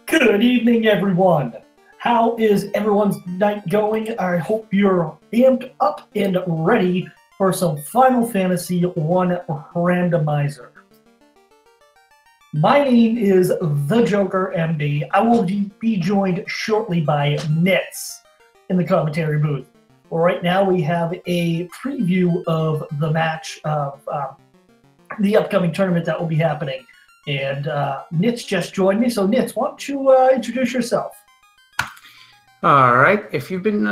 Good evening, everyone. How is everyone's night going? I hope you're amped up and ready for some Final Fantasy 1 randomizer. My name is The Joker MD. I will be joined shortly by Nitz in the commentary booth. Right now, we have a preview of the match of the upcoming tournament that will be happening. And Nitz just joined me. So, Nitz, why don't you introduce yourself? All right. If you've been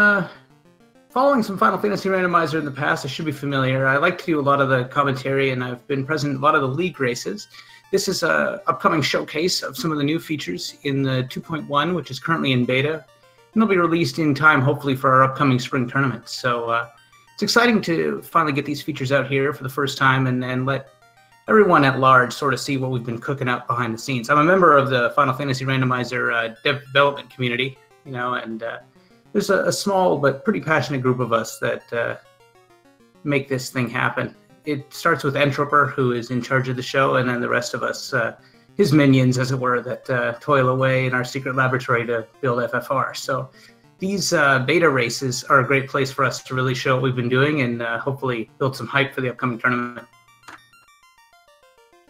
following some Final Fantasy Randomizer in the past, I should be familiar. I like to do a lot of the commentary, and I've been present in a lot of the league races. This is an upcoming showcase of some of the new features in the 2.1, which is currently in beta. And they'll be released in time, hopefully, for our upcoming spring tournament. So it's exciting to finally get these features out here for the first time and let everyone at large sort of see what we've been cooking up behind the scenes. I'm a member of the Final Fantasy Randomizer development community, and there's a small but pretty passionate group of us that make this thing happen. It starts with Entroper, who is in charge of the show, and then the rest of us, his minions, as it were, that toil away in our secret laboratory to build FFR. So these beta races are a great place for us to really show what we've been doing and hopefully build some hype for the upcoming tournament.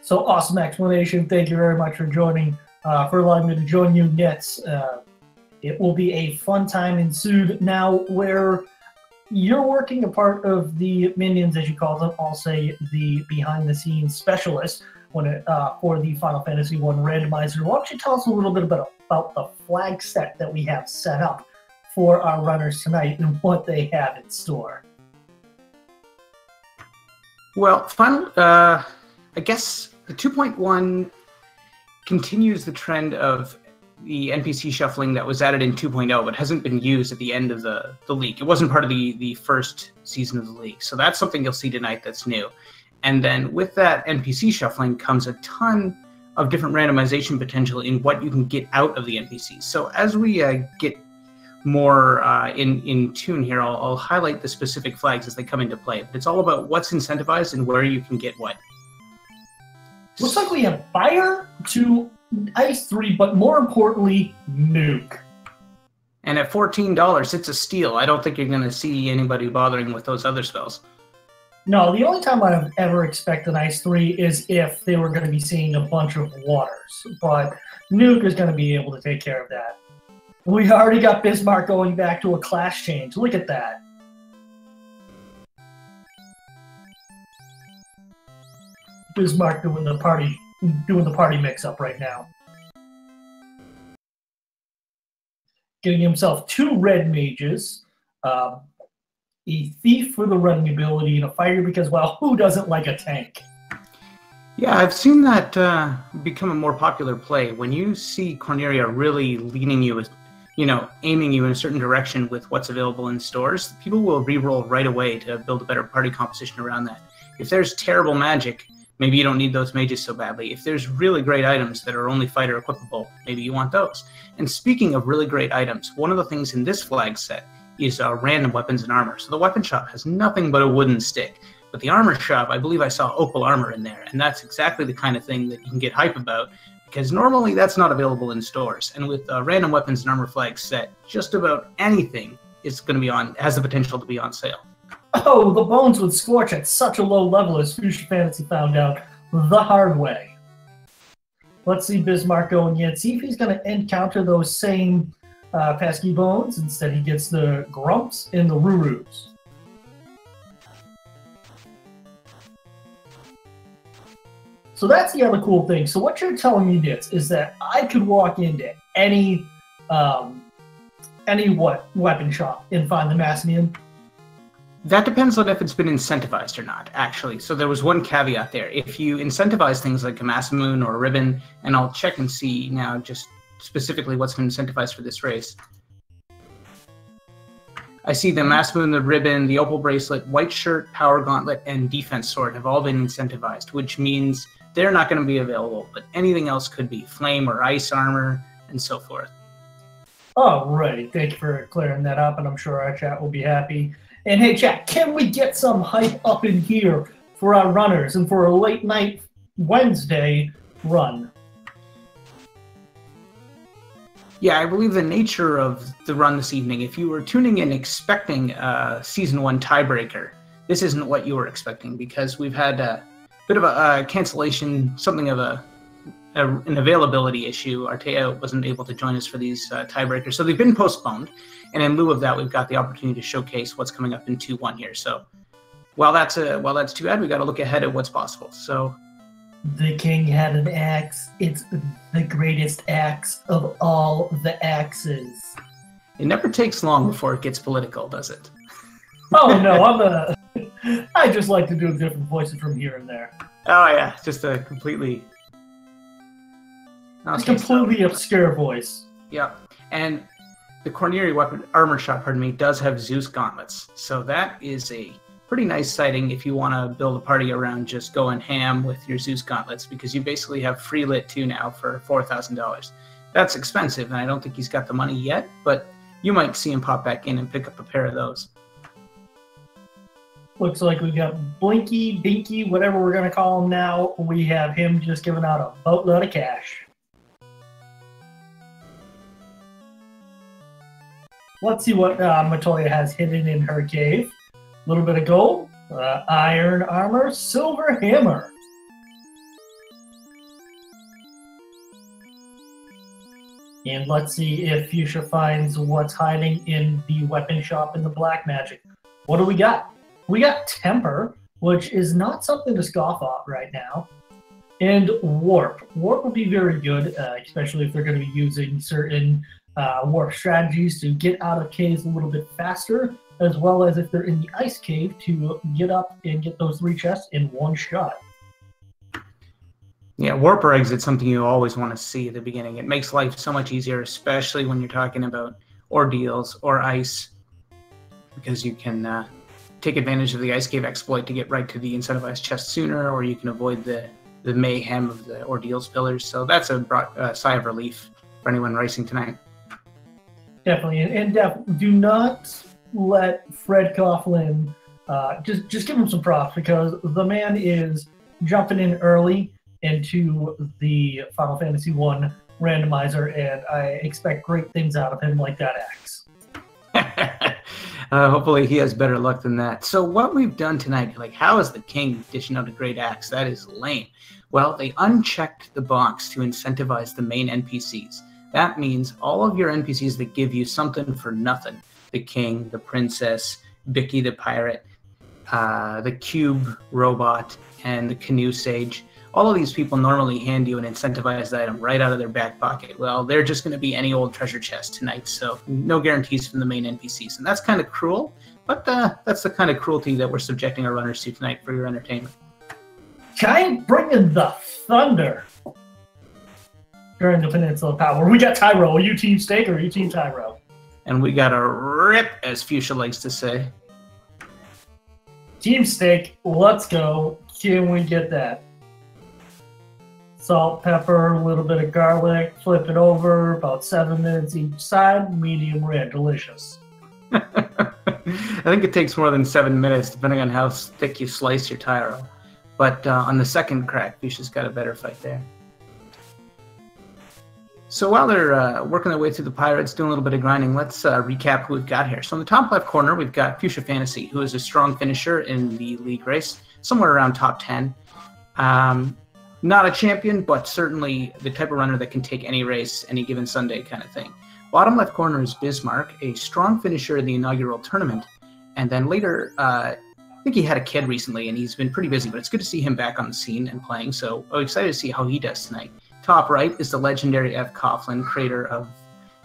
So, awesome explanation. Thank you very much for joining, for allowing me to join you, Nitz. It will be a fun time ensued now where you're working a part of the minions, as you call them. I'll say the behind-the-scenes specialist for the Final Fantasy 1 randomizer. Why don't you tell us a little bit about the flag set that we have set up for our runners tonight and what they have in store? Well, I guess the 2.1 continues the trend of the NPC shuffling that was added in 2.0, but hasn't been used at the end of the league. It wasn't part of the first season of the league. So that's something you'll see tonight that's new. And then with that NPC shuffling comes a ton of different randomization potential in what you can get out of the NPCs. So as we get more in tune here, I'll highlight the specific flags as they come into play. But it's all about what's incentivized and where you can get what. Looks like we have Fire to Ice 3, but more importantly, Nuke. And at $14, it's a steal. I don't think you're going to see anybody bothering with those other spells. No, the only time I've ever expected Ice 3 is if they were going to be seeing a bunch of waters. But Nuke is going to be able to take care of that. We already got Bismarck going back to a class change. Look at that. Bismarck doing the party mix-up right now. Getting himself 2 red mages, a thief for the running ability, and a fighter because, well, who doesn't like a tank? Yeah, I've seen that become a more popular play. When you see Corneria really leaning you, aiming you in a certain direction with what's available in stores, people will re-roll right away to build a better party composition around that. If there's terrible magic, maybe you don't need those mages so badly. If there's really great items that are only fighter equipable, maybe you want those. And speaking of really great items, one of the things in this flag set is random weapons and armor. So the weapon shop has nothing but a wooden stick. But the armor shop, I believe I saw opal armor in there. And that's exactly the kind of thing that you can get hype about, because normally that's not available in stores. And with random weapons and armor flag set, just about anything is going to has the potential to be on sale. Oh, the bones would scorch at such a low level, as Future Fantasy found out the hard way. Let's see Bismarck going yet. See if he's going to encounter those same pesky bones. Instead, he gets the Grumps and the Rurus. So that's the other cool thing. So what you're telling me, Nitz, is that I could walk into any weapon shop and find the Massimian? That depends on if it's been incentivized or not, actually. So there was one caveat there. If you incentivize things like a Massimoon or a ribbon, and I'll check and see now just specifically what's been incentivized for this race. I see the Massimoon, the ribbon, the opal bracelet, white shirt, power gauntlet, and defense sword have all been incentivized, which means they're not going to be available, but anything else could be flame or ice armor and so forth. All right. Thank you for clearing that up, and I'm sure our chat will be happy. And hey, chat, can we get some hype up in here for our runners and for a late night Wednesday run? Yeah, I believe the nature of the run this evening, if you were tuning in expecting a Season 1 tiebreaker, this isn't what you were expecting, because we've had a bit of a cancellation, something of an availability issue. Artea wasn't able to join us for these tiebreakers, so they've been postponed. And in lieu of that, we've got the opportunity to showcase what's coming up in 2-1 here. So while that's too bad, we got to look ahead at what's possible. So the king had an axe. It's the greatest axe of all the axes. It never takes long before it gets political, does it? Oh no, I just like to do different voices from here and there. Oh yeah, just a completely obscure voice. Yeah, and the Cornery weapon armor shot, does have Zeus gauntlets, so that is a pretty nice sighting if you want to build a party around just going ham with your Zeus gauntlets, because you basically have free lit 2 now for $4,000. That's expensive, and I don't think he's got the money yet, but you might see him pop back in and pick up a pair of those. Looks like we got Blinky, Binky, whatever we're going to call him now. We have him just giving out a boatload of cash. Let's see what Matoya has hidden in her cave. A little bit of gold, iron armor, silver hammer. And let's see if Fuchsia finds what's hiding in the weapon shop in the black magic. What do we got? We got Temper, which is not something to scoff at right now. And Warp. Warp would be very good, especially if they're going to be using certain warp strategies to get out of caves a little bit faster, as well as if they're in the ice cave to get up and get those 3 chests in one shot. Yeah, warper exit's something you always want to see at the beginning. It makes life so much easier, especially when you're talking about ordeals or ice, because you can take advantage of the ice cave exploit to get right to the incentivized chest sooner, or you can avoid the mayhem of the ordeals pillars. So that's a sigh of relief for anyone racing tonight. Definitely, and do not let Fred Coughlin, just give him some props, because the man is jumping in early into the Final Fantasy 1 randomizer, and I expect great things out of him like that axe. Hopefully he has better luck than that. So what we've done tonight, like, how is the king dishing out a great axe? That is lame. Well, they unchecked the box to incentivize the main NPCs. That means all of your NPCs that give you something for nothing, the king, the princess, Bicky the pirate, the cube robot, and the canoe sage, all of these people normally hand you an incentivized item right out of their back pocket. Well, they're just going to be any old treasure chest tonight, so no guarantees from the main NPCs. And that's kind of cruel, but that's the kind of cruelty that we're subjecting our runners to tonight for your entertainment. Giant bringing the thunder during the Peninsula Power. We got Tyro. Are you Team Steak or are you Team Tyro? And we got a rip, as Fuchsia likes to say. Team Steak, let's go. Can we get that? Salt, pepper, a little bit of garlic, flip it over, about 7 minutes each side, medium rare, delicious. I think it takes more than 7 minutes, depending on how thick you slice your Tyro. But on the second crack, Fuchsia's got a better fight there. So while they're working their way through the pirates, doing a little bit of grinding, let's recap who we've got here. So in the top left corner, we've got Fuchsia Fantasy, who is a strong finisher in the league race, somewhere around top 10. Not a champion, but certainly the type of runner that can take any race, any given Sunday kind of thing. Bottom left corner is Bismarck, a strong finisher in the inaugural tournament. And then later, I think he had a kid recently, and he's been pretty busy, but it's good to see him back on the scene and playing. So I'm excited to see how he does tonight. Top right is the legendary F. Coughlin, creator of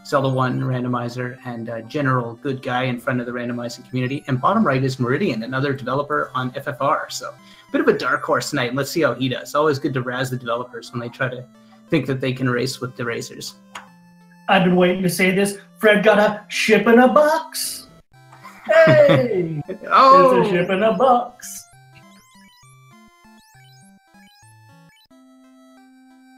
Zelda 1 randomizer and general good guy in front of the randomizing community. And bottom right is Meridian, another developer on FFR. So a bit of a dark horse tonight, and let's see how he does. Always good to razz the developers when they try to think that they can race with the racers. I've been waiting to say this. Fred got a ship in a box. Hey! Oh! It's a ship in a box.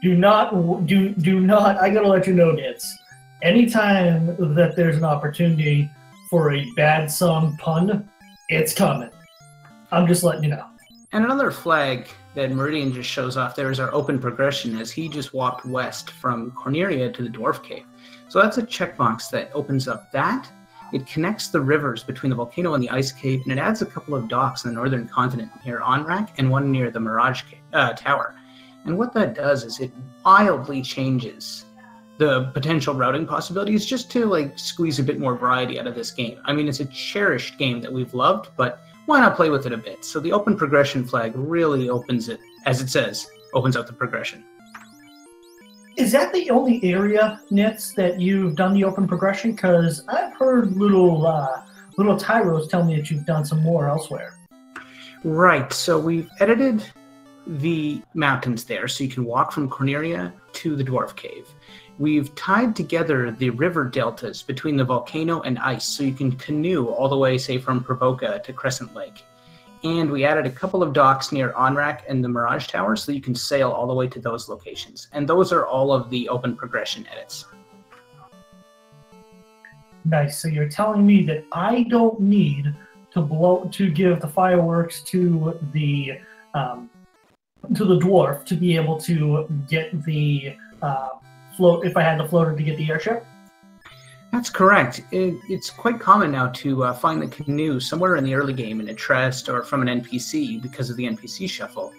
Do not, I gotta let you know this. Anytime that there's an opportunity for a bad song pun, it's coming. I'm just letting you know. And another flag that Meridian just shows off there is our open progression, as he just walked west from Corneria to the Dwarf Cave. So that's a checkbox that opens up that. It connects the rivers between the volcano and the ice cave, and it adds a couple of docks in the northern continent near Onrak and one near the Mirage Tower. And what that does is it wildly changes the potential routing possibilities just to like squeeze a bit more variety out of this game. I mean, it's a cherished game that we've loved, but why not play with it a bit? So the open progression flag really opens it, as it says, opens up the progression. Is that the only area, Nitz, that you've done the open progression? Because I've heard little tyros tell me that you've done some more elsewhere. Right, so we've edited the mountains there, so you can walk from Corneria to the Dwarf Cave. We've tied together the river deltas between the volcano and ice, so you can canoe all the way, say, from Provoca to Crescent Lake. And we added a couple of docks near Onrak and the Mirage Tower, so you can sail all the way to those locations. And those are all of the open progression edits. Nice. So you're telling me that I don't need to give the fireworks to the dwarf to be able to get the float, if I had the floater to get the airship? That's correct. It's quite common now to find the canoe somewhere in the early game in a chest or from an NPC because of the NPC shuffle,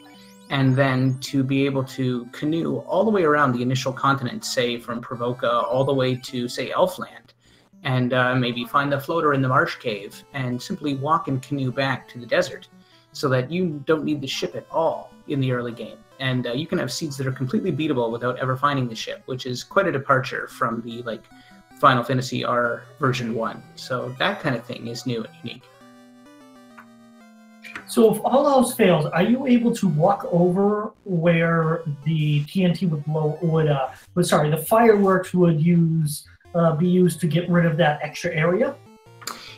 and then to be able to canoe all the way around the initial continent, say from Provoca all the way to, say, Elfland, and maybe find the floater in the Marsh Cave and simply walk and canoe back to the desert so that you don't need the ship at all in the early game. And you can have seeds that are completely beatable without ever finding the ship, which is quite a departure from the Final Fantasy R version 1. So that kind of thing is new and unique. So if all else fails, are you able to walk over where the TNT the fireworks would be used to get rid of that extra area?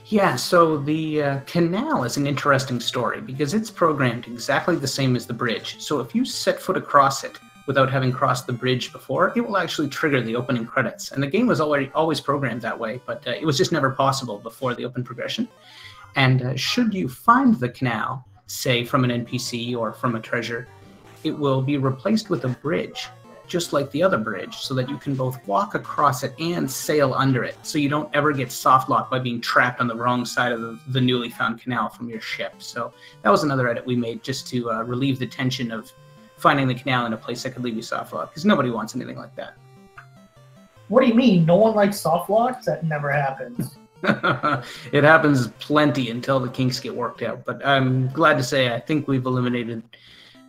Yeah, so the canal is an interesting story because it's programmed exactly the same as the bridge. So if you set foot across it without having crossed the bridge before, it will actually trigger the opening credits. And the game was always programmed that way, but it was just never possible before the open progression. And should you find the canal, say from an NPC or from a treasure, it will be replaced with a bridge, just like the other bridge, so that you can both walk across it and sail under it, so you don't ever get soft locked by being trapped on the wrong side of the newly found canal from your ship. So that was another edit we made just to relieve the tension of finding the canal in a place that could leave you soft locked, because nobody wants anything like that. What do you mean? No one likes soft locks? That never happens. It happens plenty until the kinks get worked out, but I'm glad to say I think we've eliminated.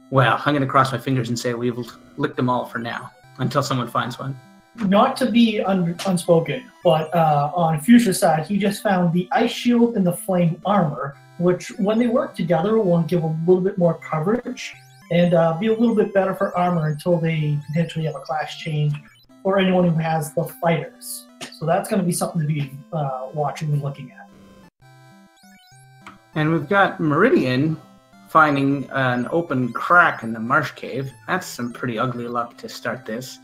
Well, I'm going to cross my fingers and say we've licked them all for now, until someone finds one. Not to be unspoken, but on Fuchsia's side, he just found the ice shield and the flame armor, which, when they work together, will give a little bit more coverage and be a little bit better for armor until they potentially have a class change for anyone who has the fighters. So that's going to be something to be watching and looking at. And we've got Meridian finding an open crack in the Marsh Cave. That's some pretty ugly luck to start this.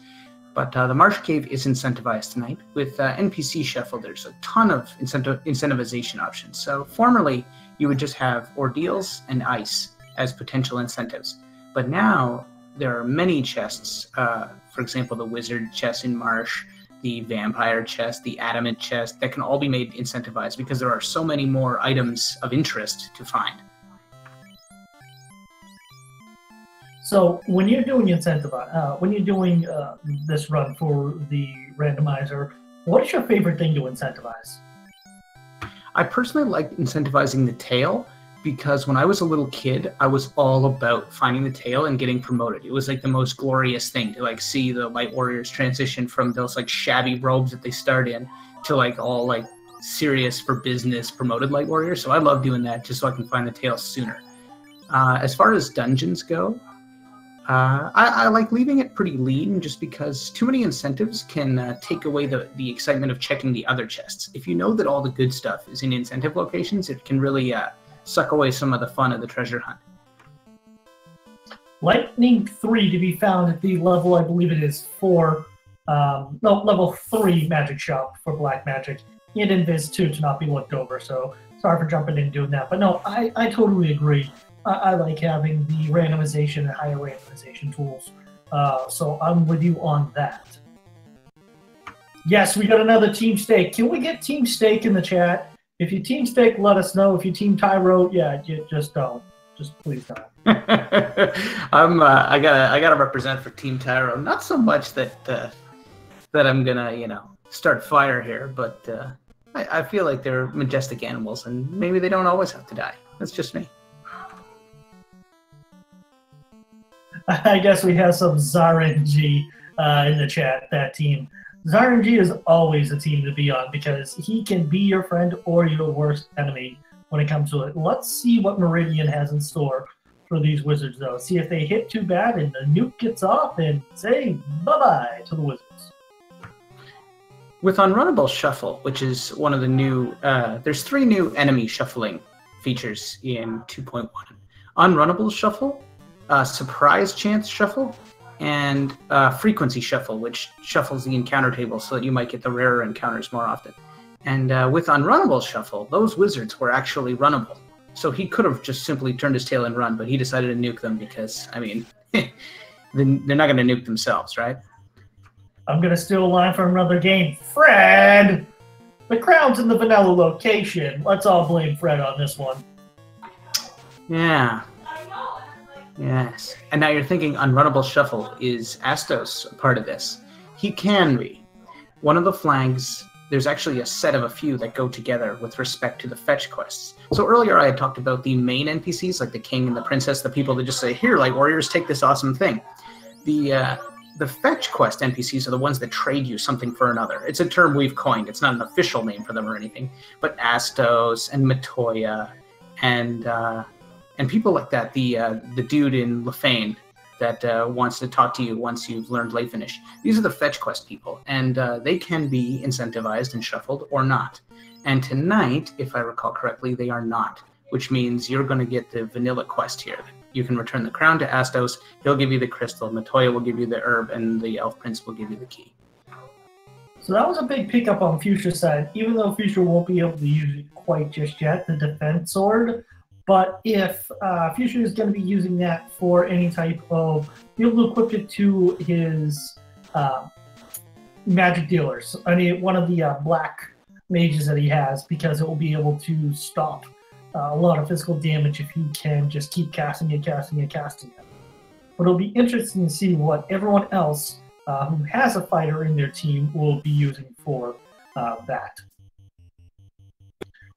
But the Marsh Cave is incentivized tonight. With NPC Shuffle, there's a ton of incentivization options. So formerly, you would just have ordeals and ice as potential incentives. But now, there are many chests. For example, the wizard chest in Marsh, the vampire chest, the adamant chest, that can all be made incentivized because there are so many more items of interest to find. So when you're doing this run for the randomizer, what is your favorite thing to incentivize? I personally like incentivizing the tail because when I was a little kid, I was all about finding the tail and getting promoted. It was like the most glorious thing to see the Light Warriors transition from those shabby robes that they start in to all serious for business promoted Light Warriors. So I love doing that just so I can find the tail sooner. As far as dungeons go, I like leaving it pretty lean just because too many incentives can take away the excitement of checking the other chests. If you know that all the good stuff is in incentive locations, it can really suck away some of the fun of the treasure hunt. Lightning 3 to be found at the level, I believe it is 4, level 3 magic shop for black magic. And Invis 2 to not be looked over, so sorry for jumping in and doing that. But no, I totally agree. I like having the randomization and higher randomization tools. So I'm with you on that. Yes, we got another Team Steak. Can we get Team Steak in the chat? If you Team Steak, let us know. If you Team Tyro, yeah, just don't. Just please don't. I gotta represent for Team Tyro. Not so much that I'm gonna start fire here, but I feel like they're majestic animals, and maybe they don't always have to die. That's just me. I guess we have some ZaRNG in the chat. That team. ZaRNG is always a team to be on because he can be your friend or your worst enemy when it comes to it. Let's see what Meridian has in store for these Wizards, though. See if they hit too bad and the nuke gets off and say bye-bye to the Wizards. With Unrunnable Shuffle, which is one of the new... there's 3 new enemy shuffling features in 2.1. Unrunnable Shuffle, Surprise Chance Shuffle, and Frequency Shuffle, which shuffles the encounter table so that you might get the rarer encounters more often. And with Unrunnable Shuffle, those wizards were actually runnable. So he could have just simply turned his tail and run, but he decided to nuke them because, I mean, they're not going to nuke themselves, right? I'm going to steal a line from another game. Fred! The crown's in the vanilla location. Let's all blame Fred on this one. Yeah. Yes. And now you're thinking Unrunnable Shuffle, is Astos a part of this? He can be. One of the flags, there's actually a set of a few that go together with respect to the fetch quests. So earlier I had talked about the main NPCs, like the king and the princess, the people that just say, here, like, warriors, take this awesome thing. The fetch quest NPCs are the ones that trade you something for another. It's a term we've coined. It's not an official name for them or anything. But Astos and Matoya and people like that, the dude in Lefane that wants to talk to you once you've learned Lay Finish. These are the fetch quest people, and they can be incentivized and shuffled or not. And tonight, if I recall correctly, they are not, which means you're going to get the vanilla quest here. You can return the crown to Astos, he'll give you the crystal, Matoya will give you the herb, and the elf prince will give you the key. So that was a big pickup on Fuchsia's side, even though Fuchsia won't be able to use it quite just yet, the defense sword. But if Fuchsia is going to be using that for any type of, be able to equip it to his magic dealers. I mean, one of the black mages that he has, because it will be able to stop a lot of physical damage if he can just keep casting it. But it'll be interesting to see what everyone else who has a fighter in their team will be using for that.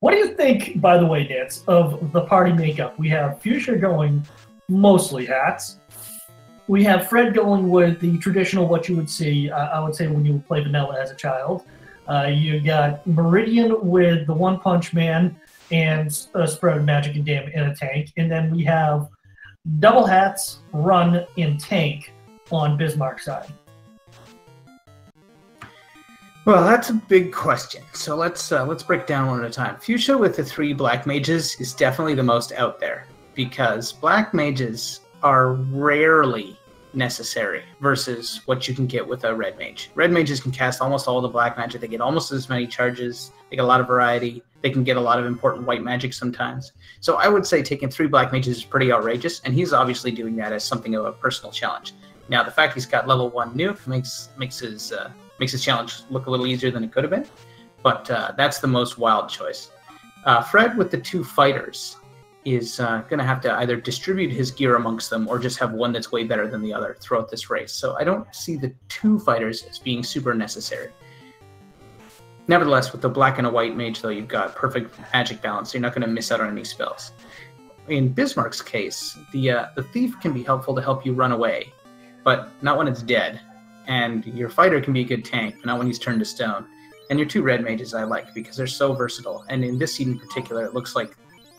What do you think, by the way, Dance, of the party makeup? We have Fuchsia going mostly hats. We have Fred going with the traditional, what you would see, I would say, when you would play vanilla as a child. You got Meridian with the One Punch Man and spread magic and damage in a tank. And then we have double hats, run, and tank on Bismarck's side. Well, that's a big question. So let's break down one at a time. Fuchsia with the 3 black mages is definitely the most out there because black mages are rarely necessary versus what you can get with a red mage. Red mages can cast almost all the black magic. They get almost as many charges. They get a lot of variety. They can get a lot of important white magic sometimes. So I would say taking 3 black mages is pretty outrageous, and he's obviously doing that as something of a personal challenge. Now, the fact he's got level 1 nuke makes his challenge look a little easier than it could have been, but that's the most wild choice. Fred with the 2 fighters is going to have to either distribute his gear amongst them or just have one that's way better than the other throughout this race. So I don't see the 2 fighters as being super necessary. Nevertheless, with the black and a white mage, though, you've got perfect magic balance. So you're not going to miss out on any spells. In Bismarck's case, the thief can be helpful to help you run away, but not when it's dead. And your fighter can be a good tank, but not when he's turned to stone. And your 2 red mages I like because they're so versatile. And in this seed in particular, it looks like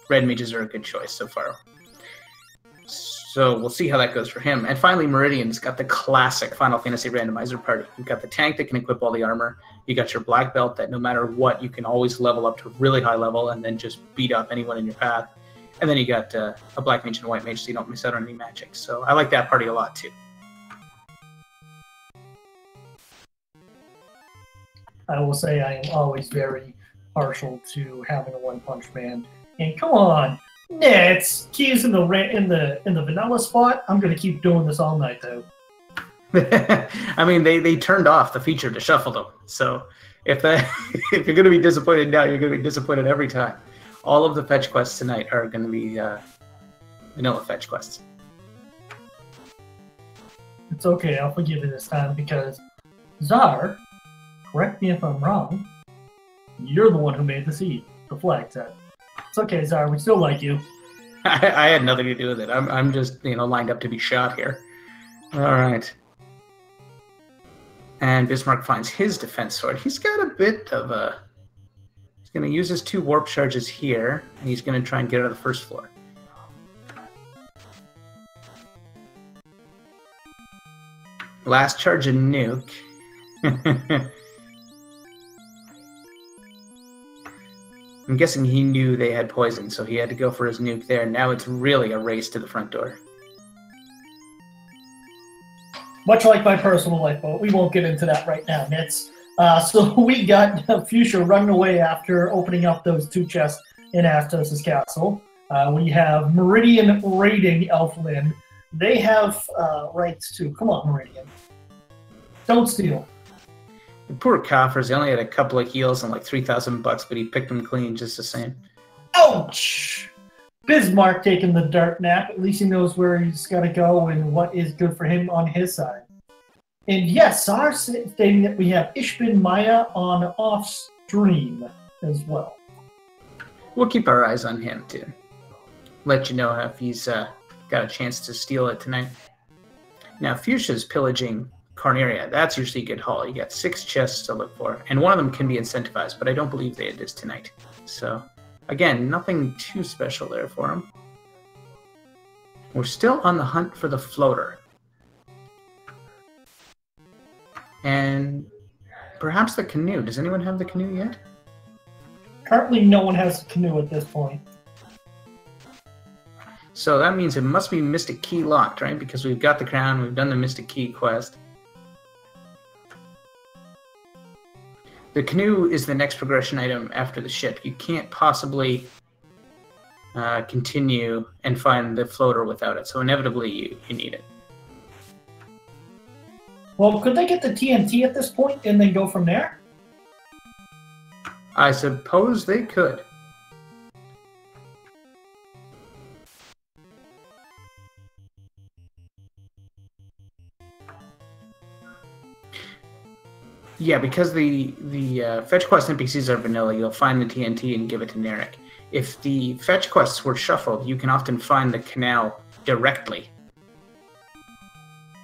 red mages are a good choice so far. So we'll see how that goes for him. And finally, Meridian's got the classic Final Fantasy randomizer party. You've got the tank that can equip all the armor. You got your black belt that no matter what, you can always level up to a really high level and then just beat up anyone in your path. And then you got a black mage and a white mage so you don't miss out on any magic. So I like that party a lot too. I will say I am always very partial to having a One Punch Man. And come on, Yeah, it's keys in the vanilla spot. I'm gonna keep doing this all night though. I mean, they turned off the feature to shuffle them. So if if you're going to be disappointed now, you're going to be disappointed every time. All of the fetch quests tonight are going to be vanilla fetch quests. It's okay. I'll forgive you this time because Czar, correct me if I'm wrong, you're the one who made the flag set. It's okay, Czar. We still like you. I had nothing to do with it. I'm just lined up to be shot here. All right. And Bismarck finds his defense sword. He's got a bit of a... He's going to use his 2 warp charges here, and he's going to try and get out of the first floor. Last charge a nuke. I'm guessing he knew they had poison, so he had to go for his nuke there. Now it's really a race to the front door. Much like my personal life, but we won't get into that right now, Nits. So we got Fuchsia running away after opening up those 2 chests in Astos' castle. We have Meridian raiding Elfland. They have rights to... Come on, Meridian. Don't steal. The poor coffers, he only had a couple of heals and like $3,000, but he picked them clean just the same. Ouch! Bismarck taking the dart nap. At least he knows where he's got to go and what is good for him on his side. And yes, Czar stating that we have Ishbin Maya on off-stream as well. We'll keep our eyes on him, too. Let you know if he's got a chance to steal it tonight. Now, Fuchsia's pillaging Corneria. That's usually a good haul. You got 6 chests to look for, and one of them can be incentivized, but I don't believe they did tonight. So... Again, nothing too special there for him. We're still on the hunt for the floater. And perhaps the canoe. Does anyone have the canoe yet? Currently, no one has a canoe at this point. So that means it must be Mystic Key locked, right? Because we've got the crown, we've done the Mystic Key quest. The canoe is the next progression item after the ship. You can't possibly continue and find the floater without it, so inevitably you need it. Well, could they get the TNT at this point and then go from there? I suppose they could. Yeah, because the fetch quest NPCs are vanilla, you'll find the TNT and give it to Narek. If the fetch quests were shuffled, you can often find the canal directly.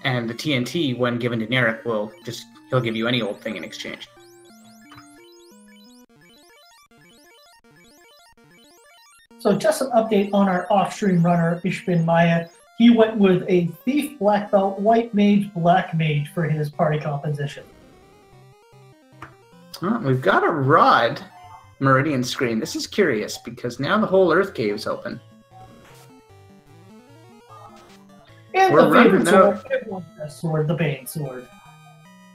And the TNT, when given to Narek, he'll give you any old thing in exchange. So just an update on our off-stream runner, Ishbin Maya. He went with a Thief, Black Belt, White Mage, Black Mage for his party composition. We've got a Rod Meridian screen. This is curious because now the whole Earth Cave's open. And the favorite sword, the Bane sword.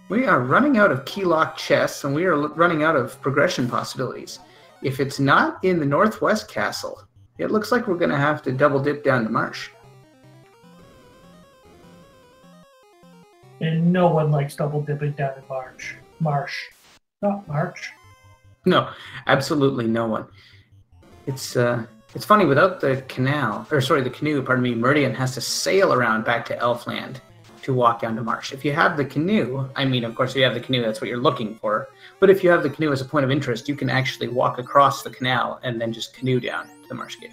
We are running out of key lock chests and we are running out of progression possibilities. If it's not in the Northwest Castle, it looks like we're going to have to double dip down to Marsh. And no one likes double dipping down in Marsh. Not March. No, absolutely no one. It's funny, without the canoe, Meridian has to sail around back to Elfland to walk down to Marsh. If you have the canoe, I mean, of course, if you have the canoe, that's what you're looking for. But if you have the canoe as a point of interest, you can actually walk across the canal and then just canoe down to the Marsh Cave.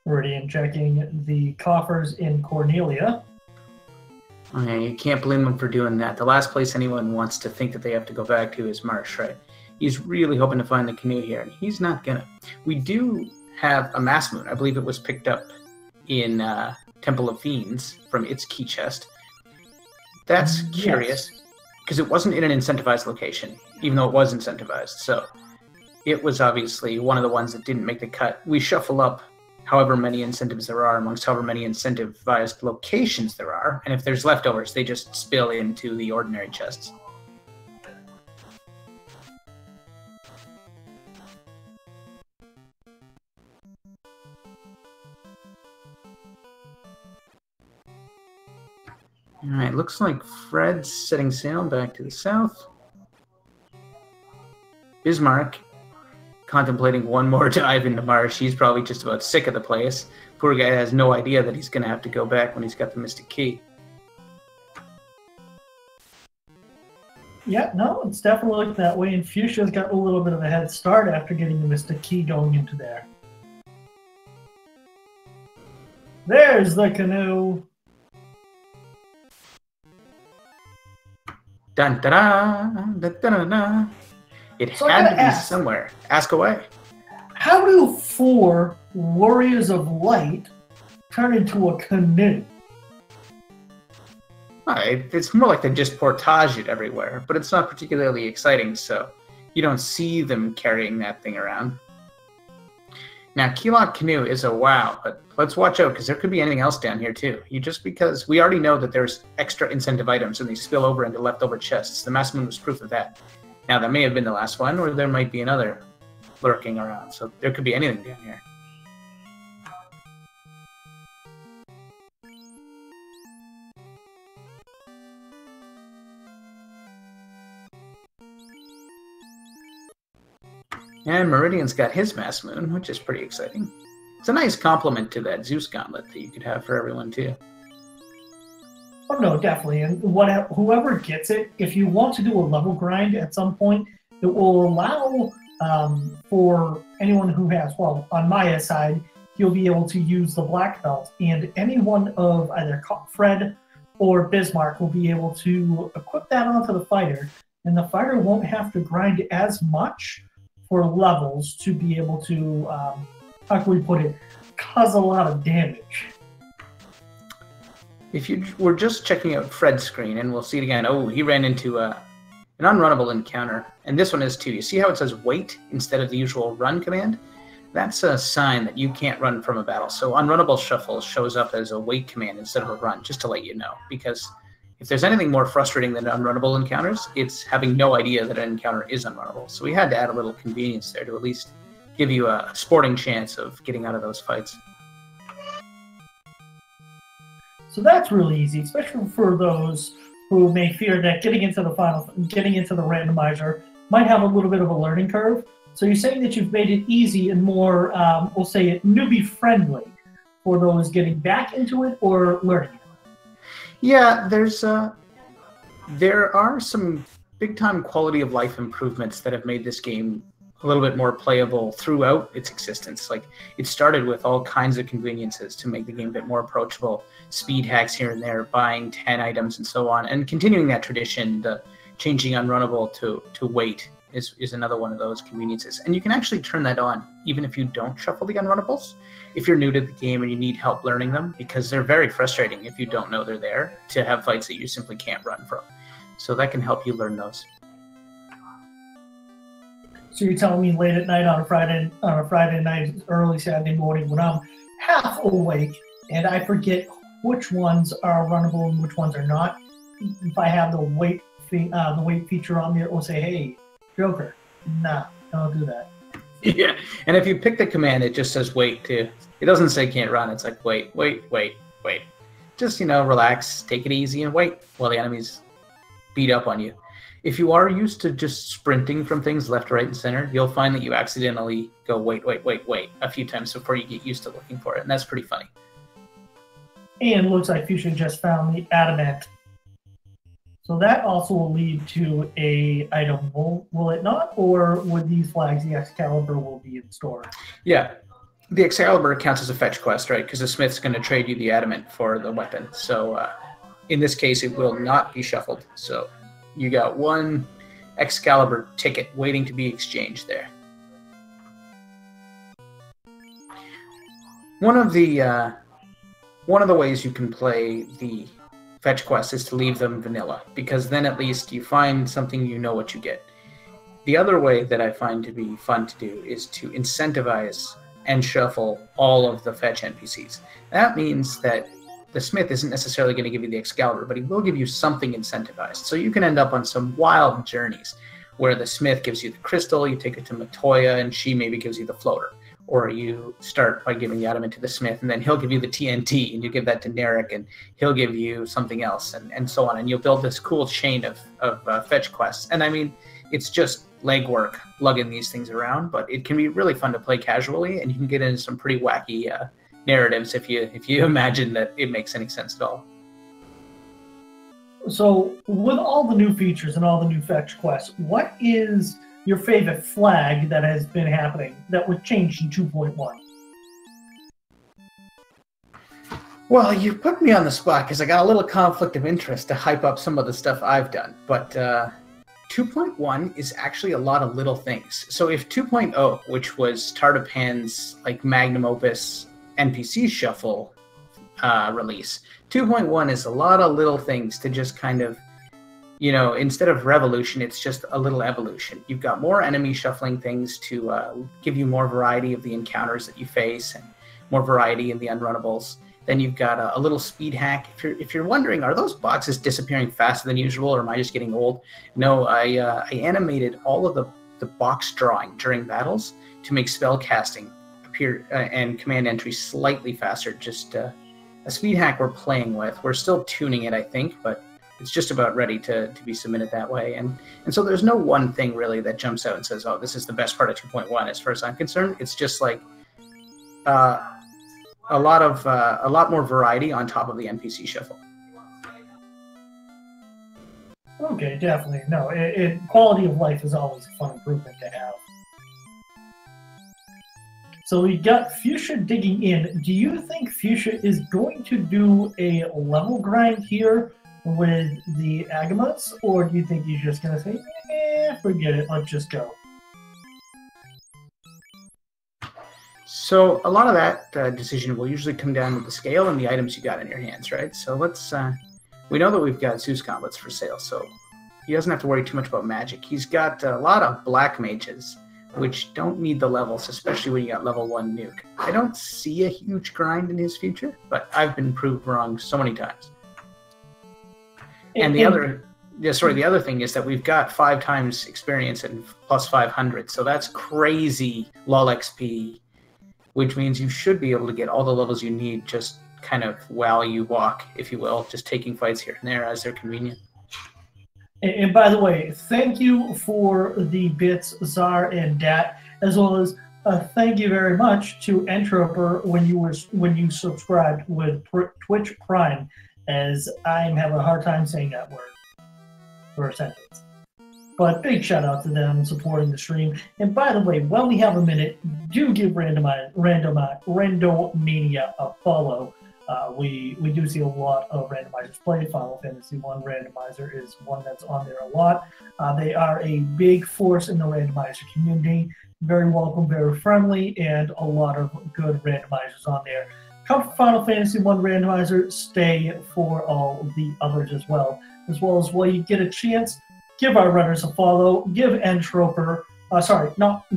Meridian checking the coffers in Cornelia. Okay, you can't blame him for doing that. The last place anyone wants to think that they have to go back to is Marsh, right? He's really hoping to find the canoe here, and he's not gonna. We do have a Mass Moon. I believe it was picked up in Temple of Fiends from its key chest. That's curious, because it wasn't in an incentivized location, even though it was incentivized. So it was obviously one of the ones that didn't make the cut. We shuffle up however many incentives there are amongst however many incentivized locations there are, and if there's leftovers, they just spill into the ordinary chests. All right, looks like Fred's setting sail back to the south. Bismarck contemplating one more dive into Marsh. He's probably just about sick of the place. Poor guy has no idea that he's going to have to go back when he's got the Mystic Key. Yeah, no, it's definitely looking that way, and Fuchsia's got a little bit of a head start after getting the Mystic Key going into there. There's the canoe. Dun da da da da da. It So I had gotta to be ask. somewhere. Ask away. How do 4 Warriors of Light turn into a canoe? It's more like they just portage it everywhere, but it's not particularly exciting, so you don't see them carrying that thing around. Now, Keylog Canoe is a wow, but let's watch out, because there could be anything else down here, too. Just because we already know that there's extra incentive items, and they spill over into leftover chests. The Masked Moon was proof of that. Now, that may have been the last one, or there might be another lurking around, so there could be anything down here. And Meridian's got his Masked Moon, which is pretty exciting. It's a nice compliment to that Zeus Gauntlet that you could have for everyone, too. Oh, no, definitely. And whoever gets it, if you want to do a level grind at some point, it will allow for anyone who has, well, on Maya's side, you'll be able to use the Black Belt, and any one of either Fred or Bismarck will be able to equip that onto the fighter, and the fighter won't have to grind as much for levels to be able to, how can we put it, cause a lot of damage. If you were just checking out Fred's screen, and we'll see it again. Oh, he ran into an unrunnable encounter. And this one is too. You see how it says wait instead of the usual run command? That's a sign that you can't run from a battle. So unrunnable shuffle shows up as a wait command instead of a run, just to let you know. Because if there's anything more frustrating than unrunnable encounters, it's having no idea that an encounter is unrunnable. So we had to add a little convenience there to at least give you a sporting chance of getting out of those fights. So that's really easy, especially for those who may fear that getting into the randomizer might have a little bit of a learning curve. So you're saying that you've made it easy and more, we'll say it, newbie friendly for those getting back into it or learning it. Yeah, there are some big-time quality of life improvements that have made this game a little bit more playable throughout its existence. Like, it started with all kinds of conveniences to make the game a bit more approachable, speed hacks here and there, buying 10 items and so on, and continuing that tradition, the changing unrunnable to wait is another one of those conveniences. And you can actually turn that on even if you don't shuffle the unrunnables, if you're new to the game and you need help learning them, because they're very frustrating if you don't know they're there, to have fights that you simply can't run from. So that can help you learn those. So you're telling me late at night on a Friday night, early Saturday morning, when I'm half awake and I forget which ones are runnable and which ones are not, if I have the wait feature on there, it will say, "Hey, Joker, nah, don't do that." Yeah, and if you pick the command, it just says wait too. It doesn't say can't run. It's like wait. Just, relax, take it easy, and wait while the enemies beat up on you. If you are used to just sprinting from things left, right, and center, you'll find that you accidentally go wait a few times before you get used to looking for it, and that's pretty funny. And looks like Fuchsia just found the adamant. So that also will lead to a item, will it not? Or would these flags, the Excalibur, will be in store? Yeah, the Excalibur counts as a fetch quest, right? Because the smith's going to trade you the adamant for the weapon. So in this case, it will not be shuffled. So you got one Excalibur ticket waiting to be exchanged there. One of the ways you can play the fetch quests is to leave them vanilla, because then at least you find something, you know what you get. The other way that I find to be fun to do is to incentivize and shuffle all of the fetch NPCs. That means that the smith isn't necessarily going to give you the Excalibur, but he will give you something incentivized. So you can end up on some wild journeys where the smith gives you the crystal, you take it to Matoya, and she maybe gives you the floater. or you start by giving the adamant to the smith, and then he'll give you the TNT, and you give that to Narek, and he'll give you something else, and so on. And you'll build this cool chain of fetch quests. And I mean, it's just legwork lugging these things around, but it can be really fun to play casually, and you can get into some pretty wacky narratives if you imagine that it makes any sense at all. So, with all the new features and all the new fetch quests, what is your favorite flag that has been happening that was changed in 2.1? Well, you put me on the spot because I got a little conflict of interest to hype up some of the stuff I've done. But 2.1 is actually a lot of little things. So if 2.0, which was Tartapan's like magnum opus NPC shuffle release, 2.1 is a lot of little things to just kind of, you know, instead of revolution, it's just a little evolution. You've got more enemy shuffling things to give you more variety of the encounters that you face and more variety in the unrunnables. Then you've got a little speed hack. If you're wondering, are those boxes disappearing faster than usual, or am I just getting old? No, I animated all of the box drawing during battles to make spell casting appear and command entry slightly faster. Just a speed hack we're playing with. We're still tuning it, I think, but it's just about ready to be submitted that way. And so there's no one thing really that jumps out and says, oh, this is the best part of 2.1 as far as I'm concerned. It's just like a lot more variety on top of the NPC shuffle. Okay, definitely. No, quality of life is always a fun improvement to have. So we got Fuchsia digging in. Do you think Fuchsia is going to do a level grind here with the Agamas, or do you think he's just going to say, forget it, let's just go? So a lot of that decision will usually come down to the scale and the items you got in your hands, right? So let's, we know that we've got Zeus gauntlets for sale, so he doesn't have to worry too much about magic. He's got a lot of black mages, which don't need the levels, especially when you got level 1 nuke. I don't see a huge grind in his future, but I've been proved wrong so many times. And the other thing is that we've got 5 times experience and plus 500, so that's crazy LOL XP, which means you should be able to get all the levels you need just kind of while you walk, if you will, just taking fights here and there as they're convenient. And by the way, thank you for the bits, Czar and Dat, as well as thank you very much to Entroper when you subscribed with Twitch Prime, as I'm having a hard time saying that word for a sentence. But big shout out to them supporting the stream. And by the way, while we have a minute, do give Randomania a follow. We do see a lot of randomizers play. Final Fantasy 1 randomizer is one that's on there a lot. They are a big force in the randomizer community. Very welcome, very friendly, and a lot of good randomizers on there. Come for Final Fantasy 1 randomizer, stay for all the others as well. As well as while you get a chance, give our runners a follow. Give Entroper,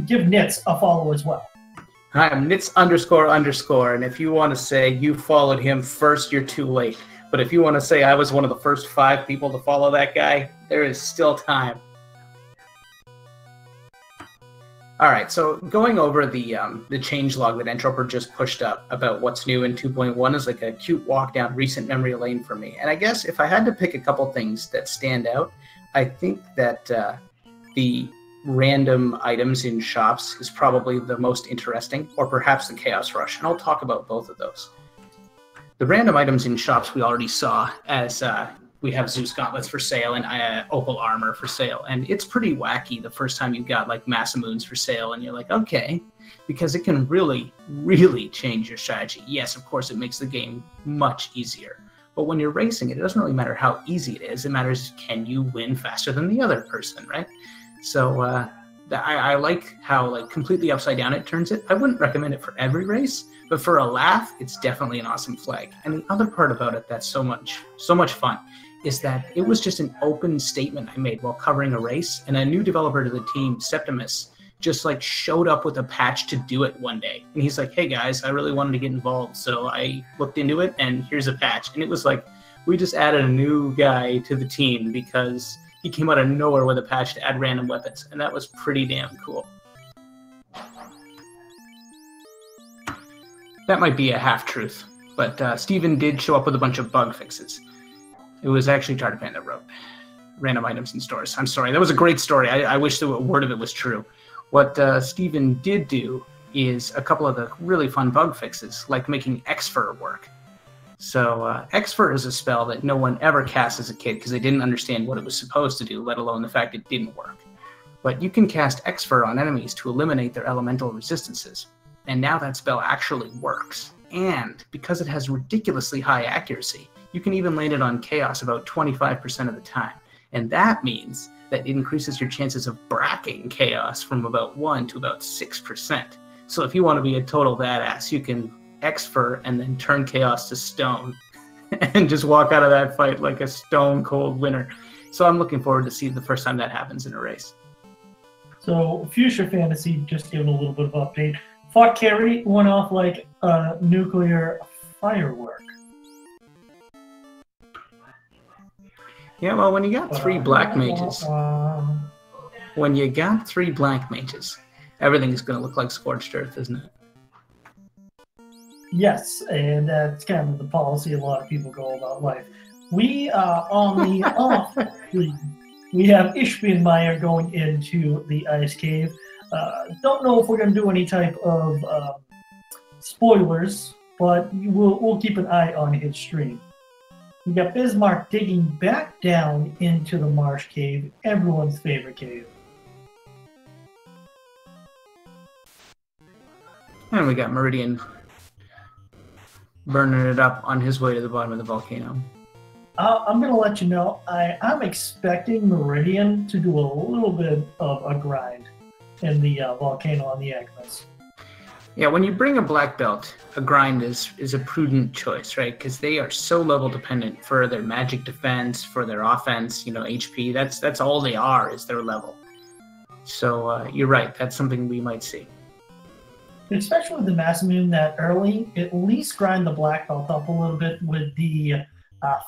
give Nits a follow as well. Hi, I'm Nits __, and if you want to say you followed him first, you're too late. But if you want to say I was one of the first 5 people to follow that guy, there is still time. All right, so going over the changelog that Entroper just pushed up about what's new in 2.1 is like a cute walk down recent memory lane for me. And I guess if I had to pick a couple things that stand out, I think that the random items in shops is probably the most interesting, or perhaps the Chaos Rush, and I'll talk about both of those. The random items in shops we already saw, as we have Zeus gauntlets for sale and Opal armor for sale, and it's pretty wacky the first time you got like Masamoons for sale, and you're like, okay, because it can really, really change your strategy. Yes, of course, it makes the game much easier. But when you're racing, it doesn't really matter how easy it is. It matters, can you win faster than the other person, right? So I like how like completely upside down it turns it. I wouldn't recommend it for every race, but for a laugh, it's definitely an awesome flag. And the other part about it that's so much fun is that it was just an open statement I made while covering a race, and a new developer to the team, Septimus, just like showed up with a patch to do it one day. And he's like, hey guys, I really wanted to get involved. So I looked into it and here's a patch. And it was like, we just added a new guy to the team because he came out of nowhere with a patch to add random weapons. And that was pretty damn cool. That might be a half-truth, but Steven did show up with a bunch of bug fixes. It was actually TardiPan that wrote random items in stores. I'm sorry, that was a great story. I wish the word of it was true. What Steven did do is a couple of the really fun bug fixes, like making Exfer work. So Exfer is a spell that no one ever cast as a kid because they didn't understand what it was supposed to do, let alone the fact it didn't work. But you can cast Exfer on enemies to eliminate their elemental resistances. And now that spell actually works. And because it has ridiculously high accuracy, you can even land it on Chaos about 25% of the time. And that means that it increases your chances of bracking Chaos from about 1 to about 6%. So if you want to be a total badass, you can Exfer and then turn Chaos to stone and just walk out of that fight like a stone cold winner. So I'm looking forward to see the first time that happens in a race. So Fuchsia Fantasy, just giving a little bit of update. Fought Carry went off like a nuclear firework. Yeah, well, when you got 3 black mages, everything's going to look like Scorched Earth, isn't it? Yes, and that's kind of the policy a lot of people go about life. We on the off, we have Ishbinmeyer going into the Ice Cave. Don't know if we're going to do any type of spoilers, but we'll keep an eye on his stream. We got Bismarck digging back down into the Marsh Cave, everyone's favorite cave. And we got Meridian burning it up on his way to the bottom of the volcano. I'm going to let you know, I'm expecting Meridian to do a little bit of a grind in the volcano on the Agnes. Yeah, when you bring a black belt, a grind is a prudent choice, right? Because they are so level dependent for their magic defense, for their offense, HP. That's all they are, is their level. So you're right, that's something we might see. Especially with the Masamune that early, at least grind the black belt up a little bit with the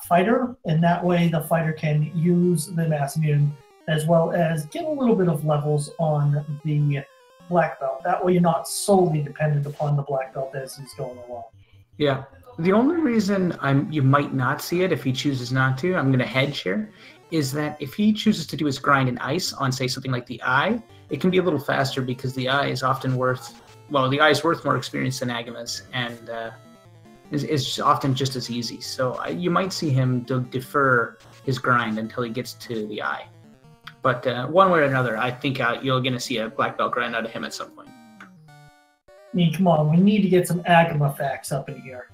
fighter, and that way the fighter can use the Masamune as well as get a little bit of levels on the black belt. That way you're not solely dependent upon the black belt as he's going along. Yeah. The only reason you might not see it if he chooses not to, I'm going to hedge here, is that if he chooses to do his grind in ice on, say, something like the Eye, it can be a little faster because the Eye is often worth more experience than Agama's, and is often just as easy. So you might see him defer his grind until he gets to the Eye. But one way or another, I think you're going to see a black belt grind out of him at some point. I mean, come on, we need to get some Agama facts up in here.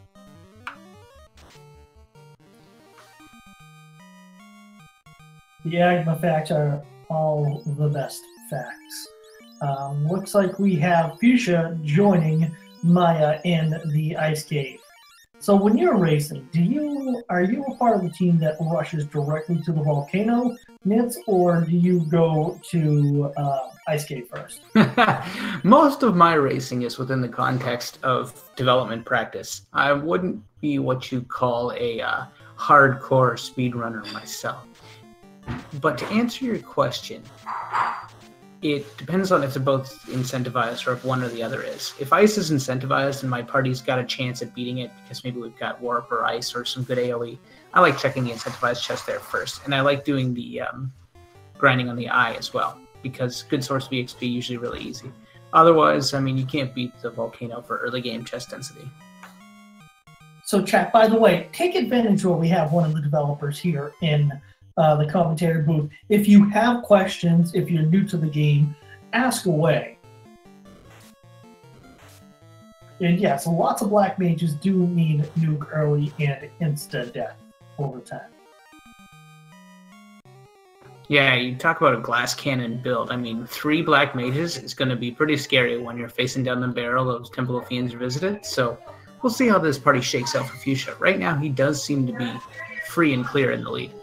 The Agama facts are all the best facts. Looks like we have Fuchsia joining Maya in the Ice Cave. So when you're racing, are you a part of the team that rushes directly to the volcano, Nitz, or do you go to Ice Cave first? Most of my racing is within the context of development practice. I wouldn't be what you call a hardcore speedrunner myself. But to answer your question, it depends on if they're both incentivized or if one or the other is. If ice is incentivized and my party's got a chance at beating it because maybe we've got warp or ice or some good AoE, I like checking the incentivized chest there first. And I like doing the grinding on the Eye as well because good source VXP usually really easy. Otherwise, I mean, you can't beat the volcano for early game chest density. So chat, by the way, take advantage while we have one of the developers here in the commentary booth. If you have questions, if you're new to the game, ask away. And yes, lots of black mages do need nuke early and insta-death over time. Yeah, you talk about a glass cannon build. I mean, 3 black mages is going to be pretty scary when you're facing down the barrel of Temple of Fiends Revisited. So we'll see how this party shakes out for Fuchsia. Right now, he does seem to be free and clear in the lead.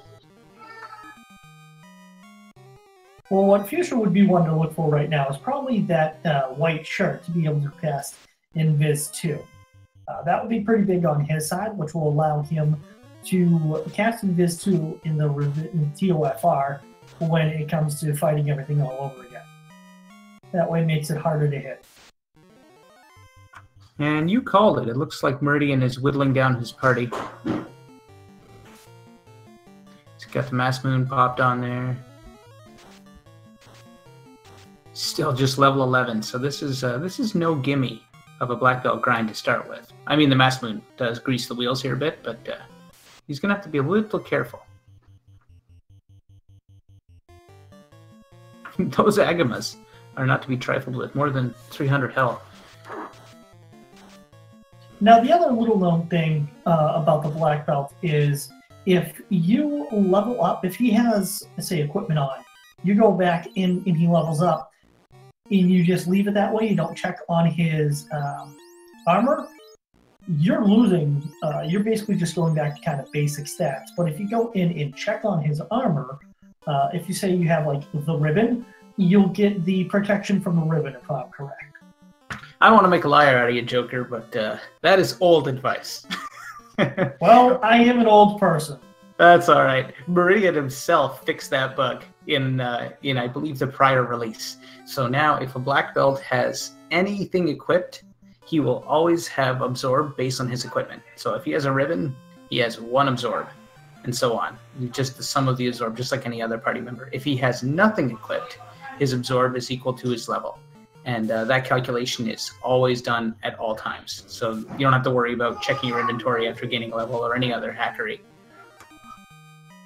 Well, what Fuchsia would be one to look for right now is probably that white shirt to be able to cast Invis 2. That would be pretty big on his side, which will allow him to cast Invis 2 in the TOFR when it comes to fighting everything all over again. That way it makes it harder to hit. And you called it. It looks like Meridian is whittling down his party. He's got the Mass Moon popped on there. Still just level 11, so this is no gimme of a black belt grind to start with. I mean, the Mass Moon does grease the wheels here a bit, but he's going to have to be a little careful. Those Agamas are not to be trifled with, more than 300 health. Now, the other little known thing about the black belt is if you level up, if he has, say, equipment on, you go back in and he levels up, and you just leave it that way, you don't check on his armor, you're losing, you're basically just going back to kind of basic stats. But if you go in and check on his armor, if you say you have like the ribbon, you'll get the protection from the ribbon, if I'm correct. I don't want to make a liar out of you, Joker, but that is old advice. Well, I am an old person. That's all right. Meridian himself fixed that bug in I believe the prior release. So now if a black belt has anything equipped, he will always have absorb based on his equipment. So if he has a ribbon, he has 1 absorb, and so on. Just the sum of the absorb, just like any other party member. If he has nothing equipped, his absorb is equal to his level. And that calculation is always done at all times. So you don't have to worry about checking your inventory after gaining a level or any other hackery.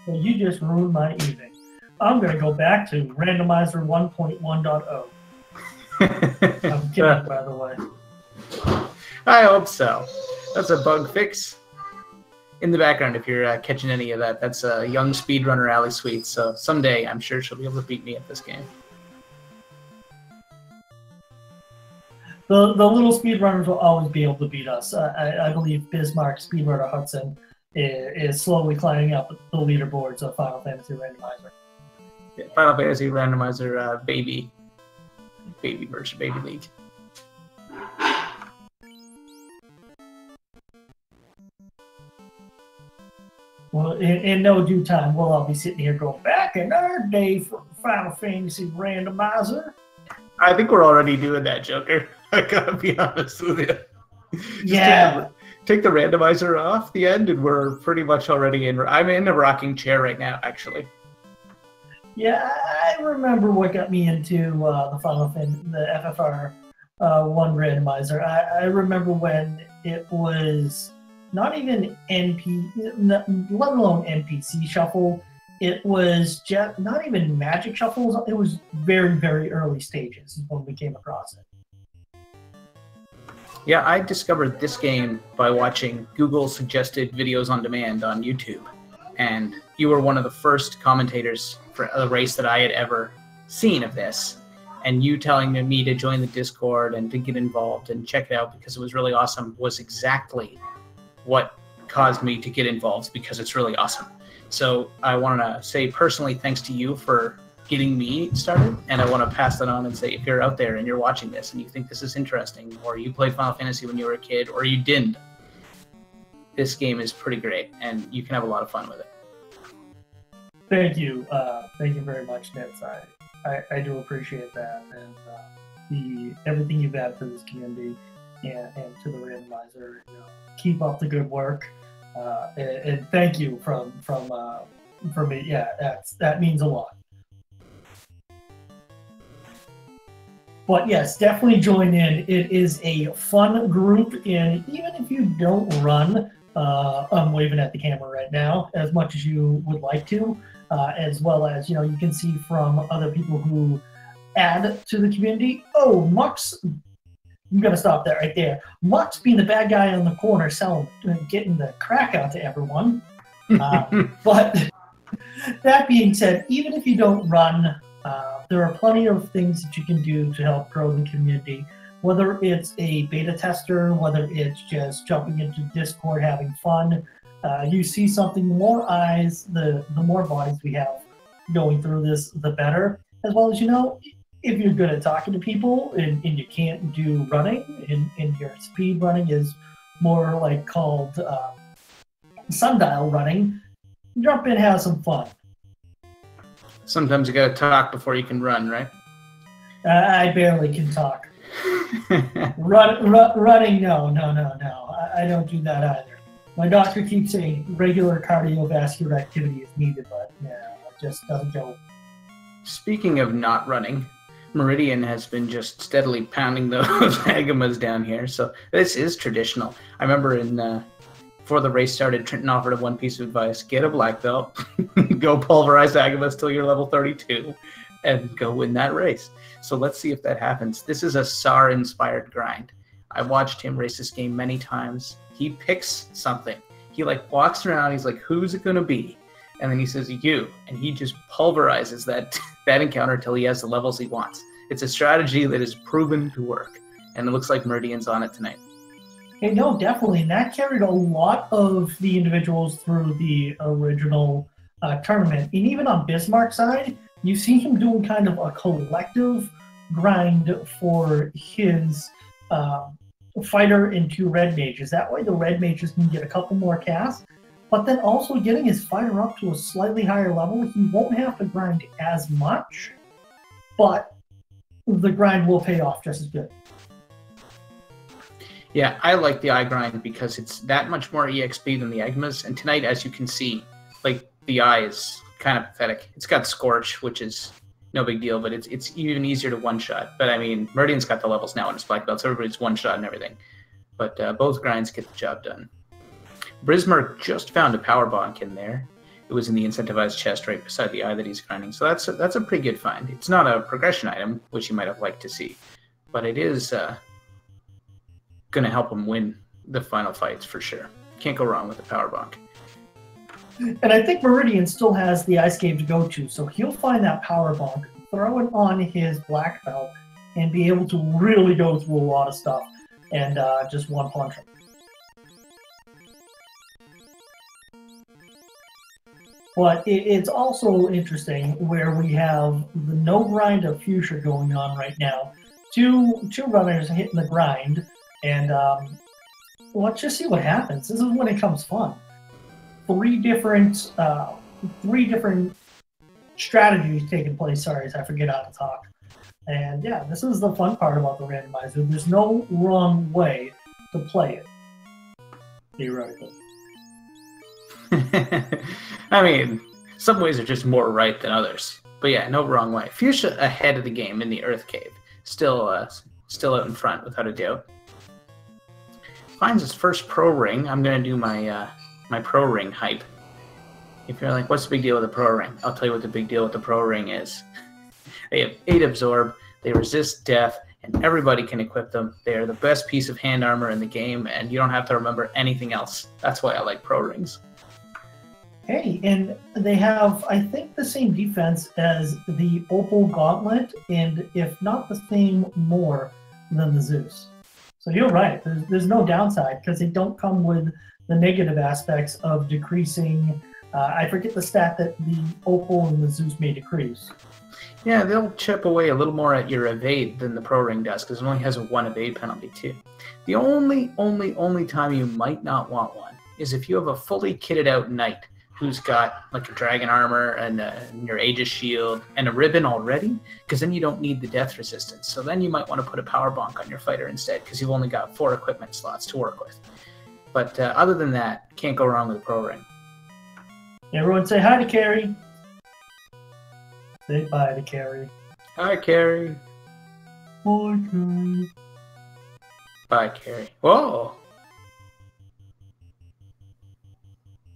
Well, you just ruined my evening. I'm going to go back to Randomizer 1.1.0. I'm kidding, by the way. I hope so. That's a bug fix. In the background, if you're catching any of that, that's a young speedrunner, Ali Sweet. So someday, I'm sure she'll be able to beat me at this game. The little speedrunners will always be able to beat us. I believe Bismarck Speedrunner Hudson is slowly climbing up the leaderboards of Final Fantasy Randomizer. Yeah, Final Fantasy Randomizer baby version, baby league. Well, in no due time, we'll all be sitting here going, back in our day for Final Fantasy Randomizer. I think we're already doing that, Joker. I gotta be honest with you. Yeah. Take the randomizer off the end, and we're pretty much already in. I'm in a rocking chair right now, actually. Yeah, I remember what got me into the Final Fantasy, the FFR 1 randomizer. I remember when it was not even let alone NPC shuffle. It was just not even magic shuffles. It was very, very early stages when we came across it. Yeah, I discovered this game by watching Google suggested videos on demand on YouTube. And you were one of the first commentators for a race that I had ever seen of this. And you telling me to join the Discord and to get involved and check it out because it was really awesome was exactly what caused me to get involved, because it's really awesome. So I want to say personally thanks to you for getting me started, and I want to pass that on and say if you're out there and you're watching this and you think this is interesting, or you played Final Fantasy when you were a kid, or you didn't, this game is pretty great and you can have a lot of fun with it. Thank you very much, Nets. I do appreciate that, and everything you've added to this community and to the randomizer. Keep up the good work, and thank you from me. Yeah, that means a lot. But yes, definitely join in. It is a fun group, and even if you don't run, I'm waving at the camera right now, as much as you would like to, as well as, you can see from other people who add to the community. Oh, Mux, I'm going to stop that right there. Mux being the bad guy in the corner getting the crack out to everyone. But that being said, even if you don't run, there are plenty of things that you can do to help grow the community, whether it's a beta tester, whether it's just jumping into Discord, having fun. You see something, the more eyes, the more bodies we have going through this, the better. As well as, if you're good at talking to people and you can't do running, and your speed running is more like called sundial running, jump in, have some fun. Sometimes you gotta talk before you can run, right? I barely can talk. Running, no. I don't do that either. My doctor keeps saying regular cardiovascular activity is needed, but yeah, it just doesn't go. Speaking of not running, Meridian has been just steadily pounding those Agamas down here, so this is traditional. I remember before the race started, Trenton offered a one piece of advice: get a black belt, go pulverize Agamas till you're level 32, and go win that race. So let's see if that happens. This is a SAR-inspired grind. I watched him race this game many times. He picks something. He walks around, he's like, who's it going to be? And then he says, you. And he just pulverizes that encounter till he has the levels he wants. It's a strategy that is proven to work. And it looks like Meridian's on it tonight. Hey, no, definitely. And that carried a lot of the individuals through the original tournament. And even on Bismarck's side, you see him doing kind of a collective grind for his fighter and 2 red mages. That way the red mages can get a couple more casts, but then also getting his fighter up to a slightly higher level. He won't have to grind as much, but the grind will pay off just as good. Yeah, I like the eye grind because it's that much more EXP than the Agamas. And tonight, as you can see, the eye is kind of pathetic. It's got Scorch, which is no big deal, but it's even easier to one-shot. But I mean, Meridian's got the levels now in his black belt, so everybody's one-shot and everything. But both grinds get the job done. Bismarck just found a power bonk in there. It was in the incentivized chest right beside the eye that he's grinding. So that's a pretty good find. It's not a progression item, which you might have liked to see, but it is going to help him win the final fights for sure. Can't go wrong with the power bonk. And I think Meridian still has the ice cave to go to, so he'll find that power bonk, throw it on his black belt, and be able to really go through a lot of stuff and just one punch him. But it's also interesting where we have the no grind of Fuchsia going on right now. Two runners hitting the grind, and let's just see what happens. This is when it comes fun. Three different strategies taking place. Sorry, I forget how to talk. And yeah, this is the fun part about the randomizer. There's no wrong way to play it, theoretically. I mean, some ways are just more right than others. But yeah, no wrong way. Fuchsia ahead of the game in the Earth Cave. Still out in front, without a doubt. Finds his first pro ring. I'm going to do my pro ring hype. If you're like, what's the big deal with the pro ring? I'll tell you what the big deal with the pro ring is. They have 8 absorb, they resist death, and everybody can equip them. They are the best piece of hand armor in the game, and you don't have to remember anything else. That's why I like pro rings. Hey, and they have, I think, the same defense as the Opal Gauntlet, and if not the same, more than the Zeus. So you're right, there's no downside, because they don't come with the negative aspects of decreasing. I forget the stat that the Opal and the Zeus may decrease. Yeah, they'll chip away a little more at your evade than the pro ring does, because it only has a 1 evade penalty too. The only time you might not want one is if you have a fully kitted out knight who's got like a dragon armor and your Aegis shield and a ribbon already, because then you don't need the death resistance. So then you might want to put a power bonk on your fighter instead, because you've only got 4 equipment slots to work with. But other than that, can't go wrong with a pro ring. Everyone say hi to Carrie. Say bye to Carrie. Hi, Carrie. Bye, Carrie. Bye, Carrie. Whoa.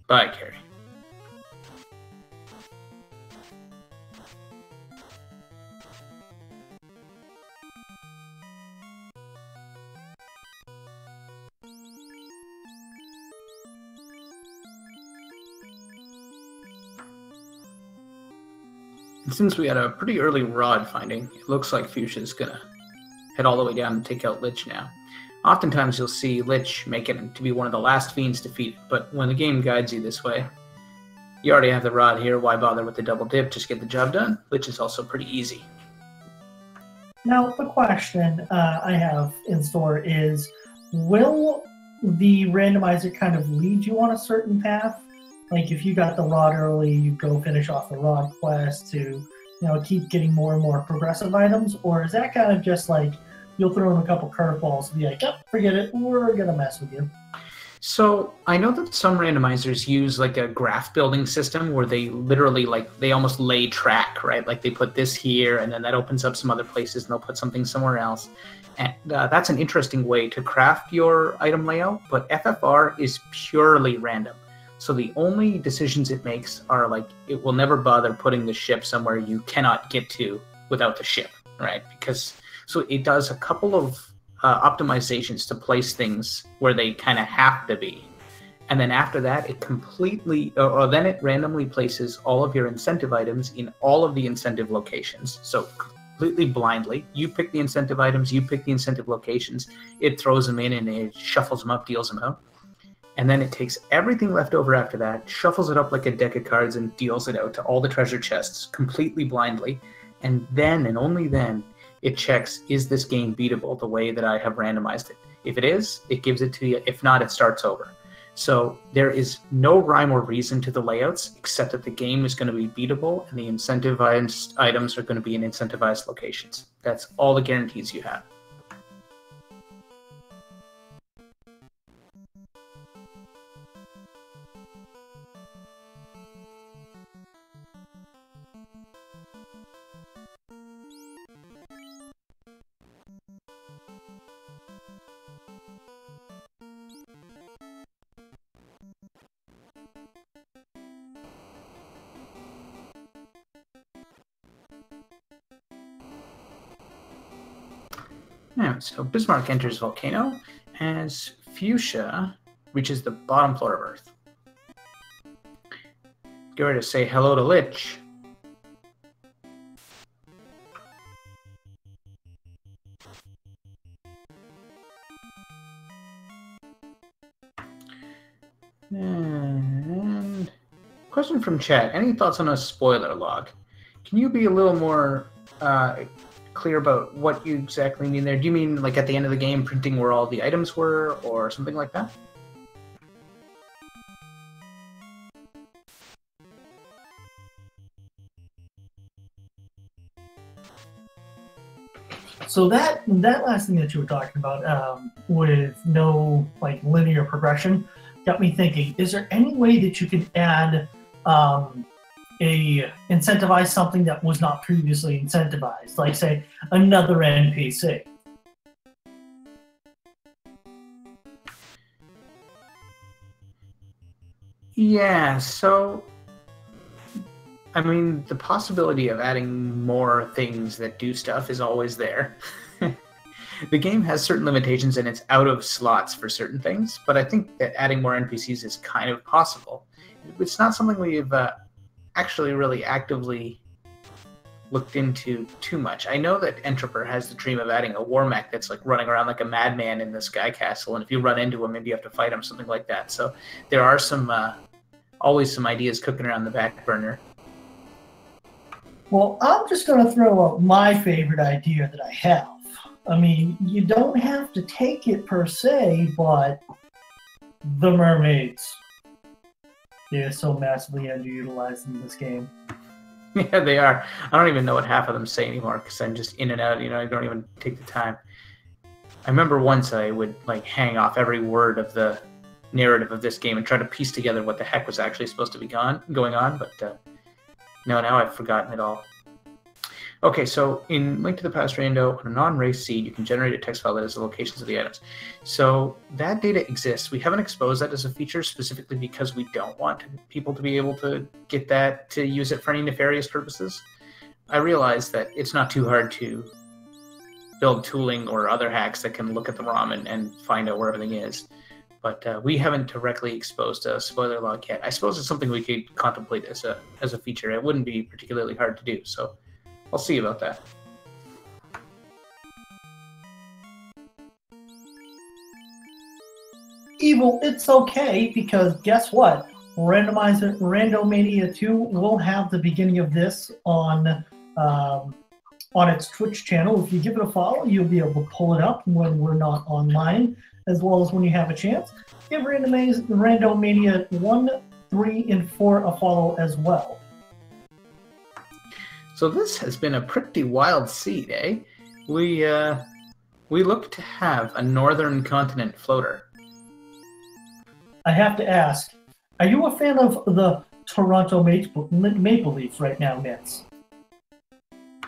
Bye, Carrie. Since we had a pretty early rod finding, it looks like Fuchsia's gonna head all the way down and take out Lich now. Oftentimes you'll see Lich make it to be one of the last fiends defeated, but when the game guides you this way, you already have the rod here, why bother with the double dip, just get the job done. Lich is also pretty easy. Now the question I have in store is, will the randomizer kind of lead you on a certain path? Like if you got the rod early, you go finish off the rod quest to, keep getting more and more progressive items, or is that kind of just like, you'll throw them a couple curveballs and be like, "Yep, forget it. We're gonna mess with you." So I know that some randomizers use like a graph building system where they literally they almost lay track, right? Like they put this here and then that opens up some other places and they'll put something somewhere else. And that's an interesting way to craft your item layout, but FFR is purely random. So the only decisions it makes are like, it will never bother putting the ship somewhere you cannot get to without the ship, right? Because, so it does a couple of optimizations to place things where they kind of have to be. And then after that, it completely, or then it randomly places all of your incentive items in all of the incentive locations. So completely blindly, you pick the incentive items, you pick the incentive locations, it throws them in and it shuffles them up, deals them out. And then it takes everything left over after that, shuffles it up like a deck of cards and deals it out to all the treasure chests completely blindly. And then, and only then, it checks, is this game beatable the way that I have randomized it? If it is, it gives it to you. If not, it starts over. So there is no rhyme or reason to the layouts except that the game is going to be beatable and the incentivized items are going to be in incentivized locations. That's all the guarantees you have. Yeah, so Bismarck enters Volcano as Fuchsia reaches the bottom floor of Earth. Get ready to say hello to Lich. And question from chat. Any thoughts on a spoiler log? Can you be a little more clear about what you exactly mean there? Do you mean like at the end of the game printing where all the items were or something like that? So that last thing that you were talking about with no like linear progression got me thinking, is there any way that you could add incentivize something that was not previously incentivized, like say another NPC? Yeah, so I mean, the possibility of adding more things that do stuff is always there. The game has certain limitations and it's out of slots for certain things, but I think that adding more NPCs is kind of possible. It's not something we've actually really actively looked into too much. I know that Entroper has the dream of adding a war mech that's like running around like a madman in the Sky Castle, and if you run into him, maybe you have to fight him, something like that. So there are some always some ideas cooking around the back burner. Well, I'm just going to throw out my favorite idea that I have. I mean, you don't have to take it per se, but the mermaids. They're so massively underutilized in this game. Yeah, they are. I don't even know what half of them say anymore because I'm just in and out. You know, I don't even take the time. I remember once I would like hang off every word of the narrative of this game and try to piece together what the heck was actually supposed to be going on, but now I've forgotten it all. Okay, so in Link to the Past Rando, on a non-race seed, you can generate a text file that has the locations of the items. So that data exists. We haven't exposed that as a feature specifically because we don't want people to be able to get that to use it for any nefarious purposes. I realize that it's not too hard to build tooling or other hacks that can look at the ROM and find out where everything is. But we haven't directly exposed a spoiler log yet. I suppose it's something we could contemplate as a feature. It wouldn't be particularly hard to do, so I'll see about that. Evil, it's okay, because guess what? Randomania 2 will have the beginning of this on its Twitch channel. If you give it a follow, you'll be able to pull it up when we're not online, as well as when you have a chance. Give Randomania 1, 3, and 4 a follow as well. So this has been a pretty wild seed, eh? We We look to have a northern continent floater. I have to ask, are you a fan of the Toronto Maple Leafs right now, Nets?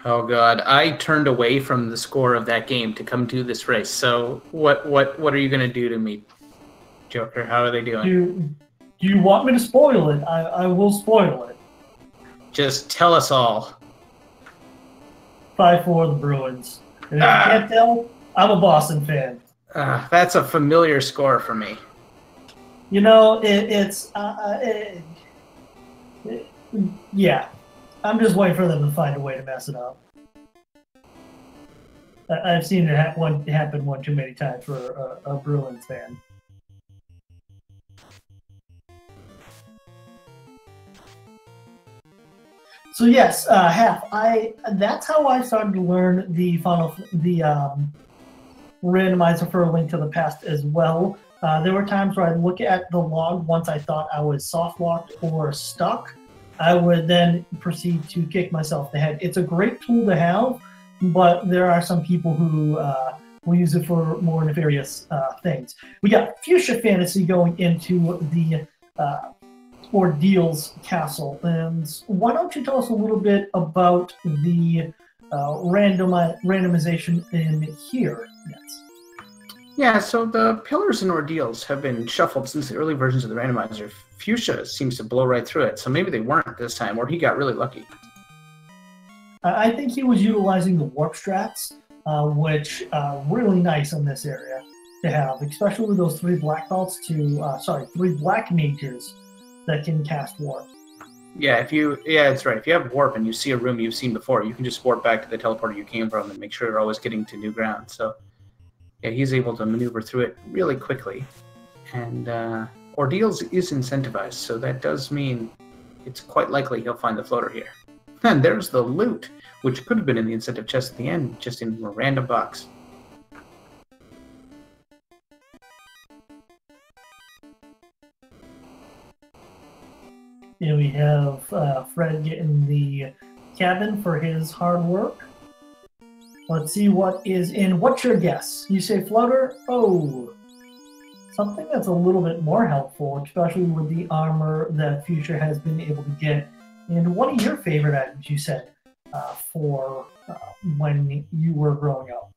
Oh God, I turned away from the score of that game to come do this race. So what are you going to do to me, Joker? How are they doing? Do you want me to spoil it? I will spoil it. Just tell us all. 5-4 the Bruins. And if you can't tell, I'm a Boston fan. That's a familiar score for me. You know, yeah. I'm just waiting for them to find a way to mess it up. I've seen it happen one too many times for a Bruins fan. So yes, that's how I started to learn the randomizer for A Link to the Past as well. There were times where I'd look at the log once I thought I was soft locked or stuck. I would then proceed to kick myself in the head. It's a great tool to have, but there are some people who will use it for more nefarious things. We got Fuchsia Fantasy going into the Ordeals Castle. And why don't you tell us a little bit about the randomization in here? Yes. Yeah, so the pillars and ordeals have been shuffled since the early versions of the randomizer. Fuchsia seems to blow right through it, so maybe they weren't this time, or he got really lucky. I think he was utilizing the warp strats, which really nice in this area to have, especially with those three black belts three black mages that can cast warp. Yeah, that's right. If you have warp and you see a room you've seen before, you can just warp back to the teleporter you came from and make sure you're always getting to new ground. So, yeah, he's able to maneuver through it really quickly. And Ordeals is incentivized, so that does mean it's quite likely he'll find the floater here. And there's the loot, which could have been in the incentive chest at the end, just in a random box. Here we have Fred getting the cabin for his hard work. Let's see what is in. What's your guess? You say floater? Oh, something that's a little bit more helpful, especially with the armor that Fuchsia has been able to get. And what are your favorite items, you said, for when you were growing up?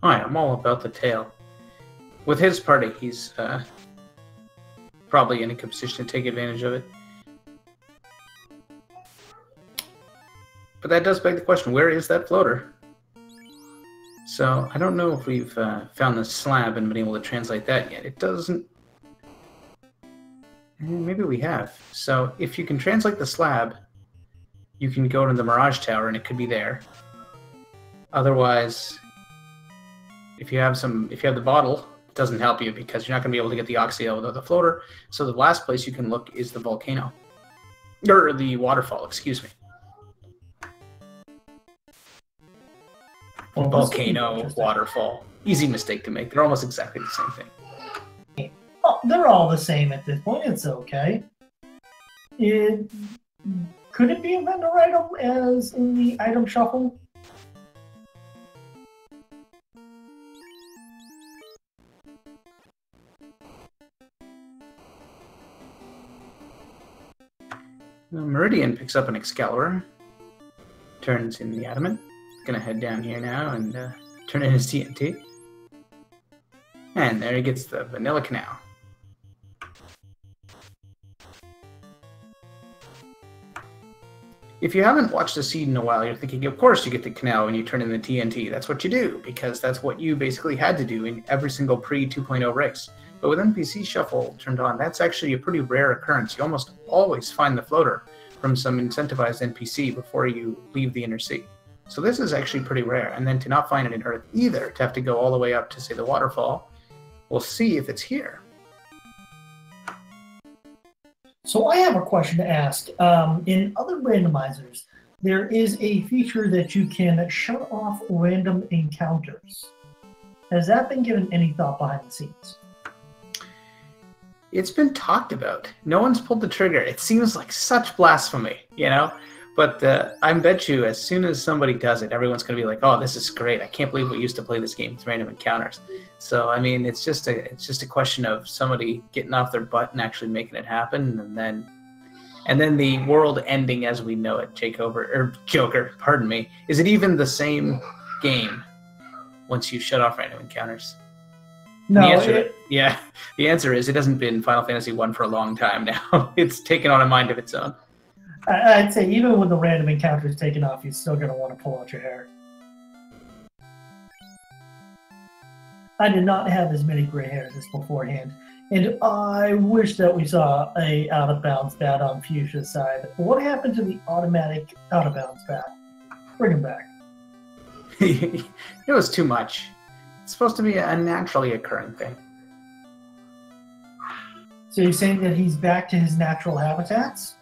I'm all about the tail. With his party, he's probably in a position to take advantage of it. But that does beg the question, where is that floater? So I don't know if we've found the slab and been able to translate that yet. It doesn't... Maybe we have. So if you can translate the slab, you can go to the Mirage Tower and it could be there. Otherwise, if you have the bottle, it doesn't help you because you're not going to be able to get the Oxio without the floater. So the last place you can look is the volcano. Or the waterfall, excuse me. Well, volcano, waterfall. Easy mistake to make. They're almost exactly the same thing. Oh, they're all the same at this point. It's okay. Could it be a vendor item as in the item shuffle? Meridian picks up an Excalibur. Turns in the Adamant. Gonna head down here now and turn in his TNT. And there he gets the Vanilla Canal. If you haven't watched the seed in a while, you're thinking, of course you get the canal when you turn in the TNT. That's what you do, because that's what you basically had to do in every single pre-2.0 race. But with NPC Shuffle turned on, that's actually a pretty rare occurrence. You almost always find the floater from some incentivized NPC before you leave the Inner Sea. So this is actually pretty rare. And then to not find it in Earth either, to have to go all the way up to, say, the waterfall, we'll see if it's here. So I have a question to ask. In other randomizers, there is a feature that you can shut off random encounters. Has that been given any thought behind the scenes? It's been talked about. No one's pulled the trigger. It seems like such blasphemy, you know? But I bet you as soon as somebody does it, everyone's going to be like, "Oh, this is great! I can't believe we used to play this game with random encounters." So I mean, it's just a question of somebody getting off their butt and actually making it happen, and then the world ending as we know it. Joker, pardon me. Is it even the same game once you shut off random encounters? No, the answer is it hasn't been Final Fantasy 1 for a long time now. It's taken on a mind of its own. I'd say even when the random encounter is taken off, you're still going to want to pull out your hair. I did not have as many gray hairs as beforehand, and I wish that we saw a out-of-bounds bat on Fuchsia's side. What happened to the automatic out-of-bounds bat? Bring him back. It was too much. It's supposed to be a naturally occurring thing. So you're saying that he's back to his natural habitats?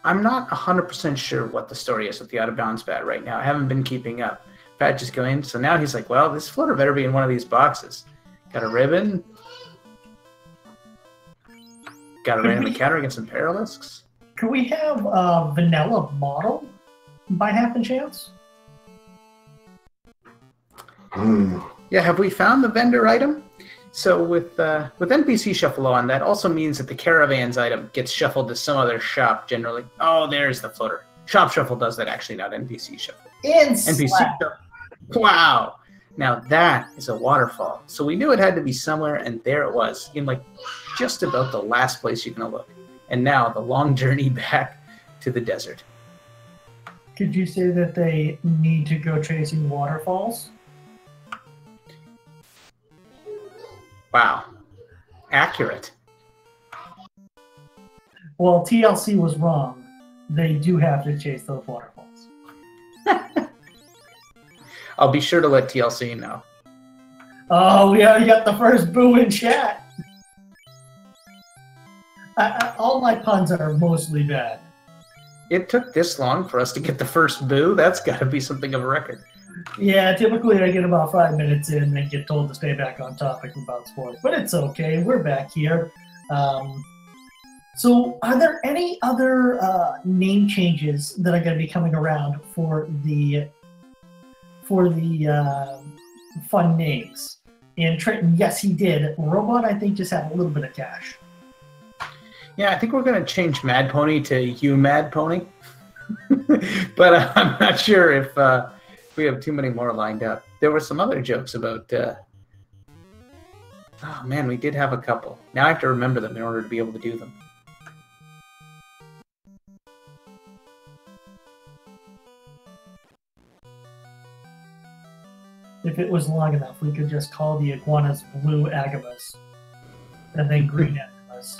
I'm not 100% sure what the story is with the out-of-bounds bat right now. I haven't been keeping up. Pat just going, so now he's like, well, this floater better be in one of these boxes. Got a ribbon. Got a random encounter against some Paralisks. Could we have a vanilla model by happen chance? Yeah, have we found the vendor item? So with NPC Shuffle on, that also means that the Caravans item gets shuffled to some other shop generally. Oh, there's the floater. Shop Shuffle does that actually, not NPC Shuffle. NPC Shuffle. Wow. Now that is a waterfall. So we knew it had to be somewhere, and there it was, in like just about the last place you're going to look. And now the long journey back to the desert. Could you say that they need to go chasing waterfalls? Wow. Accurate. Well, TLC was wrong. They do have to chase those waterfalls. I'll be sure to let TLC know. Oh, we already got the first boo in chat. All my puns are mostly bad. It took this long for us to get the first boo? That's got to be something of a record. Yeah, typically I get about 5 minutes in and get told to stay back on topic about sports. But it's okay. We're back here. So are there any other name changes that are going to be coming around for the fun names? And Trenton, yes, he did. Robot, I think, just had a little bit of cash. Yeah, I think we're going to change Mad Pony to You Mad Pony. But I'm not sure if we have too many more lined up. There were some other jokes about... oh, man, we did have a couple. Now I have to remember them in order to be able to do them. If it was long enough, we could just call the iguanas blue Agabus and then green Agabus.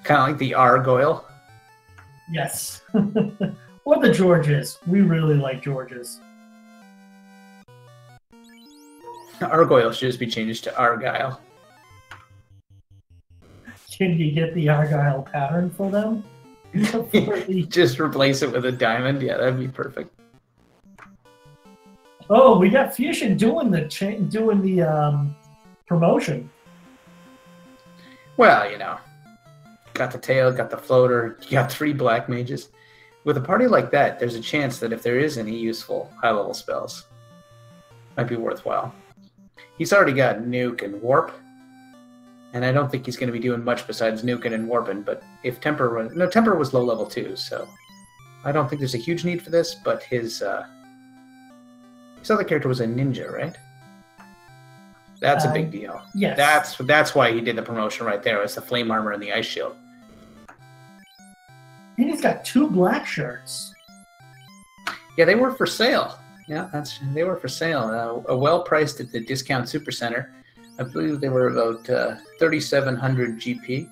Kind of like the Argoyle. Yes. Or the Georges. We really like Georges. Argoyle should just be changed to Argyle. Can you get the Argyle pattern for them? Just replace it with a diamond. Yeah, that'd be perfect. Oh, we got Fusion doing the promotion. Well, you know, got the tail, got the floater, you got 3 black mages. With a party like that, there's a chance that if there is any useful high-level spells, might be worthwhile. He's already got Nuke and Warp, and I don't think he's going to be doing much besides Nuking and Warping, but if Temper was low level too, so I don't think there's a huge need for this, but his other character was a ninja, right? That's a big deal. Yes. That's why he did the promotion right there. It's the flame armor and the ice shield. And he's got 2 black shirts. Yeah, they were for sale. Yeah, they were for sale. Well-priced at the Discount Supercenter. I believe they were about 3,700 GP.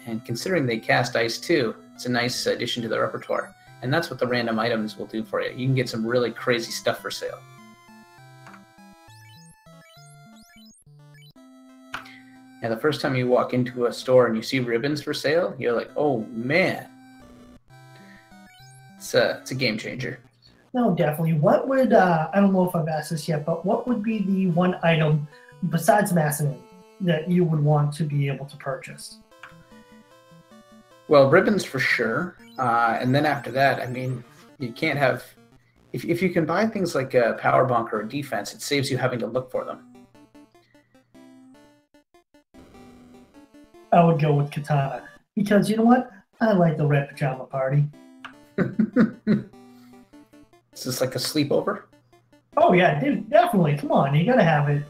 And considering they cast ice too, it's a nice addition to the repertoire. And that's what the random items will do for you. You can get some really crazy stuff for sale. Yeah, the first time you walk into a store and you see ribbons for sale, you're like, oh man. It's a game changer. No, definitely. What would, I don't know if I've asked this yet, but what would be the one item besides Massenet that you would want to be able to purchase? Well, ribbons for sure. And then after that, I mean, you can't have... If you can buy things like a power bunker or defense, it saves you having to look for them. I would go with katana. Because you know what? I like the red pajama party. Is this like a sleepover? Oh yeah, dude, definitely. Come on, you gotta have it.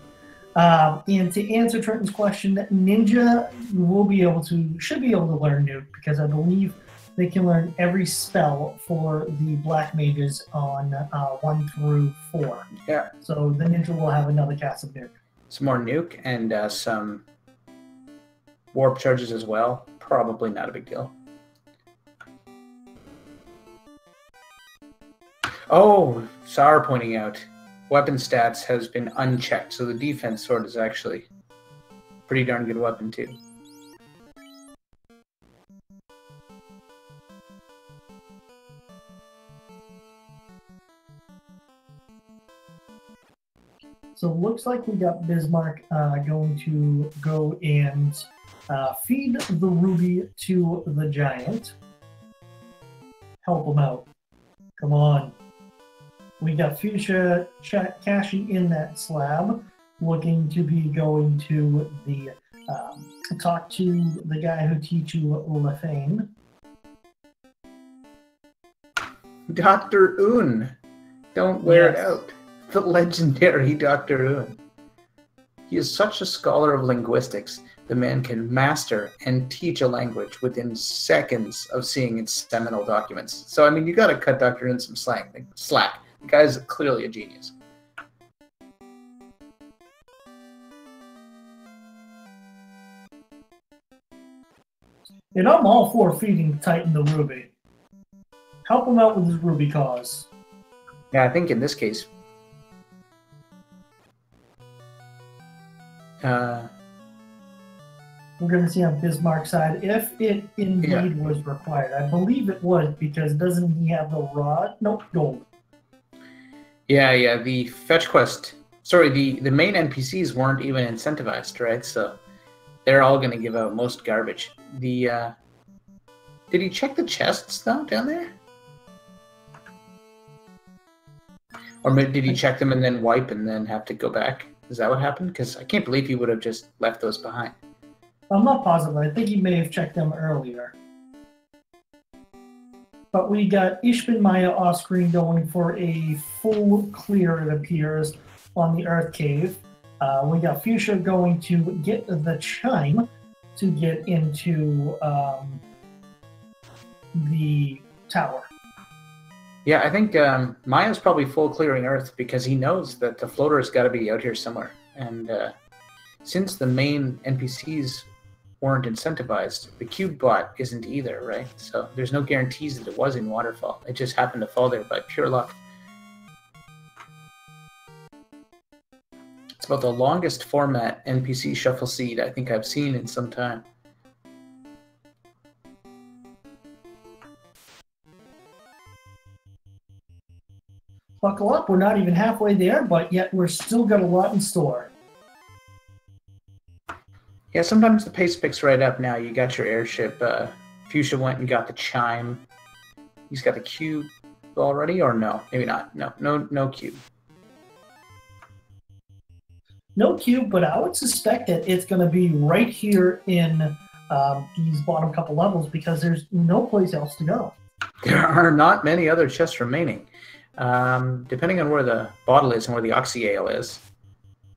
And to answer Trenton's question, Ninja should be able to learn Nuke because I believe they can learn every spell for the Black Mages on 1 through 4. Yeah. So the Ninja will have another cast of Nuke. Some more Nuke and some warp charges as well. Probably not a big deal. Oh, Saar pointing out, weapon stats has been unchecked, so the defense sword is actually a pretty darn good weapon too. So it looks like we got Bismarck going to go and feed the ruby to the giant. Help him out. Come on. We got Fuchsia cashing in that slab, looking to be going to the talk to the guy who teach you Lefane. Dr. Un. Don't wear it out. The legendary Dr. Un. He is such a scholar of linguistics. The man can master and teach a language within seconds of seeing its seminal documents. So, I mean, you got to cut Dr. Un some slack. The guy's clearly a genius. And I'm all for feeding Titan the ruby. Help him out with his ruby cause. Yeah, I think in this case, we're going to see on Bismarck's side if it indeed was required. I believe it was because doesn't he have the rod? Nope, gold. Yeah, the fetch quest. Sorry, the main NPCs weren't even incentivized, right? So they're all going to give out most garbage. Did he check the chests though down there? Or maybe did he check them and then wipe and then have to go back? Is that what happened? Because I can't believe he would have just left those behind. I'm not positive. I think he may have checked them earlier. But we got Ishbin Maya off screen going for a full clear, it appears, on the Earth Cave. We got Fuchsia going to get the chime to get into the tower. Yeah, I think Maya's probably full clearing Earth because he knows that the floater's got to be out here somewhere. And since the main NPCs weren't incentivized, the cube bot isn't either, right? So there's no guarantees that it was in Waterfall. It just happened to fall there by pure luck. It's about the longest format NPC shuffle seed I think I've seen in some time. Buckle up, we're not even halfway there, but yet we're still got a lot in store. Yeah, sometimes the pace picks right up now. You got your airship. Fuchsia went and got the chime. He's got the cube already, or no? Maybe not. No cube. No cube, but I would suspect that it's going to be right here in these bottom couple levels because there's no place else to go. There are not many other chests remaining. Depending on where the bottle is and where the oxyale is.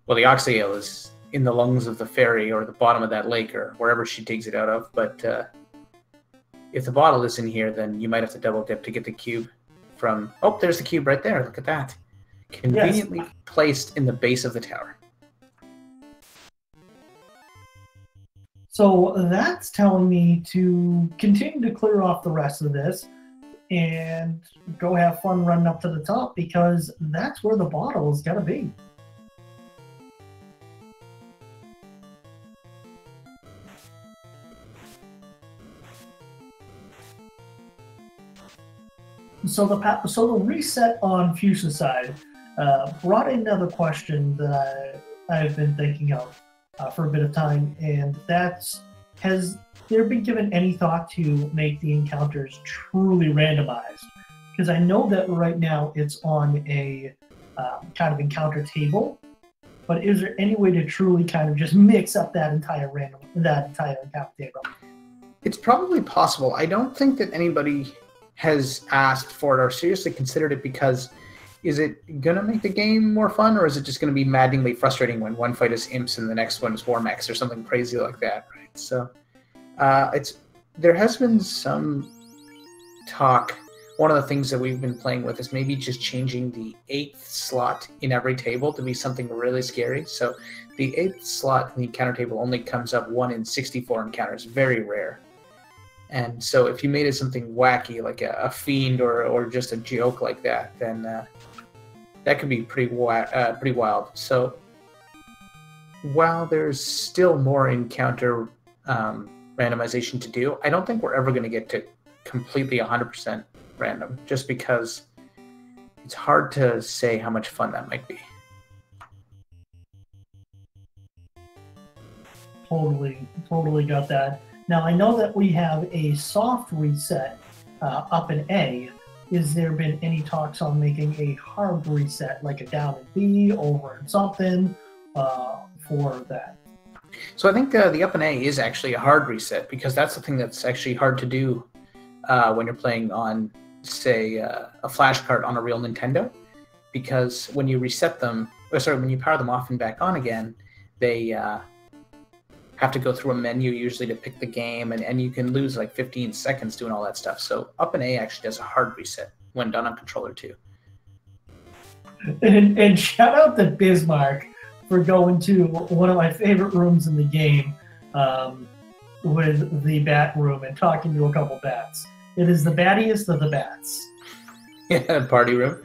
Well, the oxyale is in the lungs of the fairy or the bottom of that lake or wherever she digs it out of. But if the bottle is in here, then you might have to double dip to get the cube from... Oh, there's the cube right there. Look at that. Conveniently placed in the base of the tower. So that's telling me to continue to clear off the rest of this and go have fun running up to the top because that's where the bottle is going to be. So the reset on Fuchsia's side brought another question that I've been thinking of for a bit of time, and that's has there been given any thought to make the encounters truly randomized? Because I know that right now it's on a kind of encounter table, but is there any way to truly kind of just mix up that entire encounter table? It's probably possible. I don't think that anybody has asked for it or seriously considered it, because is it going to make the game more fun, or is it just going to be maddeningly frustrating when one fight is imps and the next one is war mechs or something crazy like that, right? So there has been some talk. One of the things that we've been playing with is maybe just changing the 8th slot in every table to be something really scary. So the 8th slot in the encounter table only comes up 1 in 64 encounters, very rare. And so if you made it something wacky, like a fiend or just a joke like that, then that could be pretty wild. So while there's still more encounter randomization to do, I don't think we're ever going to get to completely 100% random, just because it's hard to say how much fun that might be. Totally got that. Now, I know that we have a soft reset up in A. Is there been any talks on making a hard reset, like a down in B, over in something, for that? So I think the up in A is actually a hard reset, because that's the thing that's actually hard to do when you're playing on, say, a flash cart on a real Nintendo, because when you reset them, when you power them off and back on again, they have to go through a menu usually to pick the game, and you can lose like 15 seconds doing all that stuff. So up and A actually does a hard reset when done on controller 2. And shout out to Bismarck for going to one of my favorite rooms in the game, with the bat room and talking to a couple bats. It is the battiest of the bats. Yeah, party room.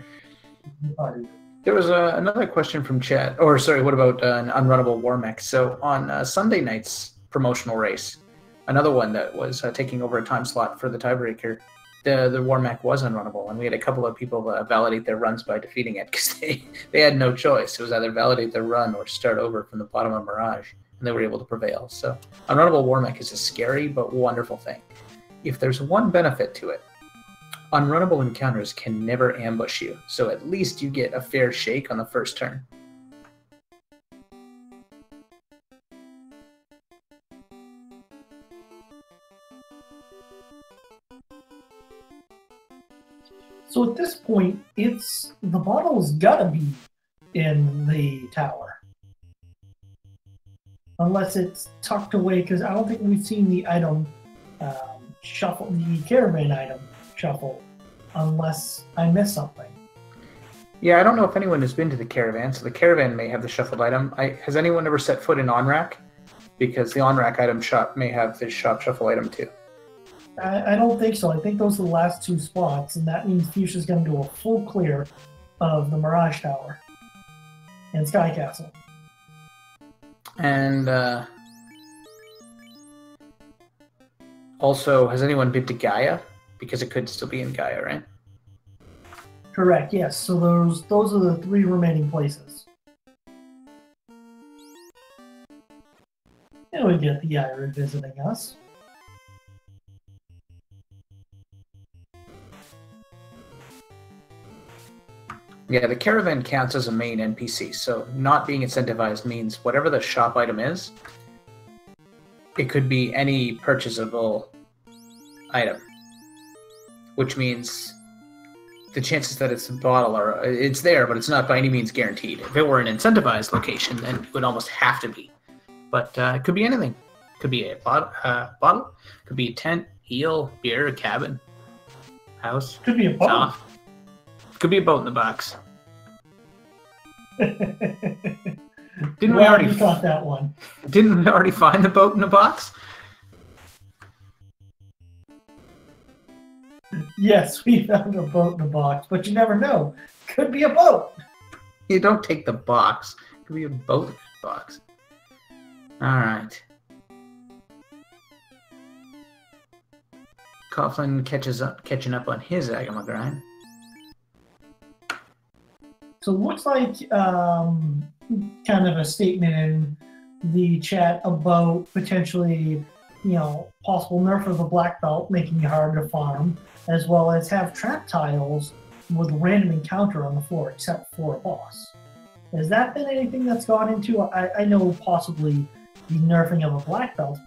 Party room. There was another question from chat. Or sorry, what about an unrunnable war mech? So on Sunday night's promotional race, another one that was taking over a time slot for the tiebreaker, the war mech was unrunnable, and we had a couple of people validate their runs by defeating it, because they had no choice. It was either validate their run or start over from the bottom of Mirage, and they were able to prevail. So unrunnable war mech is a scary but wonderful thing. If there's one benefit to it, unrunnable encounters can never ambush you, so at least you get a fair shake on the first turn. So at this point, the bottle's gotta be in the tower. Unless it's tucked away, because I don't think we've seen the item shuffle, the caravan item shuffle, unless I missed something. Yeah, I don't know if anyone has been to the caravan, so the caravan may have the shuffled item. Has anyone ever set foot in on-rack? Because the on-rack item shop may have the shop shuffle item too. I don't think so. I think those are the last 2 spots, and that means Fuchsia's going to do a full clear of the Mirage Tower and Sky Castle. And also, has anyone been to Gaia? Because it could still be in Gaia, right? Correct, yes. So those are the 3 remaining places. And we get the Ira visiting us. Yeah, the caravan counts as a main NPC, so not being incentivized means whatever the shop item is, it could be any purchasable item, which means the chances that it's a bottle it's there, but it's not by any means guaranteed. If it were an incentivized location, then it would almost have to be. But it could be anything. It could be a bottle, could be a tent, heel, beer, a cabin, house. Could be a boat. Could be a boat in the box. Didn't we already got that one? Didn't we already find the boat in the box? Yes, we found a boat in a box, but you never know. Could be a boat. You don't take the box. It could be a boat in the box. All right. Coughlin catching up on his Agama grind. So it looks like kind of a statement in the chat about potentially possible nerf of the black belt, making it harder to farm, as well as have trap tiles with random encounter on the floor, except for a boss. Has that been anything that's gone into? I know possibly the nerfing of a black belt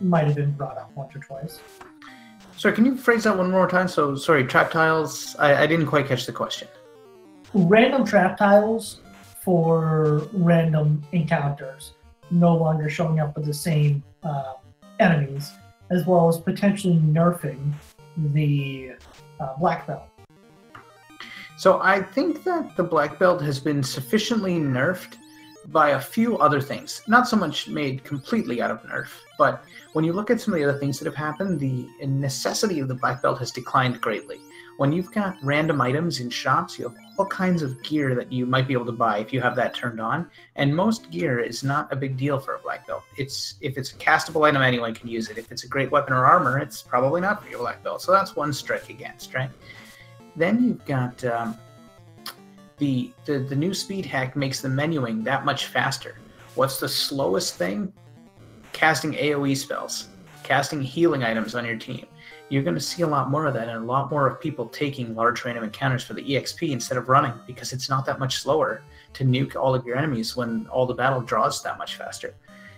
might have been brought up once or twice. Sorry, can you phrase that one more time? So, sorry, trap tiles. I didn't quite catch the question. Random trap tiles for random encounters, no longer showing up with the same enemies, as well as potentially nerfing the black belt. So I think that the black belt has been sufficiently nerfed by a few other things. Not so much made completely out of nerf, but when you look at some of the other things that have happened, the necessity of the black belt has declined greatly. When you've got random items in shops, you have all kinds of gear that you might be able to buy if you have that turned on, and most gear is not a big deal for a black belt. If it's a castable item, anyone can use it. If it's a great weapon or armor, it's probably not for your black belt. So that's one strike against, right? Then you've got the new speed hack makes the menuing that much faster. What's the slowest thing? Casting AoE spells, casting healing items on your team. You're going to see a lot more of that, and a lot more of people taking large random encounters for the EXP instead of running, because it's not that much slower to nuke all of your enemies when all the battle draws that much faster.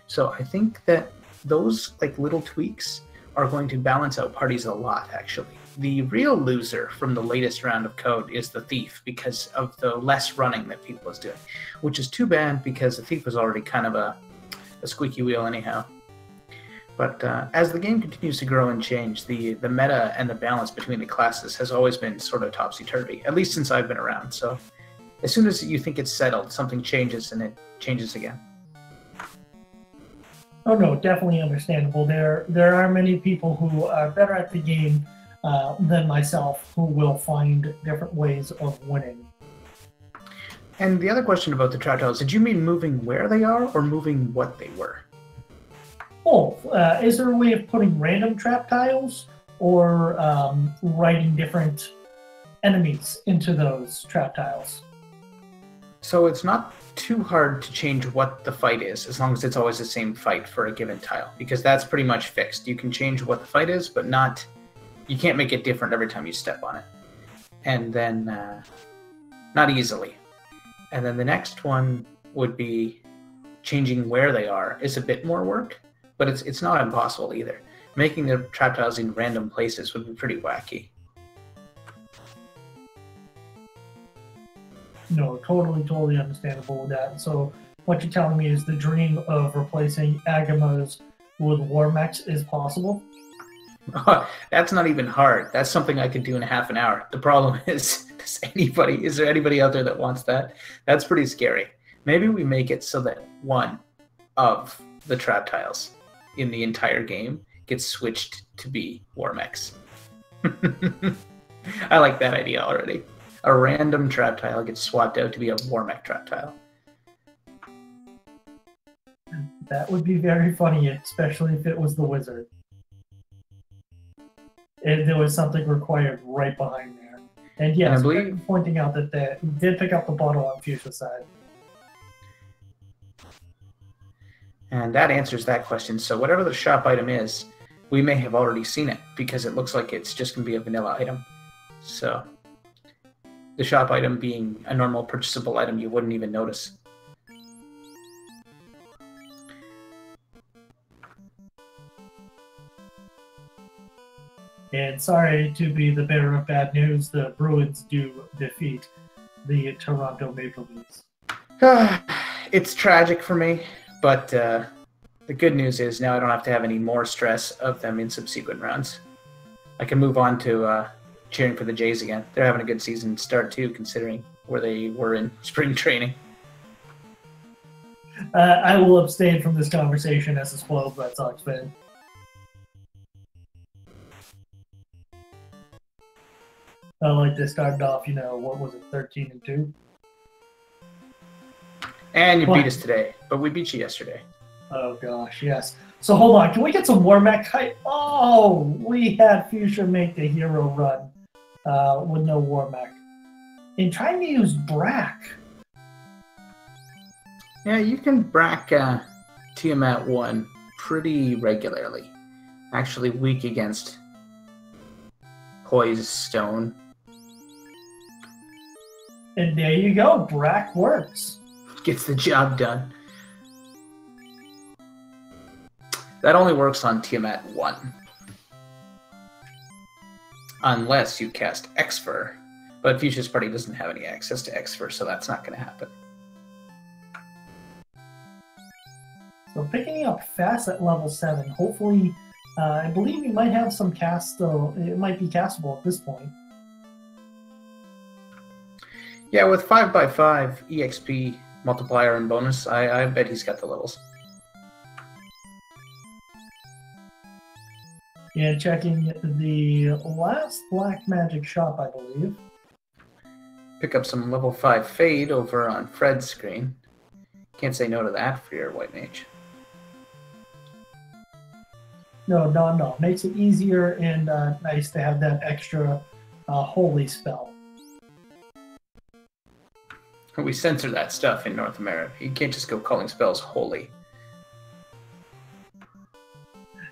So I think that those little tweaks are going to balance out parties a lot, actually. The real loser from the latest round of code is the Thief, because of the less running that people is doing, which is too bad because the Thief was already kind of a squeaky wheel anyhow. But as the game continues to grow and change, the meta and the balance between the classes has always been sort of topsy-turvy, at least since I've been around. So as soon as you think it's settled, something changes and it changes again. Oh no, definitely understandable. There are many people who are better at the game than myself who will find different ways of winning. And the other question about the trap tiles, did you mean moving where they are or moving what they were? Both. Is there a way of putting random trap tiles or writing different enemies into those trap tiles? So it's not too hard to change what the fight is, as long as it's always the same fight for a given tile, because that's pretty much fixed. You can change what the fight is, but you can't make it different every time you step on it. And then, not easily. And then the next one would be changing where they are is a bit more work, but it's not impossible either. Making the trap tiles in random places would be pretty wacky. No, totally understandable with that. So what you're telling me is the dream of replacing Agamas with War Mechs is possible? That's not even hard. That's something I could do in half an hour. The problem is, is there anybody out there that wants that? That's pretty scary. Maybe we make it so that one of the trap tiles in the entire game gets switched to be War Mechs. I like that idea already. A random trap tile gets swapped out to be a War Mech trap tile. That would be very funny, especially if it was the wizard. And there was something required right behind there. And yes, I believe pointing out that they did pick up the bottle on Fuchsia's side. And that answers that question. So whatever the shop item is, we may have already seen it, because it looks like it's just going to be a vanilla item. So the shop item being a normal purchasable item you wouldn't even notice. And sorry to be the bearer of bad news, the Bruins do defeat the Toronto Maple Leafs. It's tragic for me, but the good news is now I don't have to have any more stress of them in subsequent rounds. I can move on to cheering for the Jays again. They're having a good season start too, considering where they were in spring training. I will abstain from this conversation as a spoiled Red Sox fan. Like they started off, what was it, 13-2? And you beat us today, but we beat you yesterday. Oh gosh, yes. So hold on, can we get some War Mech hype? Oh, we had Fuchsia make the hero run with no War Mech. And trying to use Brack. Yeah, you can Brack Tiamat 1 pretty regularly. Actually weak against Poised Stone. And there you go. Brack works. Gets the job done. That only works on Tiamat 1. Unless you cast Exfer. But Fuchsia's party doesn't have any access to Exfer, so that's not going to happen. So picking up fast at level 7. Hopefully, I believe you might have some cast, though. It might be castable at this point. Yeah, with 5x5 EXP multiplier and bonus, I bet he's got the levels. And checking the last black magic shop, I believe. Pick up some level 5 Fade over on Fred's screen. Can't say no to that for your White Mage. No. Makes it easier and nice to have that extra holy spell. We censor that stuff in North America. You can't just go calling spells holy.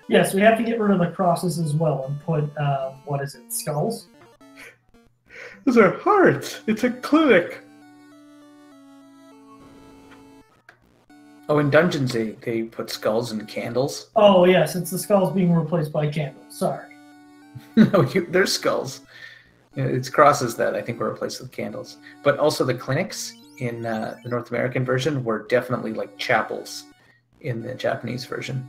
Yes, we have to get rid of the crosses as well and put, what is it, skulls? Those are hearts. It's a clinic. Oh, in dungeons they put skulls and candles. Oh, yes, it's the skulls being replaced by candles. Sorry. No, there's skulls. It's crosses that I think were replaced with candles. But also the clinics in the North American version were definitely like chapels in the Japanese version.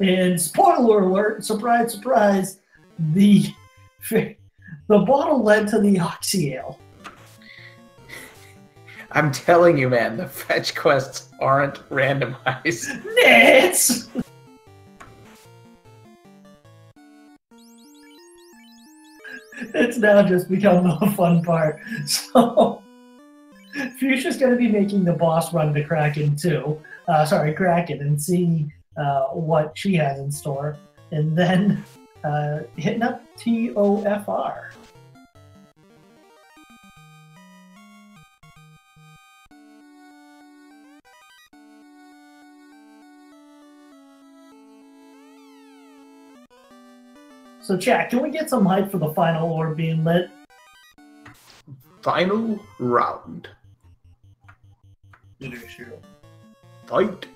And spoiler alert, surprise, surprise, the bottle led to the Oxyale. I'm telling you, man, the fetch quests aren't randomized. Nits! It's now just become the fun part. So, Fuchsia's going to be making the boss run to Kraken too. Kraken, and see what she has in store. And then hitting up TOFR. So, chat, can we get some hype for the final orb being lit? Final round. Fight.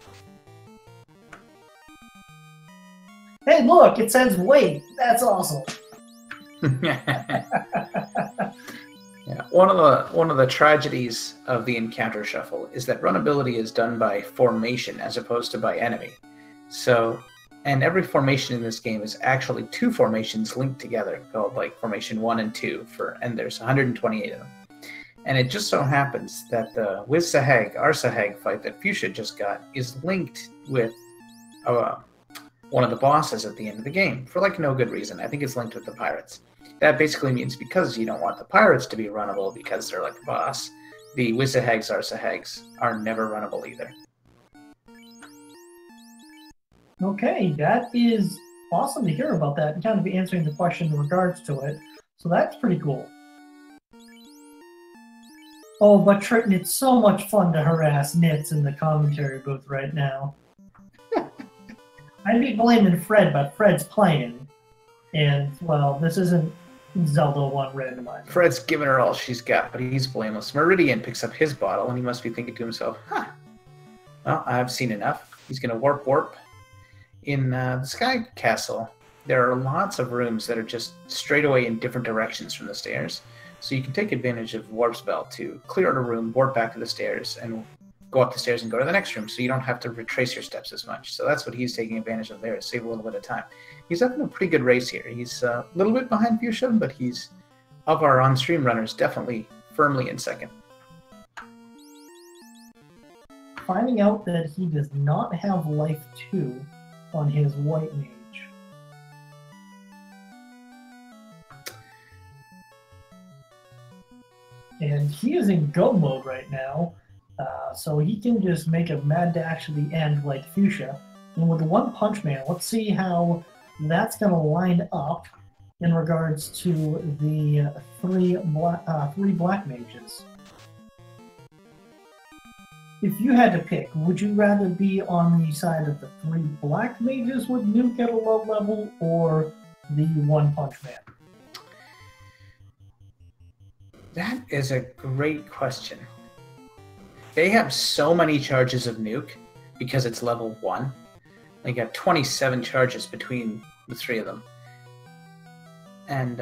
Hey, look, it says wait. That's awesome. Yeah, one of the tragedies of the encounter shuffle is that runnability is done by formation as opposed to by enemy. So, and every formation in this game is actually two formations linked together, called like formation 1 and 2, and there's 128 of them. And it just so happens that the Wiz Sahag, our Sahag fight that Fuchsia just got is linked with one of the bosses at the end of the game for like no good reason. I think it's linked with the pirates. That basically means because you don't want the pirates to be runnable because they're like a boss, the Wiz Sahags, our Sahags are never runnable either. Okay, that is awesome to hear about that and kind of be answering the question in regards to it. So that's pretty cool. Oh, but Triton, it's so much fun to harass Nits in the commentary booth right now. I'd be blaming Fred, but Fred's playing. And, well, this isn't Zelda 1 randomizer. Fred's giving her all she's got, but he's blameless. Meridian picks up his bottle, and he must be thinking to himself, huh, well, I've seen enough. He's going to warp. In the Sky Castle, there are lots of rooms that are just straight away in different directions from the stairs. So you can take advantage of Warp Spell to clear out a room, warp back to the stairs, and go up the stairs and go to the next room, so you don't have to retrace your steps as much. So that's what he's taking advantage of there, to save a little bit of time. He's up in a pretty good race here. He's a little bit behind Fuchsia, but he's, of our on-stream runners, definitely firmly in second. Finding out that he does not have Life 2 on his White Mage. And he is in go mode right now, so he can just make a mad dash to the end like Fuchsia. And with the One Punch Man, let's see how that's going to line up in regards to the three black mages. if you had to pick, would you rather be on the side of the 3 black mages with Nuke at a low level, or the One Punch Man? That is a great question. They have so many charges of Nuke because it's level 1. They got 27 charges between the 3 of them. And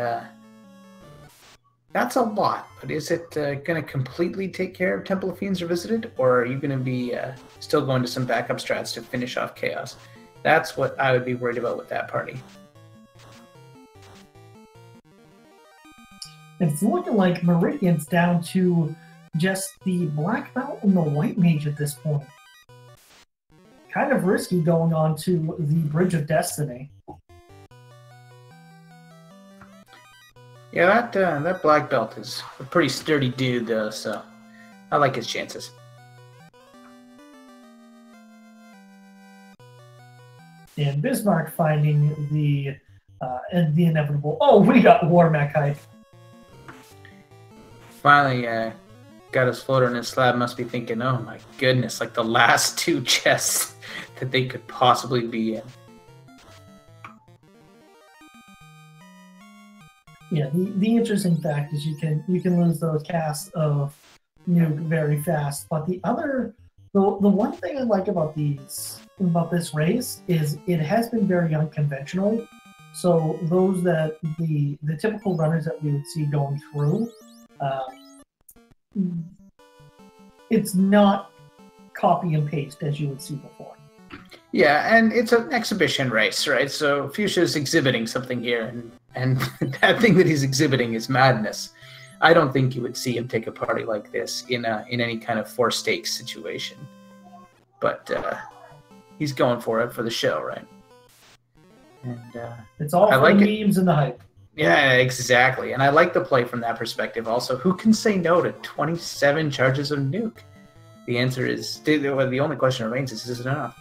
that's a lot, but is it going to completely take care of Temple of Fiends Revisited, or are you going to be still going to some backup strats to finish off Chaos? That's what I would be worried about with that party. It's looking like Meridian's down to just the black belt and the white mage at this point. Kind of risky going on to the Bridge of Destiny. Yeah, that black belt is a pretty sturdy dude, though, so I like his chances. And Bismarck finding the inevitable. Oh, we got War Mech hype. Finally, got his floater in his slab. Must be thinking, oh my goodness, like the last 2 chests that they could possibly be in. Yeah, the interesting fact is you can lose those casts of Nuke very fast. But the one thing I like about this race is it has been very unconventional. So those that the typical runners that we would see going through, it's not copy and paste as you would see before. Yeah, and it's an exhibition race, right? So Fuchsia's exhibiting something here, and that thing that he's exhibiting is madness. I don't think you would see him take a party like this in any kind of 4 stakes situation. But he's going for it for the show, right? And it's all for the memes and the hype. Yeah, exactly. And I like the play from that perspective. Also, who can say no to 27 charges of Nuke? The answer is, the only question remains is it enough?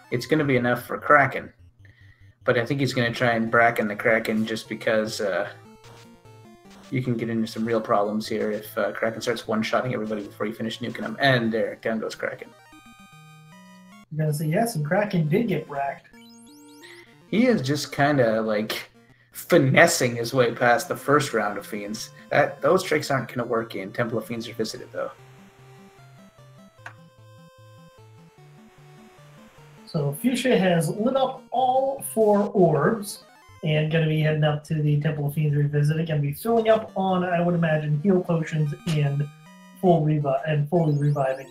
It's going to be enough for Kraken. But I think he's going to try and bracken the Kraken just because you can get into some real problems here if Kraken starts one-shotting everybody before you finish nuking them. And there, down goes Kraken. I'm going to say yes, and Kraken did get bracked. He is just kind of like finessing his way past the first round of Fiends. Those tricks aren't going to work in Temple of Fiends Revisited, though. So Fuchsia has lit up all 4 orbs and going to be heading up to the Temple of Fiends Revisited. Going to be filling up on, I would imagine, heal potions and fully reviving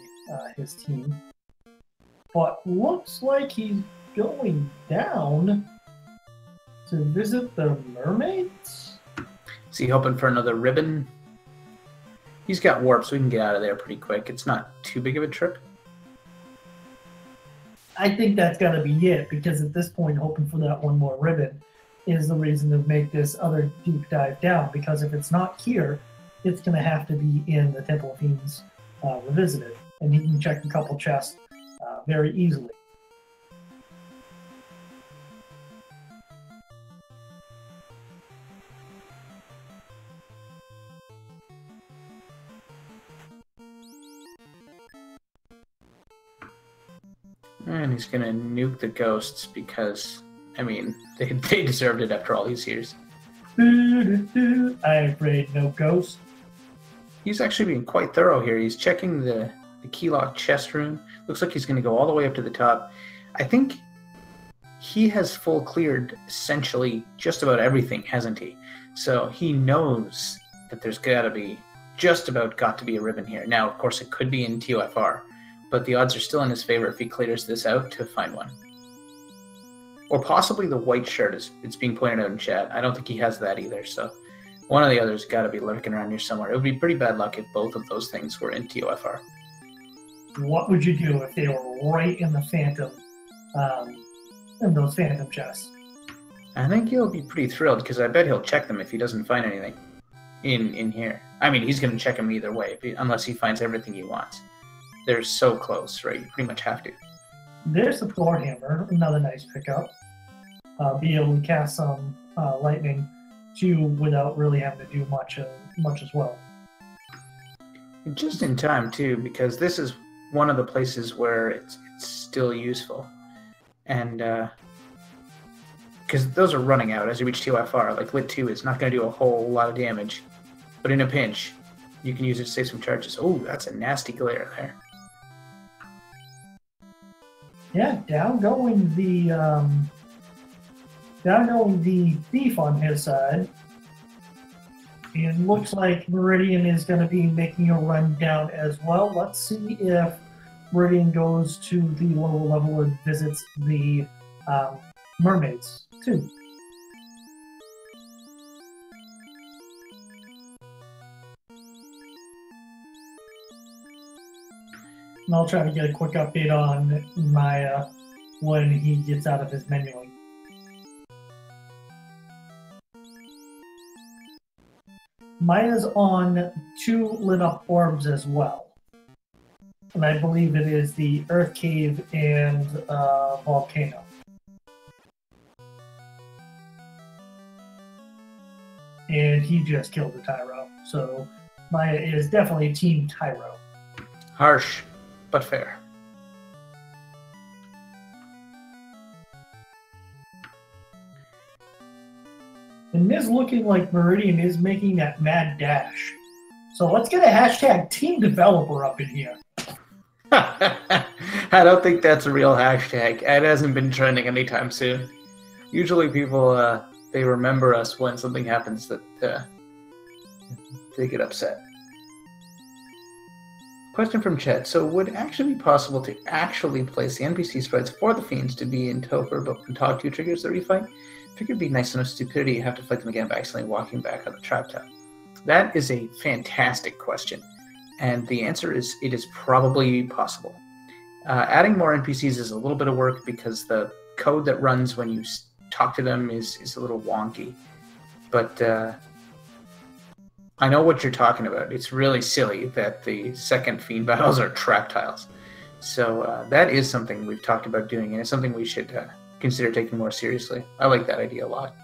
his team. But looks like he's going down to visit the mermaids? Is he hoping for another ribbon? He's got warp, so we can get out of there pretty quick. It's not too big of a trip. I think that's got to be it, because at this point, hoping for that one more ribbon is the reason to make this other deep dive down, because if it's not here, it's going to have to be in the Temple of Fiends Revisited, and he can check a couple chests very easily. And he's going to nuke the ghosts because, I mean, they deserved it after all these years. I afraid no ghost. He's actually being quite thorough here. He's checking the keylock chest room. Looks like he's going to go all the way up to the top. I think he has full cleared essentially just about everything, hasn't he? So he knows that there's got to be a ribbon here. Now, of course, it could be in TOFR, but the odds are still in his favor if he clears this out to find one. Or possibly the white shirt, it's being pointed out in chat. I don't think he has that either, so one of the others got to be lurking around here somewhere. It would be pretty bad luck if both of those things were in TOFR. What would you do if they were right in the Phantom, in those Phantom chests? I think he'll be pretty thrilled, because I bet he'll check them if he doesn't find anything in here. I mean, he's going to check them either way, unless he finds everything he wants. They're so close, right? You pretty much have to. There's the Thor Hammer, another nice pickup. Be able to cast some lightning too without really having to do much as well. Just in time too, because this is one of the places where it's still useful, and because those are running out as you reach TOFR. Like Lit 2 is not going to do a whole lot of damage, but in a pinch, you can use it to save some charges. Oh, that's a nasty glare there. Yeah, down going the thief on his side. And looks like Meridian is going to be making a run down as well. Let's see if Meridian goes to the lower level and visits the mermaids too. And I'll try to get a quick update on Maya when he gets out of his menuing. Maya's on 2 lit up orbs as well. And I believe it is the Earth Cave and Volcano. And he just killed the Tyro. So Maya is definitely Team Tyro. Harsh, but fair. And it is looking like Meridian is making that mad dash. So let's get a hashtag team developer up in here. I don't think that's a real hashtag. It hasn't been trending anytime soon. Usually people, they remember us when something happens that they get upset. Question from Chet. So would it actually be possible to actually place the NPC sprites for the fiends to be in Topher, but when Talk 2 triggers the refight? I figured it'd be nice enough stupidity you have to fight them again by accidentally walking back on the trap tile. That is a fantastic question. And the answer is it is probably possible. Adding more NPCs is a little bit of work because the code that runs when you talk to them is a little wonky. But I know what you're talking about. It's really silly that the second fiend battles are trap tiles. So that is something we've talked about doing, and it's something we should consider taking more seriously. I like that idea a lot.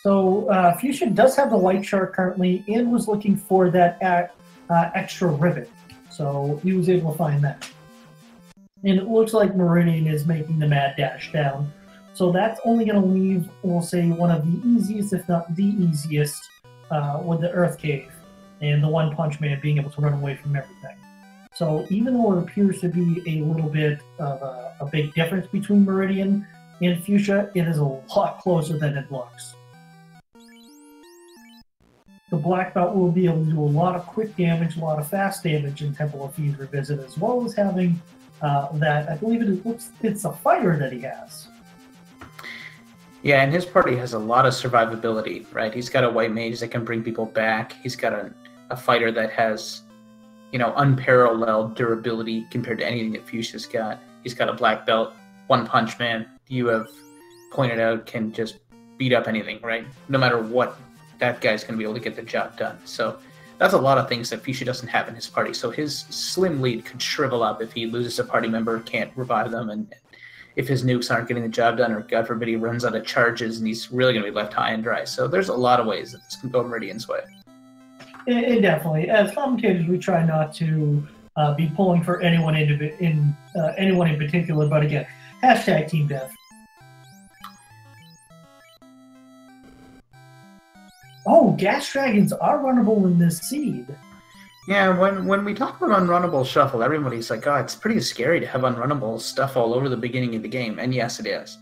So Fuchsia does have the White Shark currently and was looking for that extra ribbon. So he was able to find that. And it looks like Meridian is making the mad dash down. So that's only going to leave, we'll say, one of the easiest, if not the easiest, with the Earth Cave and the One Punch Man being able to run away from everything. So even though it appears to be a little bit of a big difference between Meridian and Fuchsia, it is a lot closer than it looks. The Black Belt will be able to do a lot of quick damage, a lot of fast damage in Temple of Fiends Revisit, as well as having that, I believe it's a fighter that he has. Yeah, and his party has a lot of survivability, right? He's got a white mage that can bring people back. He's got a fighter that has, unparalleled durability compared to anything that Fuchsia's got. He's got a black belt. One Punch Man, you have pointed out, can just beat up anything, right? No matter what, that guy's going to be able to get the job done. So that's a lot of things that Fuchsia doesn't have in his party. So his slim lead could shrivel up if he loses a party member, can't revive them, and if his nukes aren't getting the job done, or God forbid he runs out of charges and he's really going to be left high and dry. So there's a lot of ways that this can go Meridian's way. It definitely. As commentators, we try not to be pulling for anyone anyone in particular, but again, hashtag Team Death. Oh, gas dragons are runnable in this seed. Yeah, when we talk about unrunnable shuffle, everybody's like, oh, it's pretty scary to have unrunnable stuff all over the beginning of the game. And yes, it is.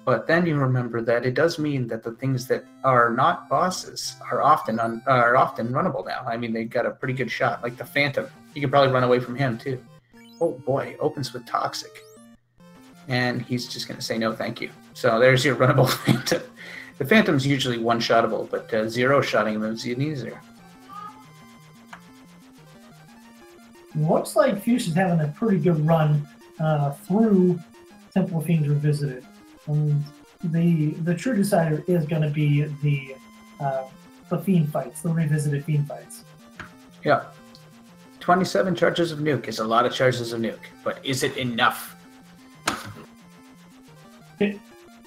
But then you remember that it does mean that the things that are not bosses are often runnable now. I mean, they got a pretty good shot. Like the Phantom. You can probably run away from him, too. Oh, boy. Opens with Toxic. And he's just going to say no, thank you. So there's your runnable Phantom. The Phantom's usually one-shottable, but zero-shotting him is even easier. Looks like Fuchsia's having a pretty good run through Temple of Fiends Revisited. And the true decider is going to be the Fiend fights, the revisited Fiend fights. Yeah. 27 charges of nuke is a lot of charges of nuke, but is it enough?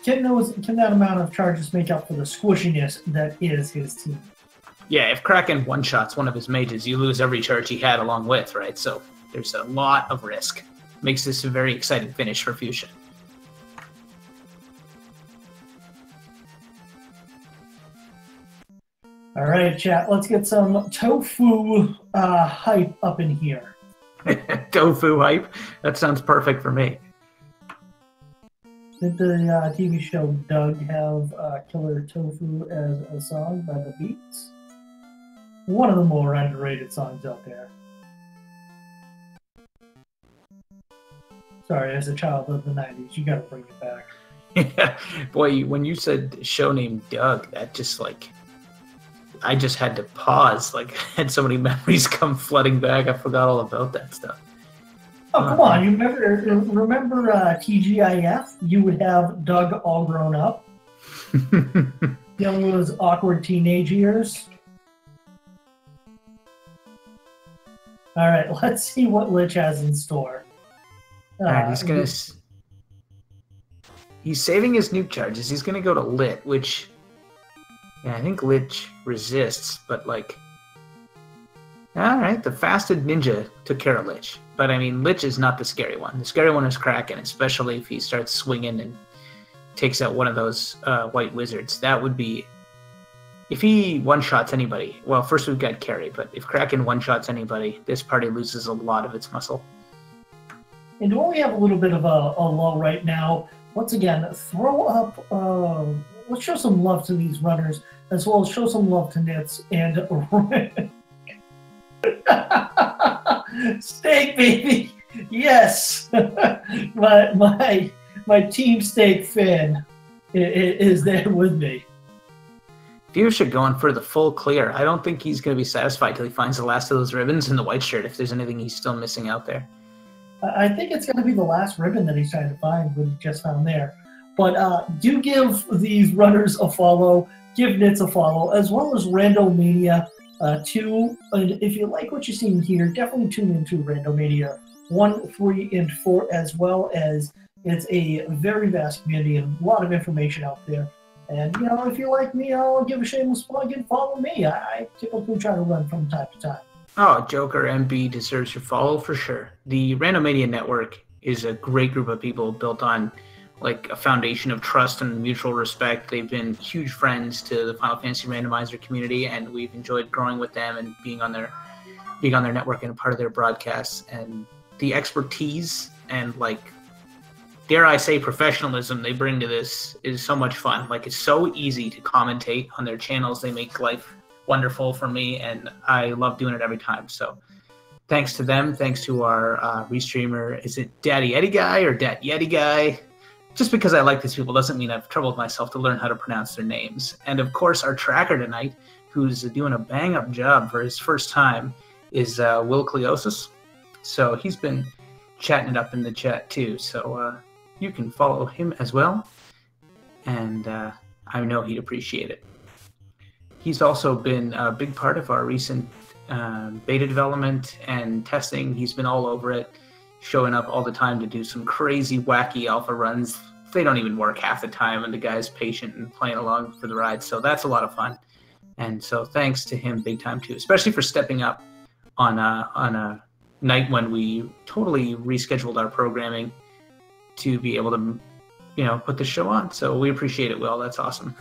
can that amount of charges make up for the squishiness that is his team? Yeah, if Kraken one-shots one of his mages, you lose every charge he had along with, right? So there's a lot of risk. Makes this a very exciting finish for Fuchsia. All right, chat. Let's get some tofu hype up in here. Tofu hype? That sounds perfect for me. Did the TV show Doug have Killer Tofu as a song by the Beats? One of the more underrated songs out there. Sorry, as a child of the 90s, you gotta bring it back. Yeah, boy, when you said show name Doug, that just like... I just had to pause. Like, I had so many memories come flooding back. I forgot all about that stuff. Oh, come on. You remember TGIF? You would have Doug all grown up. Dealing with his awkward teenage years. All right, let's see what Lich has in store. All right, he's saving his nuke charges. He's going to go to Lit, which... Yeah, I think Lich resists, but like... Alright, the fasted ninja took care of Lich. But I mean, Lich is not the scary one. The scary one is Kraken, especially if he starts swinging and takes out one of those white wizards. That would be... If he one-shots anybody... Well, first we've got Carry, but if Kraken one-shots anybody, this party loses a lot of its muscle. And while we have a little bit of a lull right now, once again, throw up... let's show some love to these runners, as well as show some love to Nits and Steak, baby. Yes, my team Steak fan is there with me. Fuchsia going for the full clear. I don't think he's going to be satisfied till he finds the last of those ribbons in the white shirt. If there's anything he's still missing out there, I think it's going to be the last ribbon that he's trying to find. What he just found there. But do give these runners a follow, give Nits a follow, as well as Randomania 2. And if you like what you're seeing here, definitely tune into Randomania 1, 3, and 4, as well as it's a very vast community and a lot of information out there. And, you know, if you like me, I'll give a shameless plug and follow me. I typically try to run from time to time. Oh, Joker MB deserves your follow for sure. The Randomania Network is a great group of people built on like a foundation of trust and mutual respect. They've been huge friends to the Final Fantasy Randomizer community, and we've enjoyed growing with them and being on their network and a part of their broadcasts. And the expertise and, like, dare I say, professionalism they bring to this is so much fun. Like, it's so easy to commentate on their channels. They make life wonderful for me, and I love doing it every time. So thanks to them. Thanks to our restreamer. Is it Daddy Eddie Guy or Dat Yeti Guy? Just because I like these people doesn't mean I've troubled myself to learn how to pronounce their names. And of course, our tracker tonight, who's doing a bang-up job for his first time, is Will Cleosis. So he's been chatting it up in the chat too. So you can follow him as well. And I know he'd appreciate it. He's also been a big part of our recent beta development and testing. He's been all over it, showing up all the time to do some crazy, wacky alpha runs. They don't even work half the time, and the guy's patient and playing along for the ride. So that's a lot of fun. And so thanks to him big time too, especially for stepping up on a night when we totally rescheduled our programming to be able to, you know, put the show on. So we appreciate it, Will. That's awesome.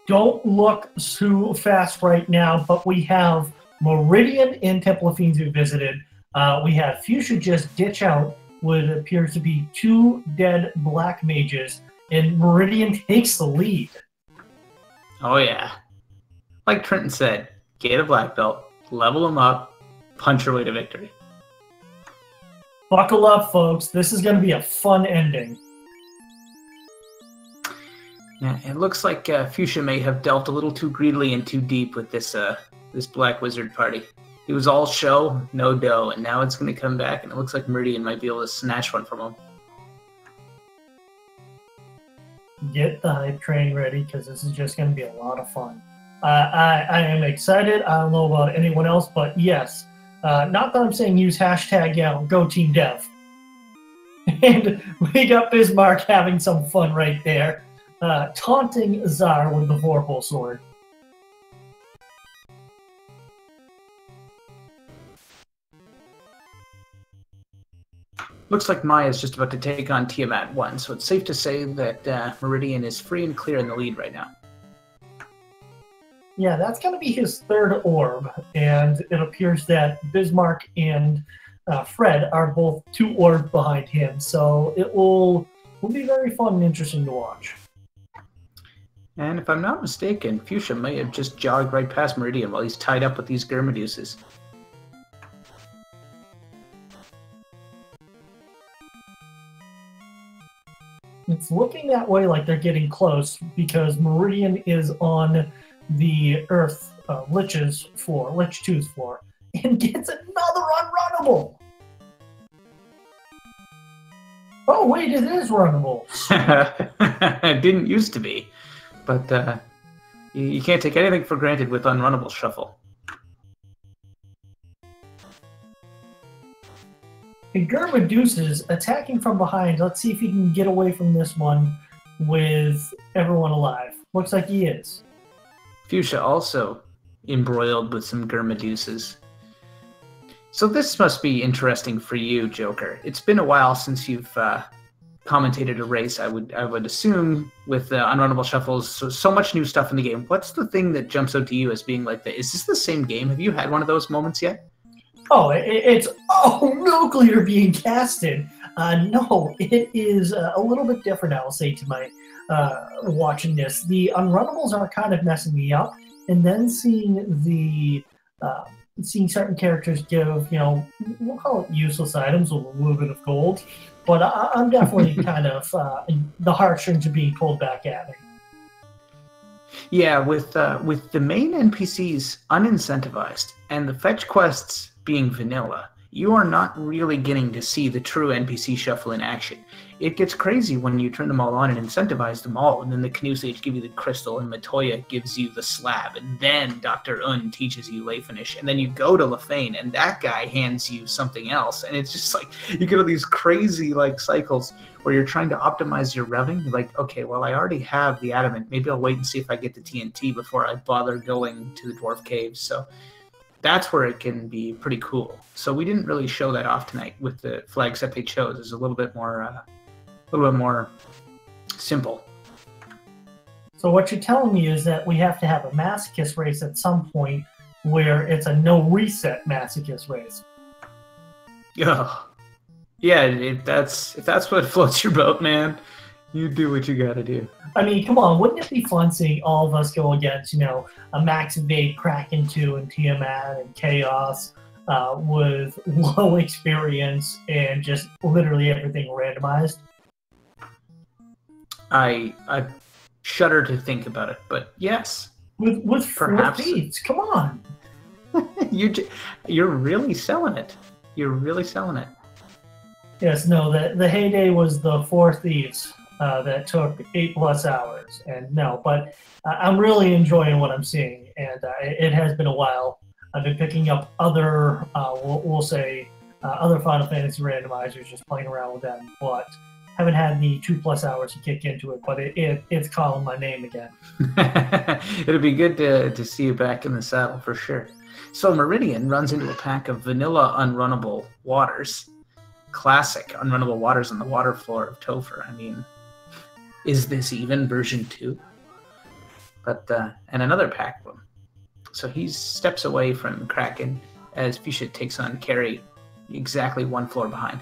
Don't look too fast right now, but we have Meridian and Temple of Fiends who visited. We have Fuchsia just ditch out what appears to be 2 dead black mages, and Meridian takes the lead. Oh, yeah. Like Trenton said, get a black belt, level them up, punch your way to victory. Buckle up, folks. This is going to be a fun ending. Yeah, it looks like Fuchsia may have delved a little too greedily and too deep with this Black Wizard party. It was all show, no dough, and now it's going to come back, and it looks like Meridian might be able to snatch one from him. Get the hype train ready, because this is just going to be a lot of fun. I am excited. I don't know about anyone else, but yes. Not that I'm saying use hashtag GoTeamDev. And we got Bismarck having some fun right there, taunting Zar with the Vorpal sword. Looks like Maya's just about to take on Tiamat 1, so it's safe to say that Meridian is free and clear in the lead right now. Yeah, that's going to be his third orb, and it appears that Bismarck and Fred are both 2 orbs behind him, so it will be very fun and interesting to watch. And if I'm not mistaken, Fuchsia may have just jogged right past Meridian while he's tied up with these Gurmaduses. It's looking that way, like they're getting close, because Meridian is on the Earth Lich's floor, Lich 2's floor, and gets another unrunnable. Oh wait, it is runnable. It didn't used to be, but you can't take anything for granted with Unrunnable Shuffle. And Gurmaduce's attacking from behind. Let's see if he can get away from this one with everyone alive. Looks like he is. Fuchsia also embroiled with some Gurmaduces. So this must be interesting for you, Joker. It's been a while since you've commentated a race. I would assume with Unrunnable Shuffles, so much new stuff in the game. What's the thing that jumps out to you as being like, is this the same game? Have you had one of those moments yet? Oh, it's nuclear being casted. No, it is a little bit different, I will say, to my watching this. The Unrunnables are kind of messing me up, and then seeing certain characters give, we'll call it useless items with a little bit of gold, but I'm definitely kind of, the heartstrings are being pulled back at me. Yeah, with the main NPCs unincentivized and the fetch quests being vanilla, you are not really getting to see the true NPC shuffle in action. It gets crazy when you turn them all on and incentivize them all, and then the Canoe Sage give you the crystal, and Matoya gives you the slab, and then Dr. Un teaches you lay finish, and then you go to Lefane, and that guy hands you something else, and it's just like, you get all these crazy cycles where you're trying to optimize your routing. You're like, okay, well, I already have the adamant. Maybe I'll wait and see if I get the TNT before I bother going to the Dwarf Caves. So that's where it can be pretty cool. So we didn't really show that off tonight with the flags that they chose. It's a little bit more simple. So what you're telling me is that we have to have a Masochist race at some point where it's a no reset Masochist race. Yeah, if that's what floats your boat, man, you do what you gotta do. I mean, come on, wouldn't it be fun seeing all of us go against, a Max Invade, Kraken 2, and Tiamat and Chaos with low experience and just literally everything randomized? I shudder to think about it, but yes. With perhaps 4 beats, come on. You're really selling it. You're really selling it. Yes, no, the heyday was the 4 Thieves that took 8+ hours. And no, but I'm really enjoying what I'm seeing, and it has been a while. I've been picking up other, we'll say, other Final Fantasy randomizers, just playing around with them, but haven't had the 2+ hours to kick into it, but it's calling my name again. It'll be good to see you back in the saddle for sure. So Meridian runs into a pack of vanilla unrunnable waters. Classic unrunnable waters on the water floor of Topher. I mean, is this even version 2? But and another pack of them. So he steps away from Kraken as Fuchsia takes on Carrie exactly 1 floor behind.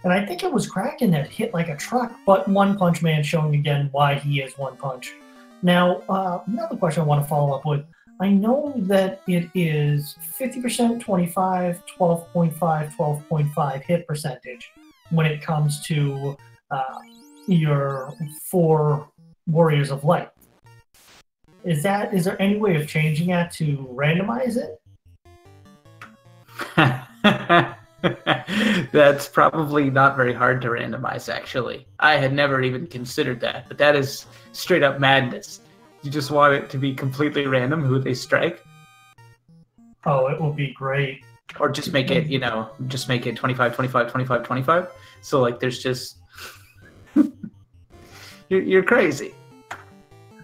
And I think it was Kraken that hit like a truck, but One Punch Man showing again why he is One Punch. Now, another question I want to follow up with. I know that it is 50%, 25, 12.5, 12.5 hit percentage when it comes to your 4 Warriors of Light. Is there any way of changing that to randomize it? That's probably not very hard to randomize, actually. I had never even considered that, but that is straight up madness. You just want it to be completely random who they strike? Oh, it will be great. Or just make it, just make it 25, 25, 25, 25. So like there's just you're crazy.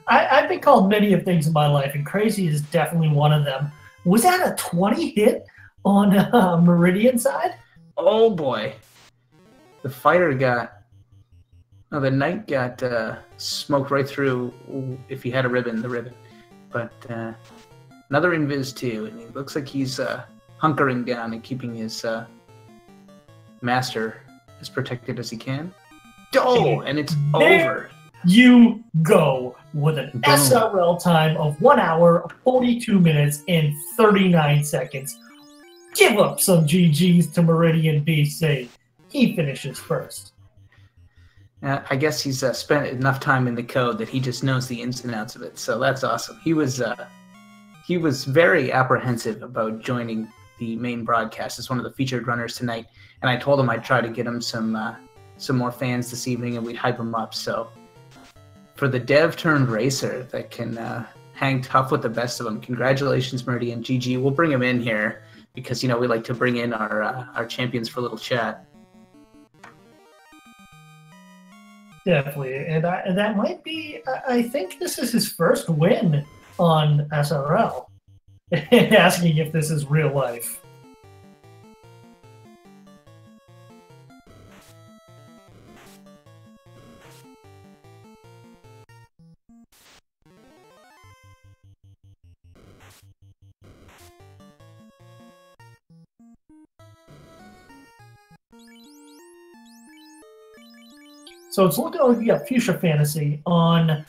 I've been called many of things in my life, and crazy is definitely one of them. Was that a 20 hit on Meridian side? Oh boy. The knight got smoked right through. If he had the ribbon. But another invis too, and it looks like he's hunkering down and keeping his master as protected as he can. Oh, and it's over. You go with an Boom. SRL time of 1 hour, 42 minutes, and 39 seconds. Give up some GGs to Meridian BC. He finishes first. I guess he's spent enough time in the code that he just knows the ins and outs of it. So that's awesome. He was very apprehensive about joining the main broadcast as one of the featured runners tonight, and I told him I'd try to get him some more fans this evening, and we'd hype him up. So for the dev turned racer that can hang tough with the best of them, congratulations, Meridian. GG. We'll bring him in here because we like to bring in our champions for a little chat. Definitely, and that might be. I think this is his first win on SRL. Asking if this is real life. So it's looking like we got Fuchsia Fantasy on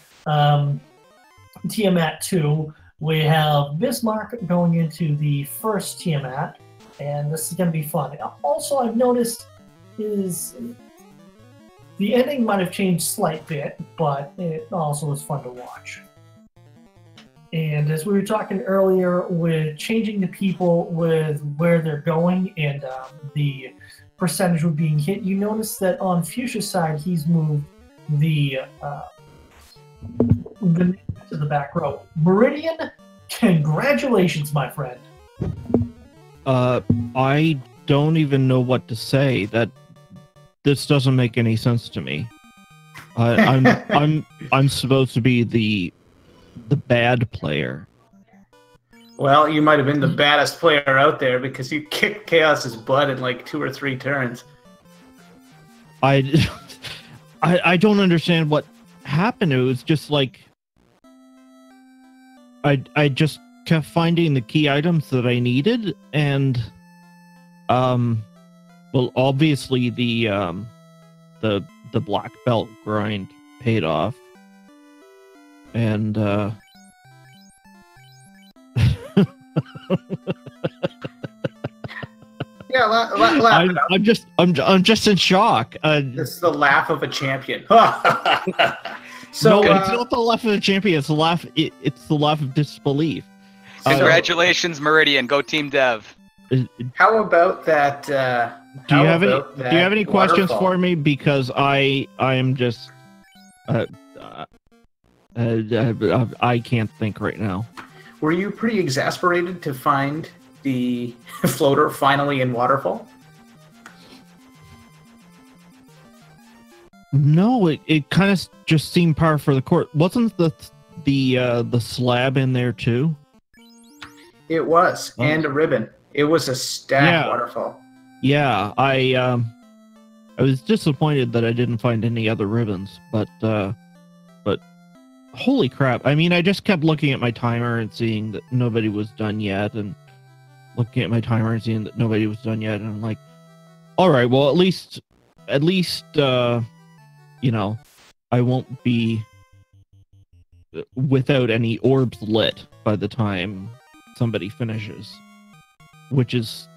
Tiamat 2. We have Bismarck going into the first Tiamat, and this is going to be fun. Also, I've noticed is the ending might have changed a slight bit, but it also was fun to watch. And as we were talking earlier, with changing the people with where they're going and the percentage of being hit, you notice that on Fuchsia's side, he's moved the to the back row. Meridian, congratulations, my friend. I don't even know what to say. That this doesn't make any sense to me. I'm supposed to be the bad player. Well, you might have been the baddest player out there because you kicked Chaos's butt in like 2 or 3 turns. I don't understand what happened. It was just like I just kept finding the key items that I needed, and well, obviously the black belt grind paid off, and yeah, laugh. I'm just in shock. This is the laugh of a champion. So no, it's not the laugh of a champion. It's the laugh. It's the laugh of disbelief. Congratulations, Meridian. Go Team Dev. How about that? Do you have any questions for me? Because I am just I can't think right now. Were you pretty exasperated to find the floater finally in Waterfall? No, it kind of just seemed par for the course. Wasn't the slab in there too? It was, and a ribbon. It was a stacked waterfall. Yeah, I was disappointed that I didn't find any other ribbons, but holy crap! I mean, I just kept looking at my timer and seeing that nobody was done yet, and looking at my timer and seeing that nobody was done yet, and I'm like, all right, well, at least. You know, I won't be without any orbs lit by the time somebody finishes, which is,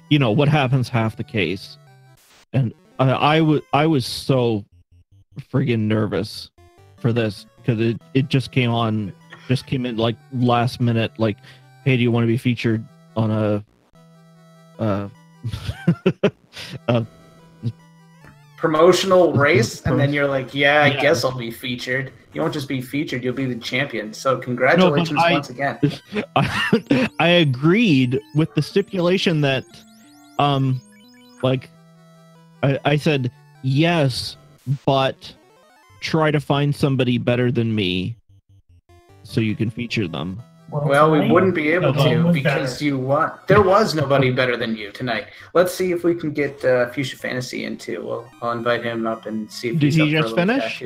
what happens half the case. And I was so friggin' nervous for this because it just came in like last minute, like, hey, do you want to be featured on a promotional race, and then you're like, yeah, I guess I'll be featured. You won't just be featured, you'll be the champion. So congratulations once again. I agreed with the stipulation that, I said, yes, but try to find somebody better than me so you can feature them. Well, we wouldn't be able to because you won. There was nobody better than you tonight. Let's see if we can get Fuchsia Fantasy into. I'll invite him up and see if Did he just finish?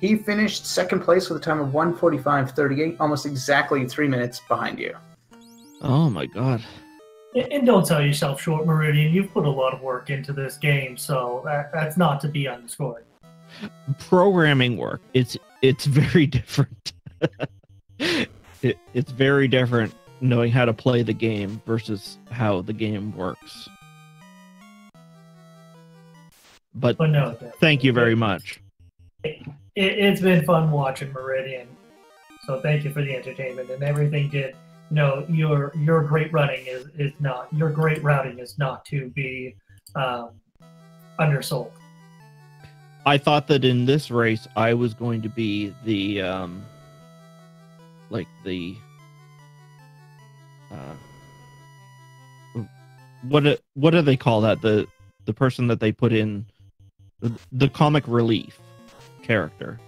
He finished second place with a time of 1:45.38, almost exactly 3 minutes behind you. Oh my god. And don't sell yourself short, Meridian. You've put a lot of work into this game, so that's not to be underscored. Programming work. It's very different. It's very different knowing how to play the game versus how the game works. But no, thank you very much. It's been fun watching Meridian, so thank you for the entertainment and everything. Your great running is not, your great routing is not to be undersold. I thought that in this race I was going to be the what do they call that? The person that they put in the comic relief character.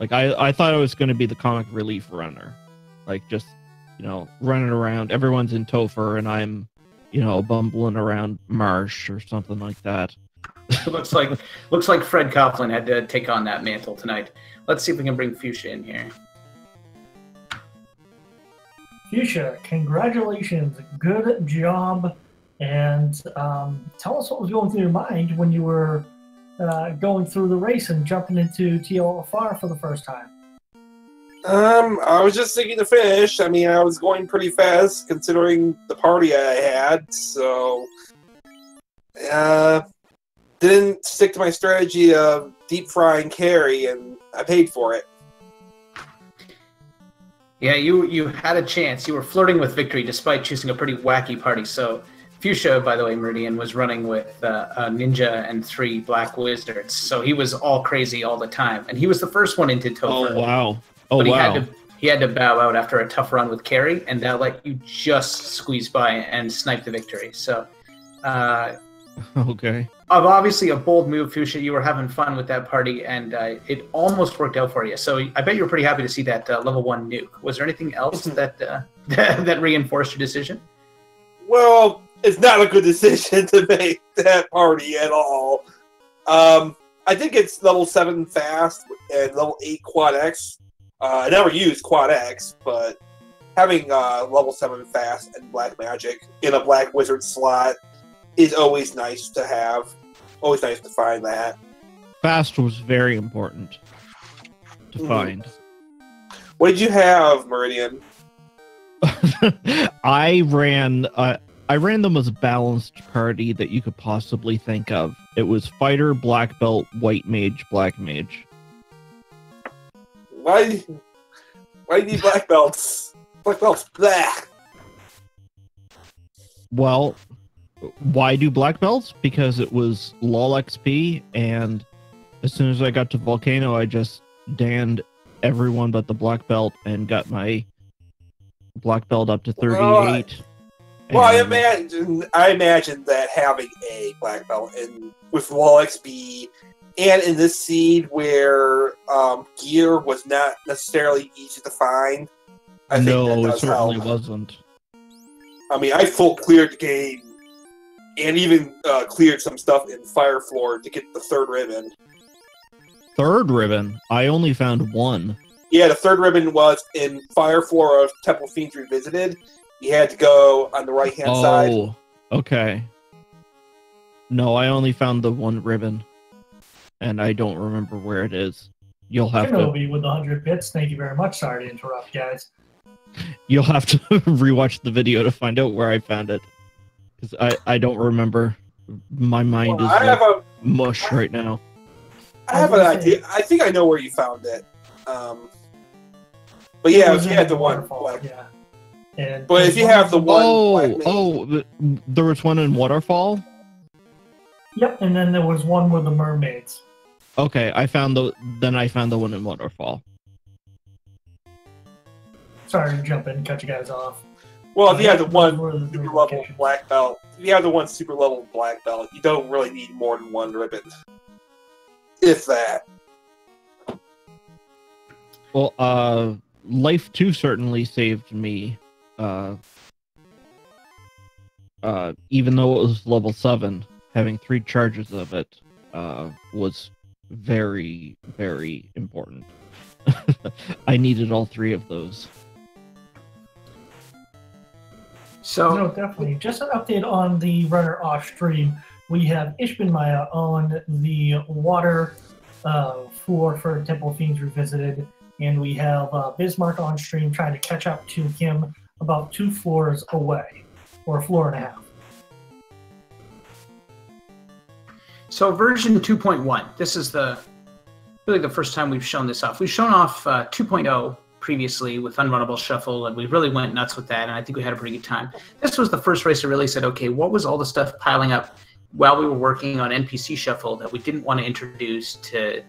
Like I thought I was going to be the comic relief runner, like just running around. Everyone's in Topher and I'm bumbling around Marsh or something like that. looks like Fred Coughlin had to take on that mantle tonight. Let's see if we can bring Fuchsia in here. Fuchsia, congratulations, good job, and tell us what was going through your mind when you were going through the race and jumping into TLFR for the first time. I was just thinking to finish. I mean, I was going pretty fast considering the party I had, so didn't stick to my strategy of deep frying carry, and I paid for it. Yeah, you had a chance. You were flirting with victory despite choosing a pretty wacky party. So Fuchsia, by the way, Meridian, was running with a ninja and 3 black wizards. So he was all crazy all the time. And he was the first one into Topher. Oh, wow. He had to bow out after a tough run with carry, and that let you just squeeze by and snipe the victory. So okay. Obviously a bold move, Fuchsia. You were having fun with that party, and it almost worked out for you. So I bet you were pretty happy to see that level 1 nuke. Was there anything else that that reinforced your decision? Well, it's not a good decision to make that party at all. I think it's level 7 fast and level 8 quad X. I never used quad X, but having level 7 fast and black magic in a black wizard slot is always nice to have. Always nice to find that. Fast was very important to find. What did you have, Meridian? I ran the most balanced party that you could possibly think of. It was fighter, black belt, white mage, black mage. Why do you need black belts? Black belts, blah. Well, why do black belts? Because it was LOL XP, and as soon as I got to Volcano, I just danned everyone but the black belt and got my black belt up to 38. Well, I imagine that having a black belt with LOL XP and in this seed where gear was not necessarily easy to find, I think that does it certainly help. wasn't. I mean, I full cleared the game and even cleared some stuff in Fire Floor to get the 3rd ribbon. 3rd ribbon? I only found 1. Yeah, the 3rd ribbon was in Fire Floor of Temple Fiends Revisited. You had to go on the right-hand side. Oh, okay. No, I only found the 1 ribbon, and I don't remember where it is. You'll have Kenobi with 100 bits. Thank you very much. Sorry to interrupt, guys. You'll have to rewatch the video to find out where I found it, because I don't remember. My mind is mush right now. I have an idea. I think I know where you found it. But yeah, if you had the one black. Yeah. But if you have the one black mage. There was one in Waterfall? Yep, and then there was one with the mermaids. Okay, I found the one in Waterfall. Sorry to jump in and cut you guys off. Well, if you have the one Those were the super level locations. black belt, you don't really need more than one ribbon. If that. Well, Life 2 certainly saved me. Even though it was level 7, having 3 charges of it was very, very important. I needed all 3 of those. So No, definitely. Just an update on the runner off stream. We have Ishbenmaya on the water floor for Temple of Fiends Revisited, and we have Bismarck on stream trying to catch up to him about 2 floors away, or a floor and a half. So version 2.1, this is really the first time we've shown this off. We've shown off 2.0 previously with Unrunnable Shuffle, and we really went nuts with that, and I think we had a pretty good time. This was the first race that really said, okay, what was all the stuff piling up while we were working on NPC Shuffle that we didn't want to introduce to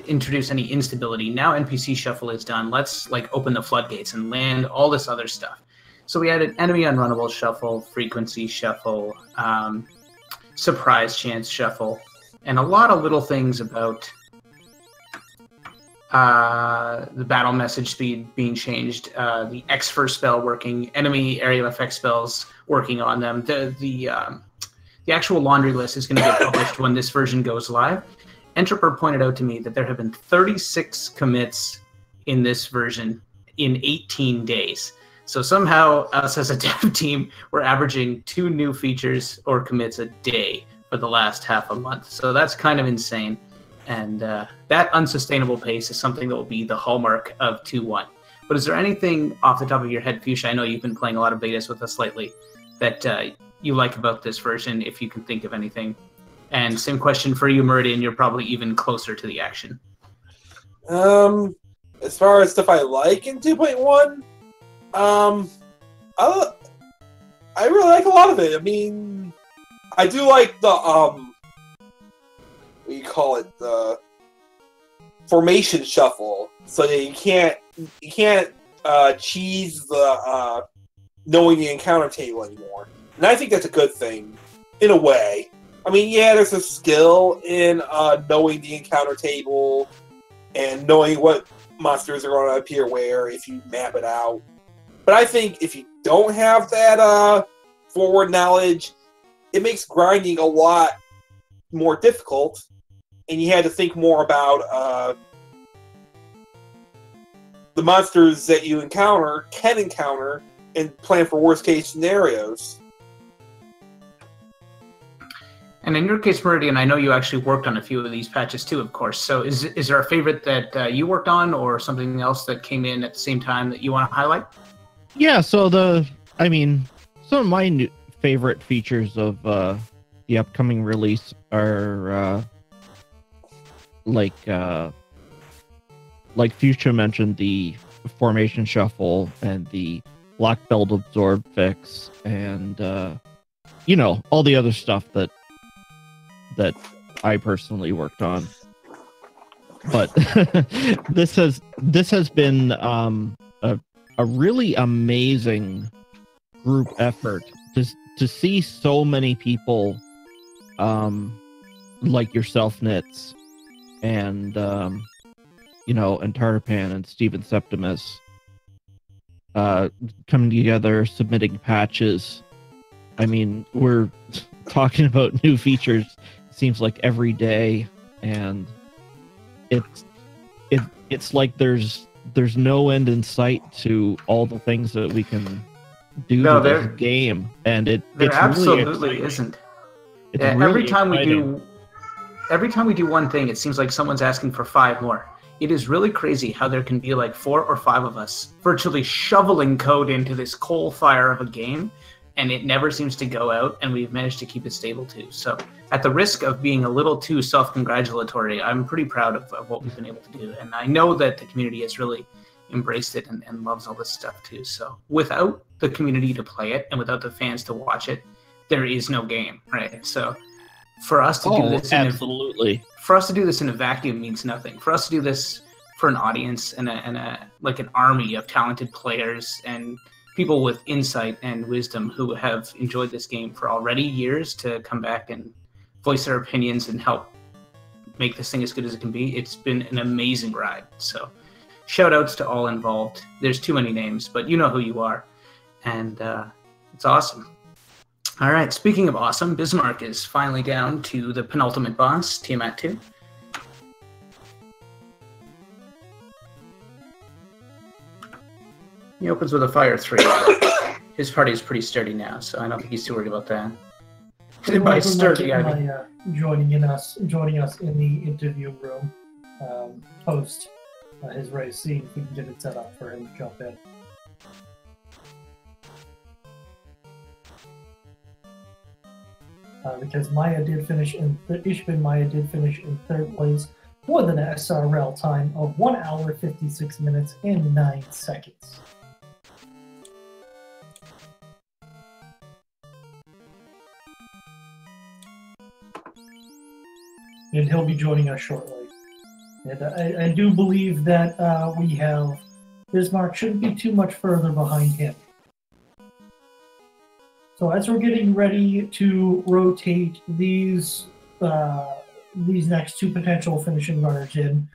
introduce any instability? Now NPC Shuffle is done. Let's open the floodgates and land all this other stuff. So we added Enemy Unrunnable Shuffle, Frequency Shuffle, Surprise Chance Shuffle, and a lot of little things about the battle message speed being changed, the X-First spell working, enemy area effect spells working on them. The actual laundry list is going to get published when this version goes live. Entroper pointed out to me that there have been 36 commits in this version in 18 days. So somehow us as a dev team, we're averaging 2 new features or commits a day for the last half a month. So that's kind of insane. And that unsustainable pace is something that will be the hallmark of 2.1. But is there anything off the top of your head, Fuchsia, I know you've been playing a lot of betas with us lately, that you like about this version, if you can think of anything? And same question for you, Meridian, you're probably even closer to the action. As far as stuff I like in 2.1, I really like a lot of it. I mean, I do like the, what do you call it, the formation shuffle, so that you can't cheese the knowing the encounter table anymore. And I think that's a good thing, in a way. I mean, yeah, there's a skill in knowing the encounter table and knowing what monsters are going to appear where if you map it out. But I think if you don't have that forward knowledge, it makes grinding a lot more difficult, and you had to think more about the monsters that you can encounter, and plan for worst-case scenarios. And in your case, Meridian, I know you actually worked on a few of these patches too, of course. So is there a favorite that you worked on, or something else that came in at the same time that you want to highlight? Yeah, so some of my favorite features of the upcoming release are like Fuchsia mentioned, the formation shuffle and the black belt absorb fix, and all the other stuff that I personally worked on. But this has been a really amazing group effort to see so many people like yourself, Nitz, and and Tartapan and Steven Septimus coming together, submitting patches. I mean, we're talking about new features, seems like every day, and it's like there's no end in sight to all the things that we can do to this game, and there it's absolutely really isn't. It's Yeah, really every time we do one thing, it seems like someone's asking for 5 more. It is really crazy how there can be like 4 or 5 of us virtually shoveling code into this coal fire of a game, and it never seems to go out, and we've managed to keep it stable too. So at the risk of being a little too self-congratulatory, I'm pretty proud of what we've been able to do. And I know that the community has really embraced it and loves all this stuff too. So without the community to play it and without the fans to watch it, there is no game, right? So for us to do this, absolutely. For us to do this in a vacuum means nothing. For us to do this for an audience and like an army of talented players and people with insight and wisdom who have enjoyed this game for already years to come back and voice their opinions and help make this thing as good as it can be. It's been an amazing ride. So shout outs to all involved. There's too many names, but you know who you are. And it's awesome. All right, speaking of awesome, Bismarck is finally down to the penultimate boss, Tiamat 2. He opens with a fire 3. His party is pretty sturdy now, so I don't think he's too worried about that. By sturdy, I mean... joining us in the interview room post his race. See if we can get it set up for him to jump in. Because Maya did finish in third place with an SRL time of 1 hour 56 minutes and 9 seconds. And he'll be joining us shortly. And I do believe that we have Bismarck shouldn't be too much further behind him. So as we're getting ready to rotate these next two potential finishing runners in,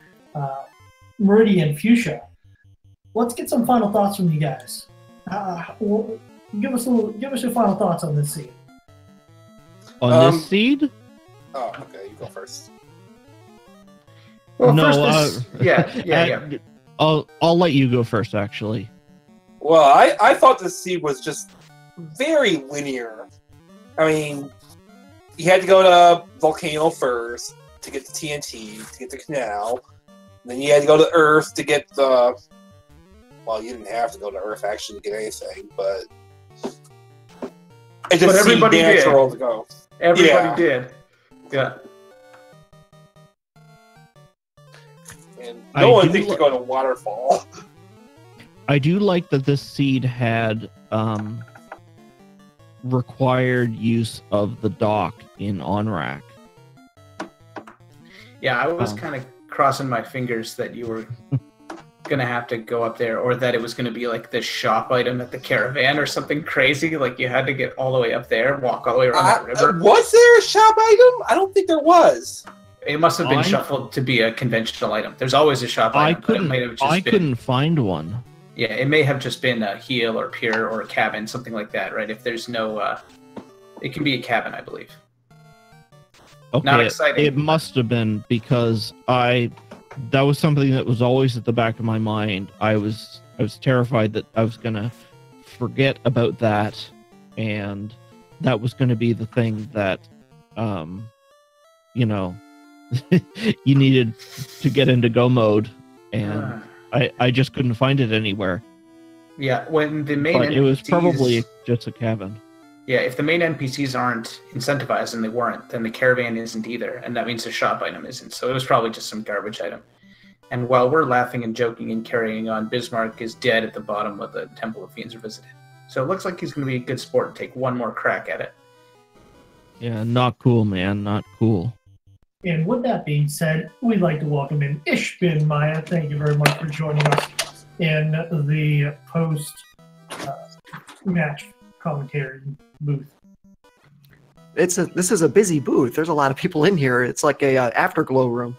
Meridian, Fuchsia, let's get some final thoughts from you guys. Give us your final thoughts on this seed. On this seed? Oh, okay. You go first. Well, no, first yeah. I'll let you go first, actually. Well, I thought this seed was just very linear. I mean, you had to go to Volcano first to get the TNT, to get the canal. Then you had to go to Earth to get the... Well, you didn't have to go to Earth, actually, to get anything, but... It just seemed natural to go. Everybody did. Yeah. And no one thinks to go to Waterfall. I do like that this seed had required use of the dock in OnRack. Yeah, I was kind of crossing my fingers that you were going to have to go up there, or that it was going to be like the shop item at the caravan or something crazy. Like you had to get all the way up there, walk all the way around that river. Was there a shop item? I don't think there was. It must have been shuffled to be a conventional item. There's always a shop item. Couldn't find one. Yeah, it may have just been a heel or pier or a cabin, something like that, right? If there's no... it can be a cabin, I believe. Okay, not exciting. It must have been, because that was something that was always at the back of my mind. I was terrified that I was going to forget about that, and that was going to be the thing that, you needed to get into go mode, and I just couldn't find it anywhere. Yeah, when the main NPCs, it was probably just a cabin. Yeah, if the main NPCs aren't incentivized, and they weren't, then the caravan isn't either, and that means the shop item isn't. So it was probably just some garbage item. And while we're laughing and joking and carrying on, Bismarck is dead at the bottom of the Temple of Fiends Revisited. So it looks like he's going to be a good sport and take one more crack at it. Yeah, not cool, man. Not cool. And with that being said, we'd like to welcome in Ishbin Maya. Thank you very much for joining us in the post-match commentary booth. This is a busy booth. There's a lot of people in here. It's like a afterglow room.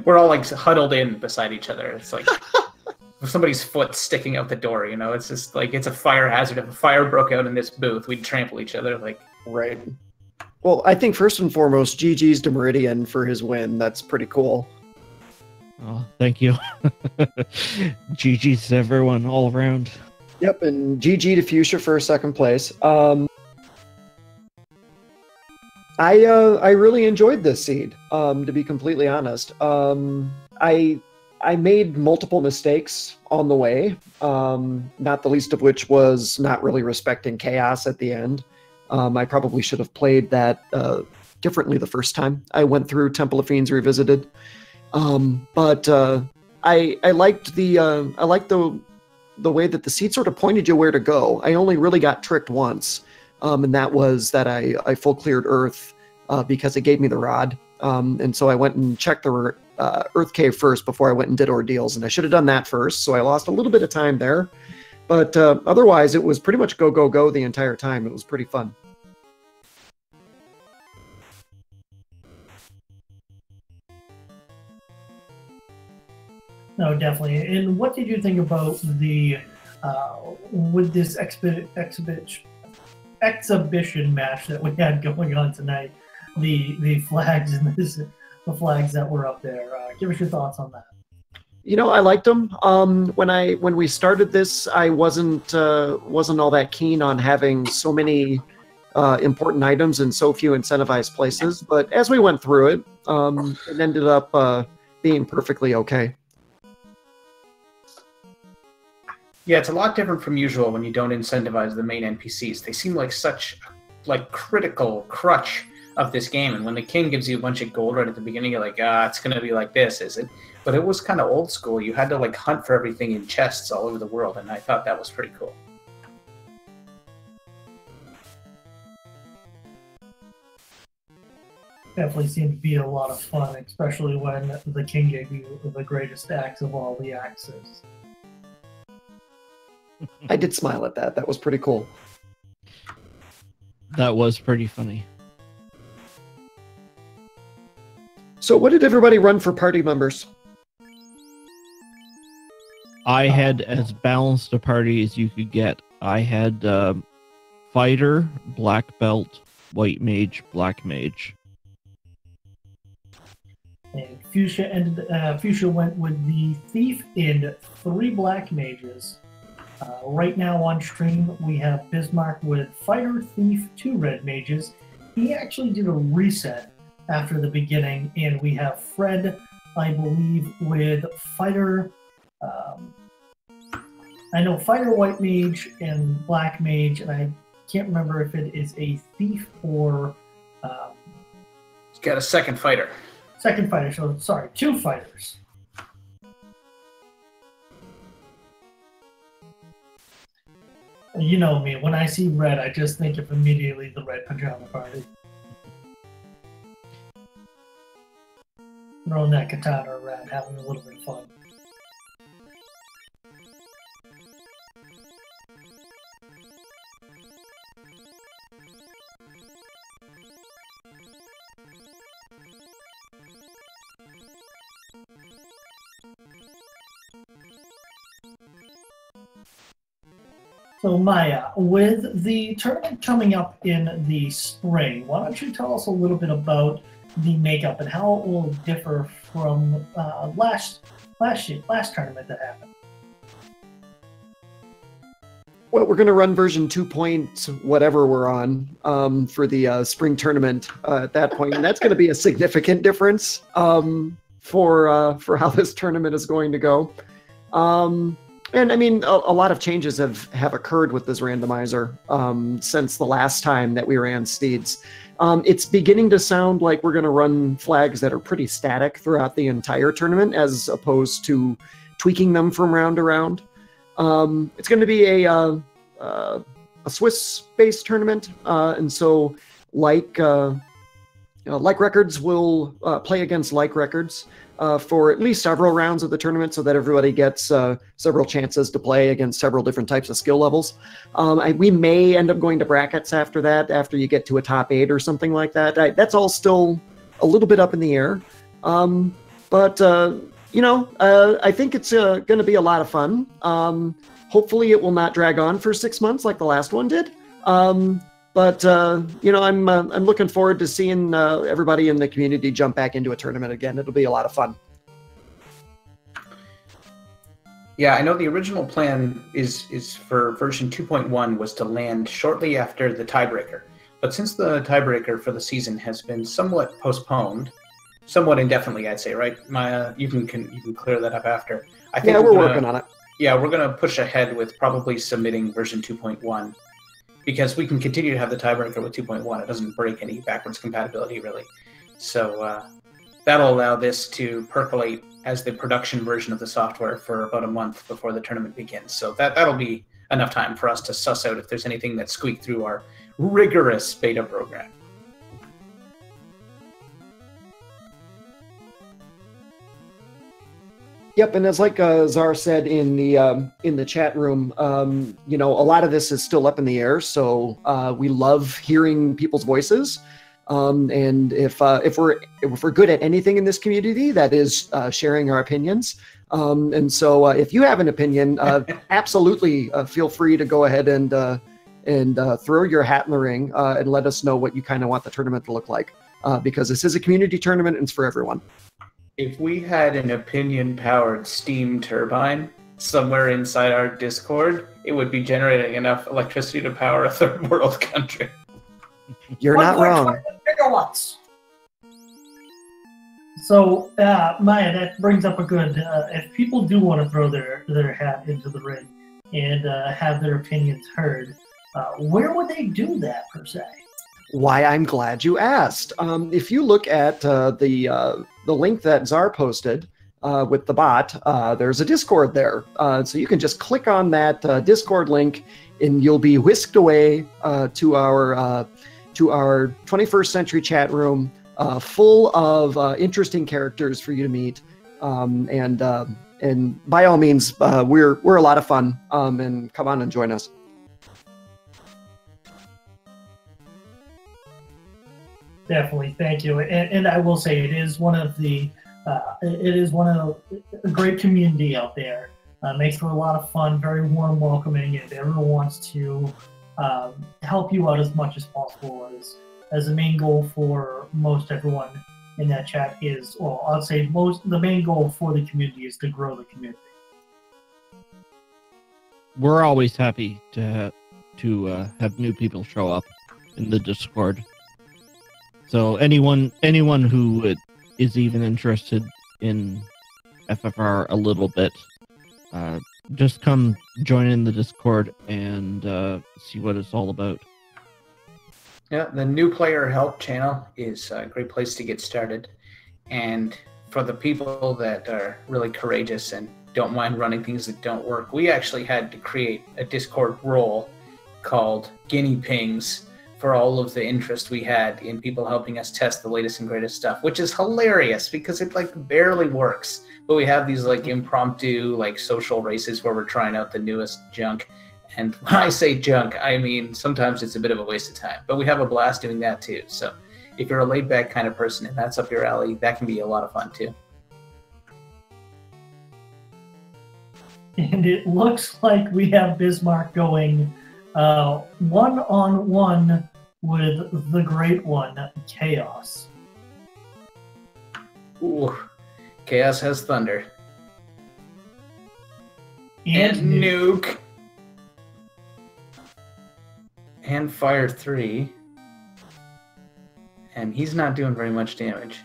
We're all like huddled in beside each other. It's like somebody's foot sticking out the door. It's just like it's a fire hazard. If a fire broke out in this booth, we'd trample each other. Like right. Well, I think first and foremost, GG's to Meridian for his win. That's pretty cool. Oh, thank you. GG's to everyone all around. Yep, and GG to Fuchsia for second place. I really enjoyed this seed, to be completely honest. I made multiple mistakes on the way, not the least of which was not really respecting chaos at the end. I probably should have played that differently the first time I went through Temple of Fiends Revisited. But I liked the way that the seed sort of pointed you where to go. I only really got tricked once, and that was that I full cleared Earth because it gave me the rod. And so I went and checked the Earth Cave first before I went and did ordeals, and I should have done that first, so I lost a little bit of time there. But otherwise, it was pretty much go, go, go the entire time. It was pretty fun. No, definitely. And what did you think about the with this exhibition match that we had going on tonight? The flags and the flags that were up there. Give us your thoughts on that. You know, I liked them. When we started this, I wasn't all that keen on having so many important items in so few incentivized places. But as we went through it, it ended up being perfectly okay. Yeah, it's a lot different from usual when you don't incentivize the main NPCs. They seem like such critical crutch of this game, and when the king gives you a bunch of gold right at the beginning, you're like, it's gonna be like this, is it? But it was kind of old school. You had to hunt for everything in chests all over the world, and I thought that was pretty cool. Definitely seemed to be a lot of fun, especially when the king gave you the greatest axe of all the axes. I did smile at that. That was pretty cool. That was pretty funny. So what did everybody run for party members? I had as balanced a party as you could get. I had fighter, black belt, white mage, black mage. And Fuchsia went with the thief and 3 black mages. Right now on stream, we have Bismarck with fighter, thief, 2 red mages. He actually did a reset after the beginning, and we have Fred, I believe, with fighter. I know fighter, white mage, and black mage, and I can't remember if it is a thief or. He's got a second fighter. Second fighter. So sorry, 2 fighters. You know me, when I see red, I just think of immediately the red pajama party. Throwing that katana around, having a little bit of fun. So Maya, with the tournament coming up in the spring, why don't you tell us a little bit about the makeup and how it will differ from last tournament that happened? Well, we're going to run version 2. Whatever we're on for the spring tournament at that point, and that's going to be a significant difference for how this tournament is going to go. And I mean, a lot of changes have occurred with this randomizer since the last time that we ran Steeds. It's beginning to sound like we're going to run flags that are pretty static throughout the entire tournament, as opposed to tweaking them from round to round. It's going to be a Swiss-based tournament, and so like records will play against like records for at least several rounds of the tournament, so that everybody gets several chances to play against several different types of skill levels. We may end up going to brackets after that, after you get to a top 8 or something like that. That's all still a little bit up in the air. But I think it's going to be a lot of fun. Hopefully it will not drag on for 6 months like the last one did. But I'm looking forward to seeing everybody in the community jump back into a tournament again. It'll be a lot of fun. Yeah, I know the original plan is for version 2.1 was to land shortly after the tiebreaker. But since the tiebreaker for the season has been somewhat postponed, somewhat indefinitely, I'd say, right? Maya, you can clear that up after. I think we're working on it. Yeah, we're going to push ahead with probably submitting version 2.1. Because we can continue to have the tiebreaker with 2.1. It doesn't break any backwards compatibility, really. So that'll allow this to percolate as the production version of the software for about a month before the tournament begins. So that'll be enough time for us to suss out if there's anything that squeaked through our rigorous beta program. Yep, and it's like Czar said in the chat room, you know, a lot of this is still up in the air. So we love hearing people's voices, and if we're good at anything in this community, that is sharing our opinions. And so if you have an opinion, absolutely feel free to go ahead and throw your hat in the ring and let us know what you kind of want the tournament to look like, because this is a community tournament and it's for everyone. If we had an opinion-powered steam turbine somewhere inside our Discord, it would be generating enough electricity to power a third world country. You're not wrong. Megawatts. So, Maya, that brings up a good. If people do want to throw their hat into the ring and have their opinions heard, where would they do that per se? Why, I'm glad you asked. If you look at the link that Czar posted with the bot, there's a Discord there. So you can just click on that Discord link and you'll be whisked away to our 21st century chat room full of interesting characters for you to meet. And by all means, we're a lot of fun, and come on and join us. Definitely, thank you. And I will say it is one of a great community out there. Makes for a lot of fun, very warm, welcoming, and everyone wants to help you out as much as possible. As the main goal for most everyone in that chat is, well, I'll say the main goal for the community is to grow the community. We're always happy to have new people show up in the Discord. So anyone who is even interested in FFR a little bit, just come join in the Discord and see what it's all about. Yeah, the new player help channel is a great place to get started. And for the people that are really courageous and don't mind running things that don't work, we actually had to create a Discord role called Guinea Pigs for all of the interest we had in people helping us test the latest and greatest stuff, which is hilarious because it like barely works. But we have these like impromptu like social races where we're trying out the newest junk. And when I say junk, I mean sometimes it's a bit of a waste of time. But we have a blast doing that too. So if you're a laid back kind of person and that's up your alley, that can be a lot of fun too. And it looks like we have Bismarck going one-on-one with the great one, Chaos. Ooh, Chaos has Thunder. And Nuke. And Fire 3. And he's not doing very much damage.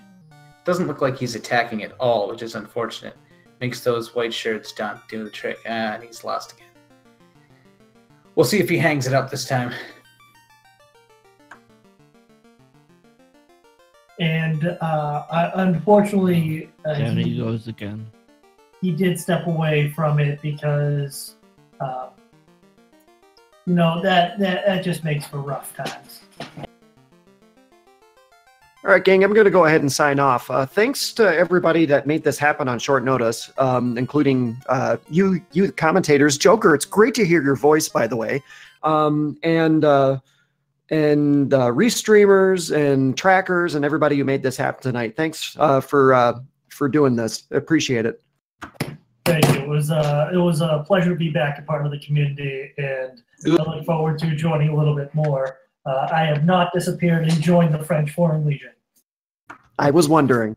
Doesn't look like he's attacking at all, which is unfortunate. Makes those white shirts do the trick. And he's lost again. We'll see if he hangs it up this time. And unfortunately, Down he goes again. He did step away from it because, that just makes for rough times. All right, gang, I'm going to go ahead and sign off. Thanks to everybody that made this happen on short notice, including you commentators. Joker, it's great to hear your voice, by the way. And restreamers and trackers and everybody who made this happen tonight. Thanks for doing this. Appreciate it. Thank you. It was a pleasure to be back a part of the community, and I look forward to joining a little bit more. I have not disappeared and joined the French Foreign Legion. I was wondering.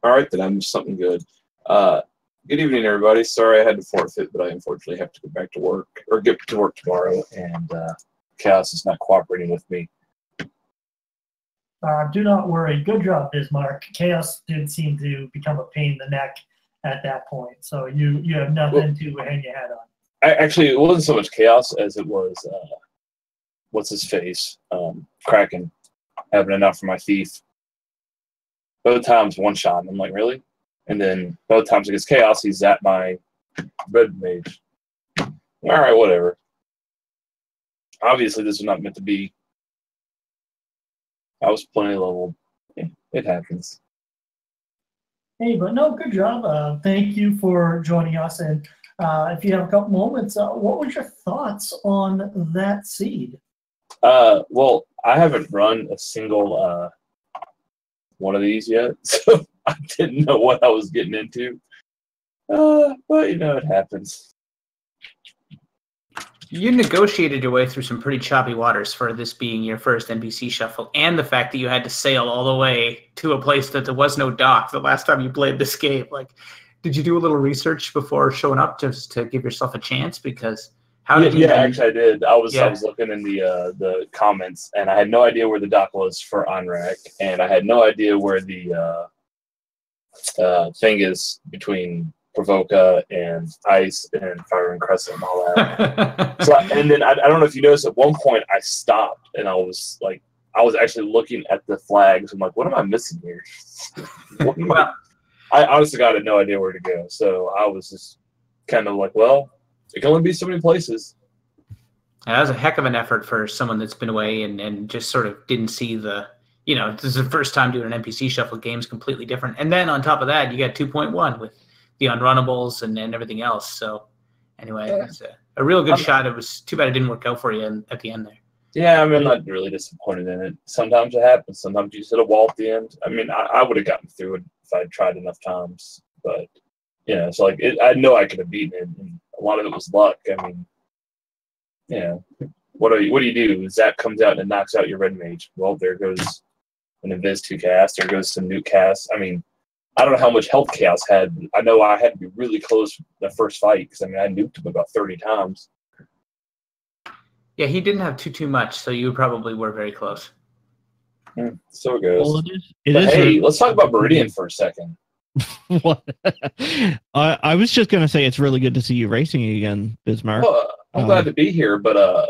All right, then I'm something good. Good evening, everybody. Sorry I had to forfeit, but I unfortunately have to go back to work, or get to work tomorrow, and Chaos is not cooperating with me. Do not worry. Good job, Bismarck. Chaos did seem to become a pain in the neck at that point, so you have nothing to hang your hat on. Actually, it wasn't so much Chaos as it was, what's his face? Kraken. Having enough for my thief. Both times one shot, and I'm like, really? And then both times against Chaos, he's at my red mage. All right, whatever. obviously this was not meant to be. I was plenty leveled. It happens. Hey, but no, good job. Thank you for joining us. And if you have a couple moments, what was your thoughts on that seed? Well, I haven't run a single one of these yet, so I didn't know what I was getting into. But it happens. You negotiated your way through some pretty choppy waters for this being your first NPC shuffle, and the fact that you had to sail all the way to a place that there was no dock the last time you played this game. Like, did you do a little research before showing up just to give yourself a chance? Because how did you? Yeah, actually, I did. I was looking in the comments, and I had no idea where the dock was for Onrak, and I had no idea where the thing is between Provoca and Ice and Fire and Crescent and all that. And then I don't know if you noticed, at one point I stopped and I was actually looking at the flags. I'm like, what am I missing here? I honestly got no idea where to go. So I was just kind of like, well, it can only be so many places. That was a heck of an effort for someone that's been away and just sort of didn't see the, this is the first time doing an NPC shuffle. Game's completely different. And then on top of that, you got 2.1 with the unrunnables and everything else. So anyway, it's a real good shot. It was too bad it didn't work out for you at the end there. Yeah, I mean, I'm not really disappointed in it. Sometimes it happens. Sometimes you just hit a wall at the end. I mean, I would have gotten through it if I'd tried enough times. But, so I know I could have beaten it. And a lot of it was luck. I mean, what do you do? Zap comes out and knocks out your red mage. Well, there goes an Invis 2 cast. There goes some nuke cast. I mean, I don't know how much health Chaos had. I know I had to be really close the first fight because, I nuked him about 30 times. Yeah, he didn't have too much, so you probably were very close. So it goes. Well, let's talk about Meridian for a second. What? I was just going to say it's really good to see you racing again, Bismarck. Well, I'm glad to be here, but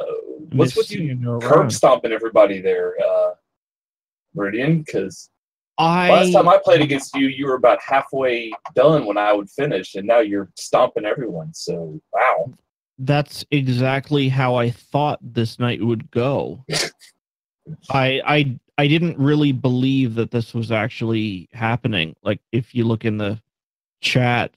what's with you curb stomping everybody there, Meridian? Because last time I played against you, you were about halfway done when I would finish, and now you're stomping everyone. So, wow. That's exactly how I thought this night would go. I didn't really believe that this was actually happening. Like, if you look in the chat,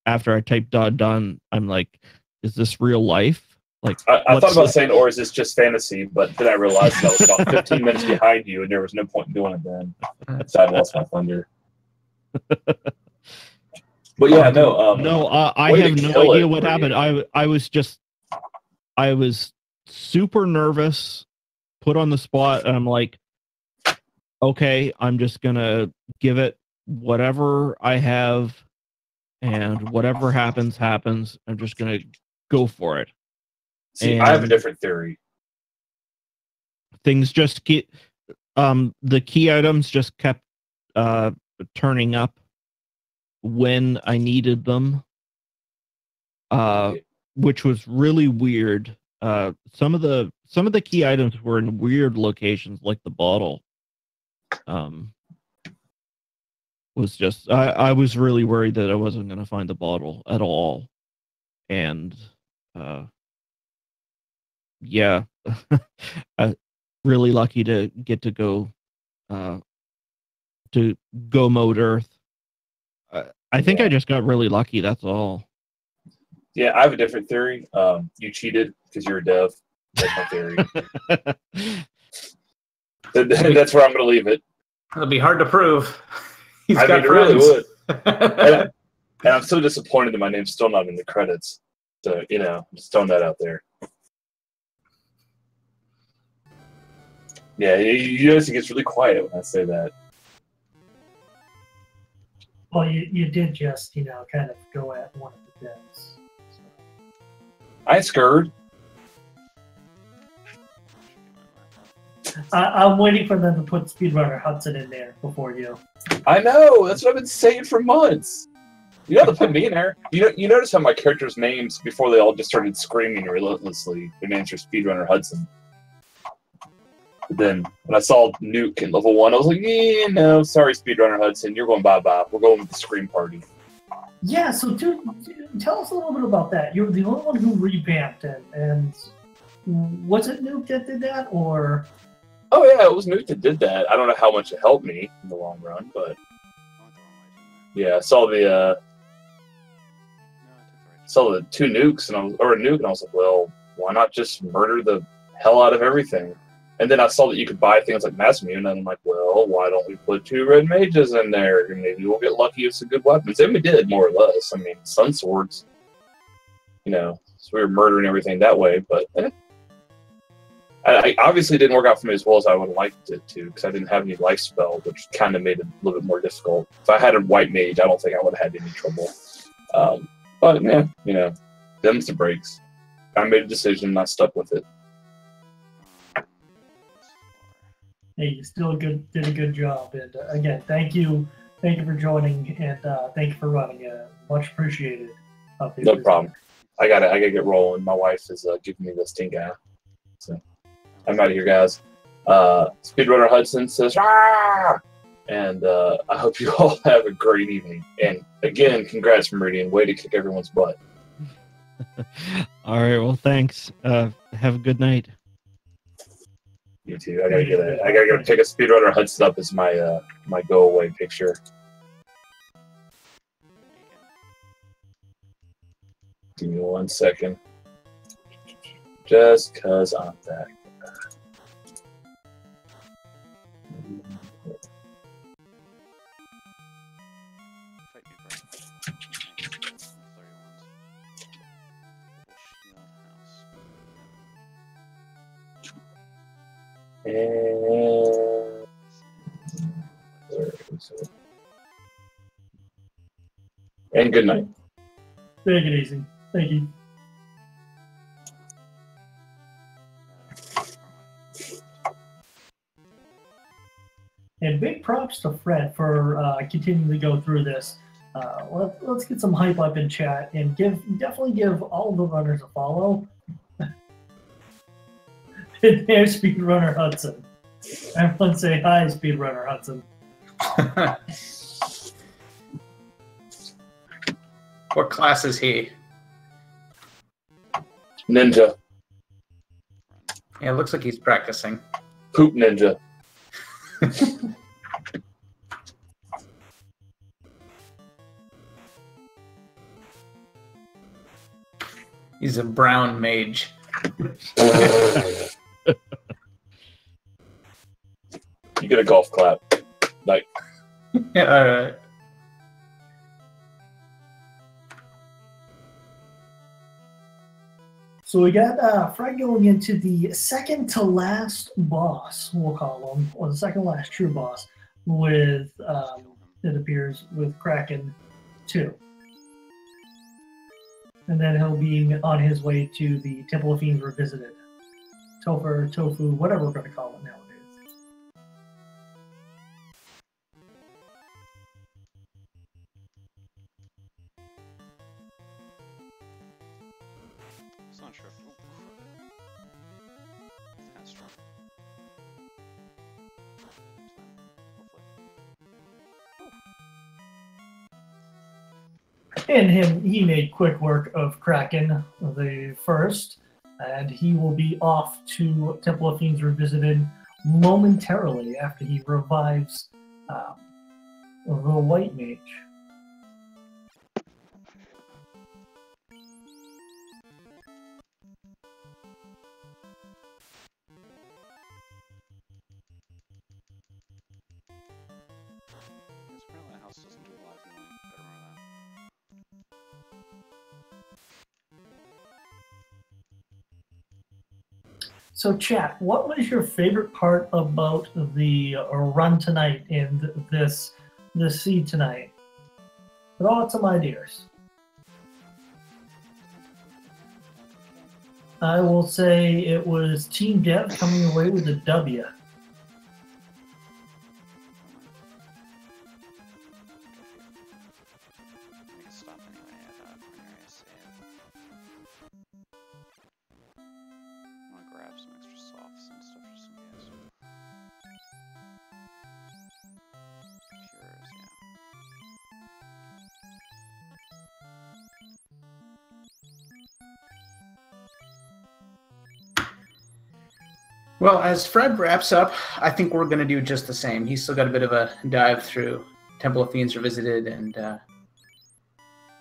after I typed done, I'm like, is this real life? Like, I thought about saying, or is this just fantasy? But then I realized that I was about 15 minutes behind you, and there was no point in doing it then. So I lost my thunder. But yeah, I have no idea what happened. I was super nervous, put on the spot, and I'm like, okay, I'm just gonna give it whatever I have, and whatever happens. I'm just gonna go for it. See, I have a different theory. Things just get the key items just kept turning up when I needed them, which was really weird. Some of the key items were in weird locations, like the bottle. Was just I was really worried that I wasn't going to find the bottle at all, and yeah, really lucky to get to go mode Earth. I think I just got really lucky. That's all. Yeah, I have a different theory. You cheated because you're a dev. That's my theory. That's where I'm going to leave it. It'll be hard to prove. It really would. and I'm so disappointed that my name's still not in the credits. So, just throwing that out there. Yeah, you notice it gets really quiet when I say that. Well, you did just, kind of go at one of the devs. So. I ain't scared. I'm waiting for them to put Speedrunner Hudson in there before you. I know. That's what I've been saying for months. They put me in there. You notice how my characters' names, before they all just started screaming relentlessly, their names are Speedrunner Hudson. But then when I saw Nuke in level 1, I was like, no, sorry, Speedrunner Hudson, you're going bye-bye. We're going with the Scream Party. Yeah, so dude, tell us a little bit about that. You're the only one who revamped it, and Was it Nuke that did that, or? Oh yeah, it was Nuke that did that. I don't know how much it helped me in the long run, but yeah, I saw the 2 nukes a nuke, and I was like, well, why not just murder the hell out of everything? And then I saw that you could buy things like Mass Immune, and I'm like, well, why don't we put 2 red mages in there? And maybe we'll get lucky with some good weapons. And we did, more or less. I mean, Sun Swords, so we were murdering everything that way, but I obviously didn't work out for me as well as I would have liked it to, because I didn't have any life spell, which kind of made it a little bit more difficult. If I had a white mage, I don't think I would have had any trouble. But yeah, them's the breaks. I made a decision and I stuck with it. Hey, you still did a good job, and again, thank you for joining, and thank you for running. Much appreciated. No problem. I gotta get rolling. My wife is giving me the stink eye, so I'm out of here, guys. Speedrunner Hudson says, "Ah!" And I hope you all have a great evening. And again, congrats, Meridian. Way to kick everyone's butt. All right. Well, thanks. Have a good night. You too. I gotta pick a Speedrunner Hudson up as my my go away picture. Give me 1 second. Just cause I'm that. And good night. Take it easy. Thank you. And big props to Fred for continuing to go through this. Let's get some hype up in chat and definitely give all the runners a follow. There's Speedrunner Hudson. Everyone say hi, Speedrunner Hudson. What class is he? Ninja. Yeah, it looks like he's practicing. Poop ninja. He's a brown mage. You get a golf clap. Like. Yeah, all right. So we got Fred going into the second to last boss, we'll call him, or the second last true boss, with, it appears, with Kraken 2. And then he'll be on his way to the Temple of Fiends Revisited. Topher, Tofu, whatever we're going to call it nowadays. It's not sure if it's kind of strong. And he made quick work of Kraken the first, and he will be off to Temple of Fiends Revisited momentarily after he revives the White Mage. Because apparently the house doesn't do a lot of healing. Better remember that. So, chat, what was your favorite part about the run tonight and this seed tonight? Throw out some ideas. I will say it was Team Dev coming away with a W. Make it stop anyway at primary save. I'm gonna grab some extra softs and stuff just in case. Cures, yeah. Well, as Fred wraps up, I think we're going to do just the same. He's still got a bit of a dive through Temple of Fiends Revisited, and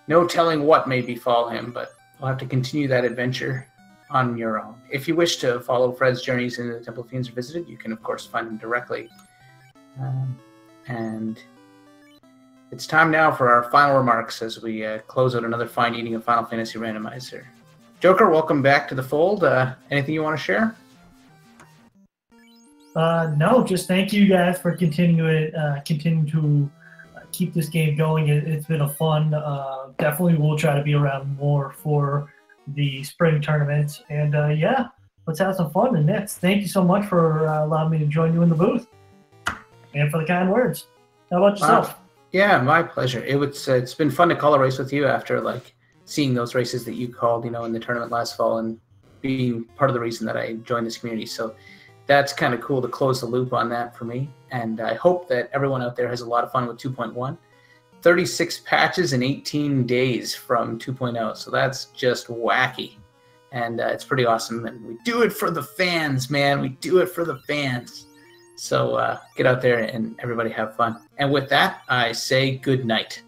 no telling what may befall him, but we'll have to continue that adventure on your own. If you wish to follow Fred's journeys into the Temple of Fiends Revisited, you can, of course, find him directly. And it's time now for our final remarks as we close out another fine evening of Final Fantasy Randomizer. Joker, welcome back to the fold. Anything you want to share? No, just thank you guys for continuing to keep this game going. It's been a fun. Definitely, we'll try to be around more for the spring tournament. And yeah, let's have some fun. And Nets, thank you so much for allowing me to join you in the booth and for the kind words. How about yourself? Yeah, my pleasure. It's been fun to call a race with you after seeing those races that you called, in the tournament last fall, and being part of the reason that I joined this community. So that's kind of cool to close the loop on that for me. And I hope that everyone out there has a lot of fun with 2.1. 36 patches in 18 days from 2.0. So that's just wacky. And it's pretty awesome. And we do it for the fans, man. We do it for the fans. So get out there and everybody have fun. And with that, I say good night.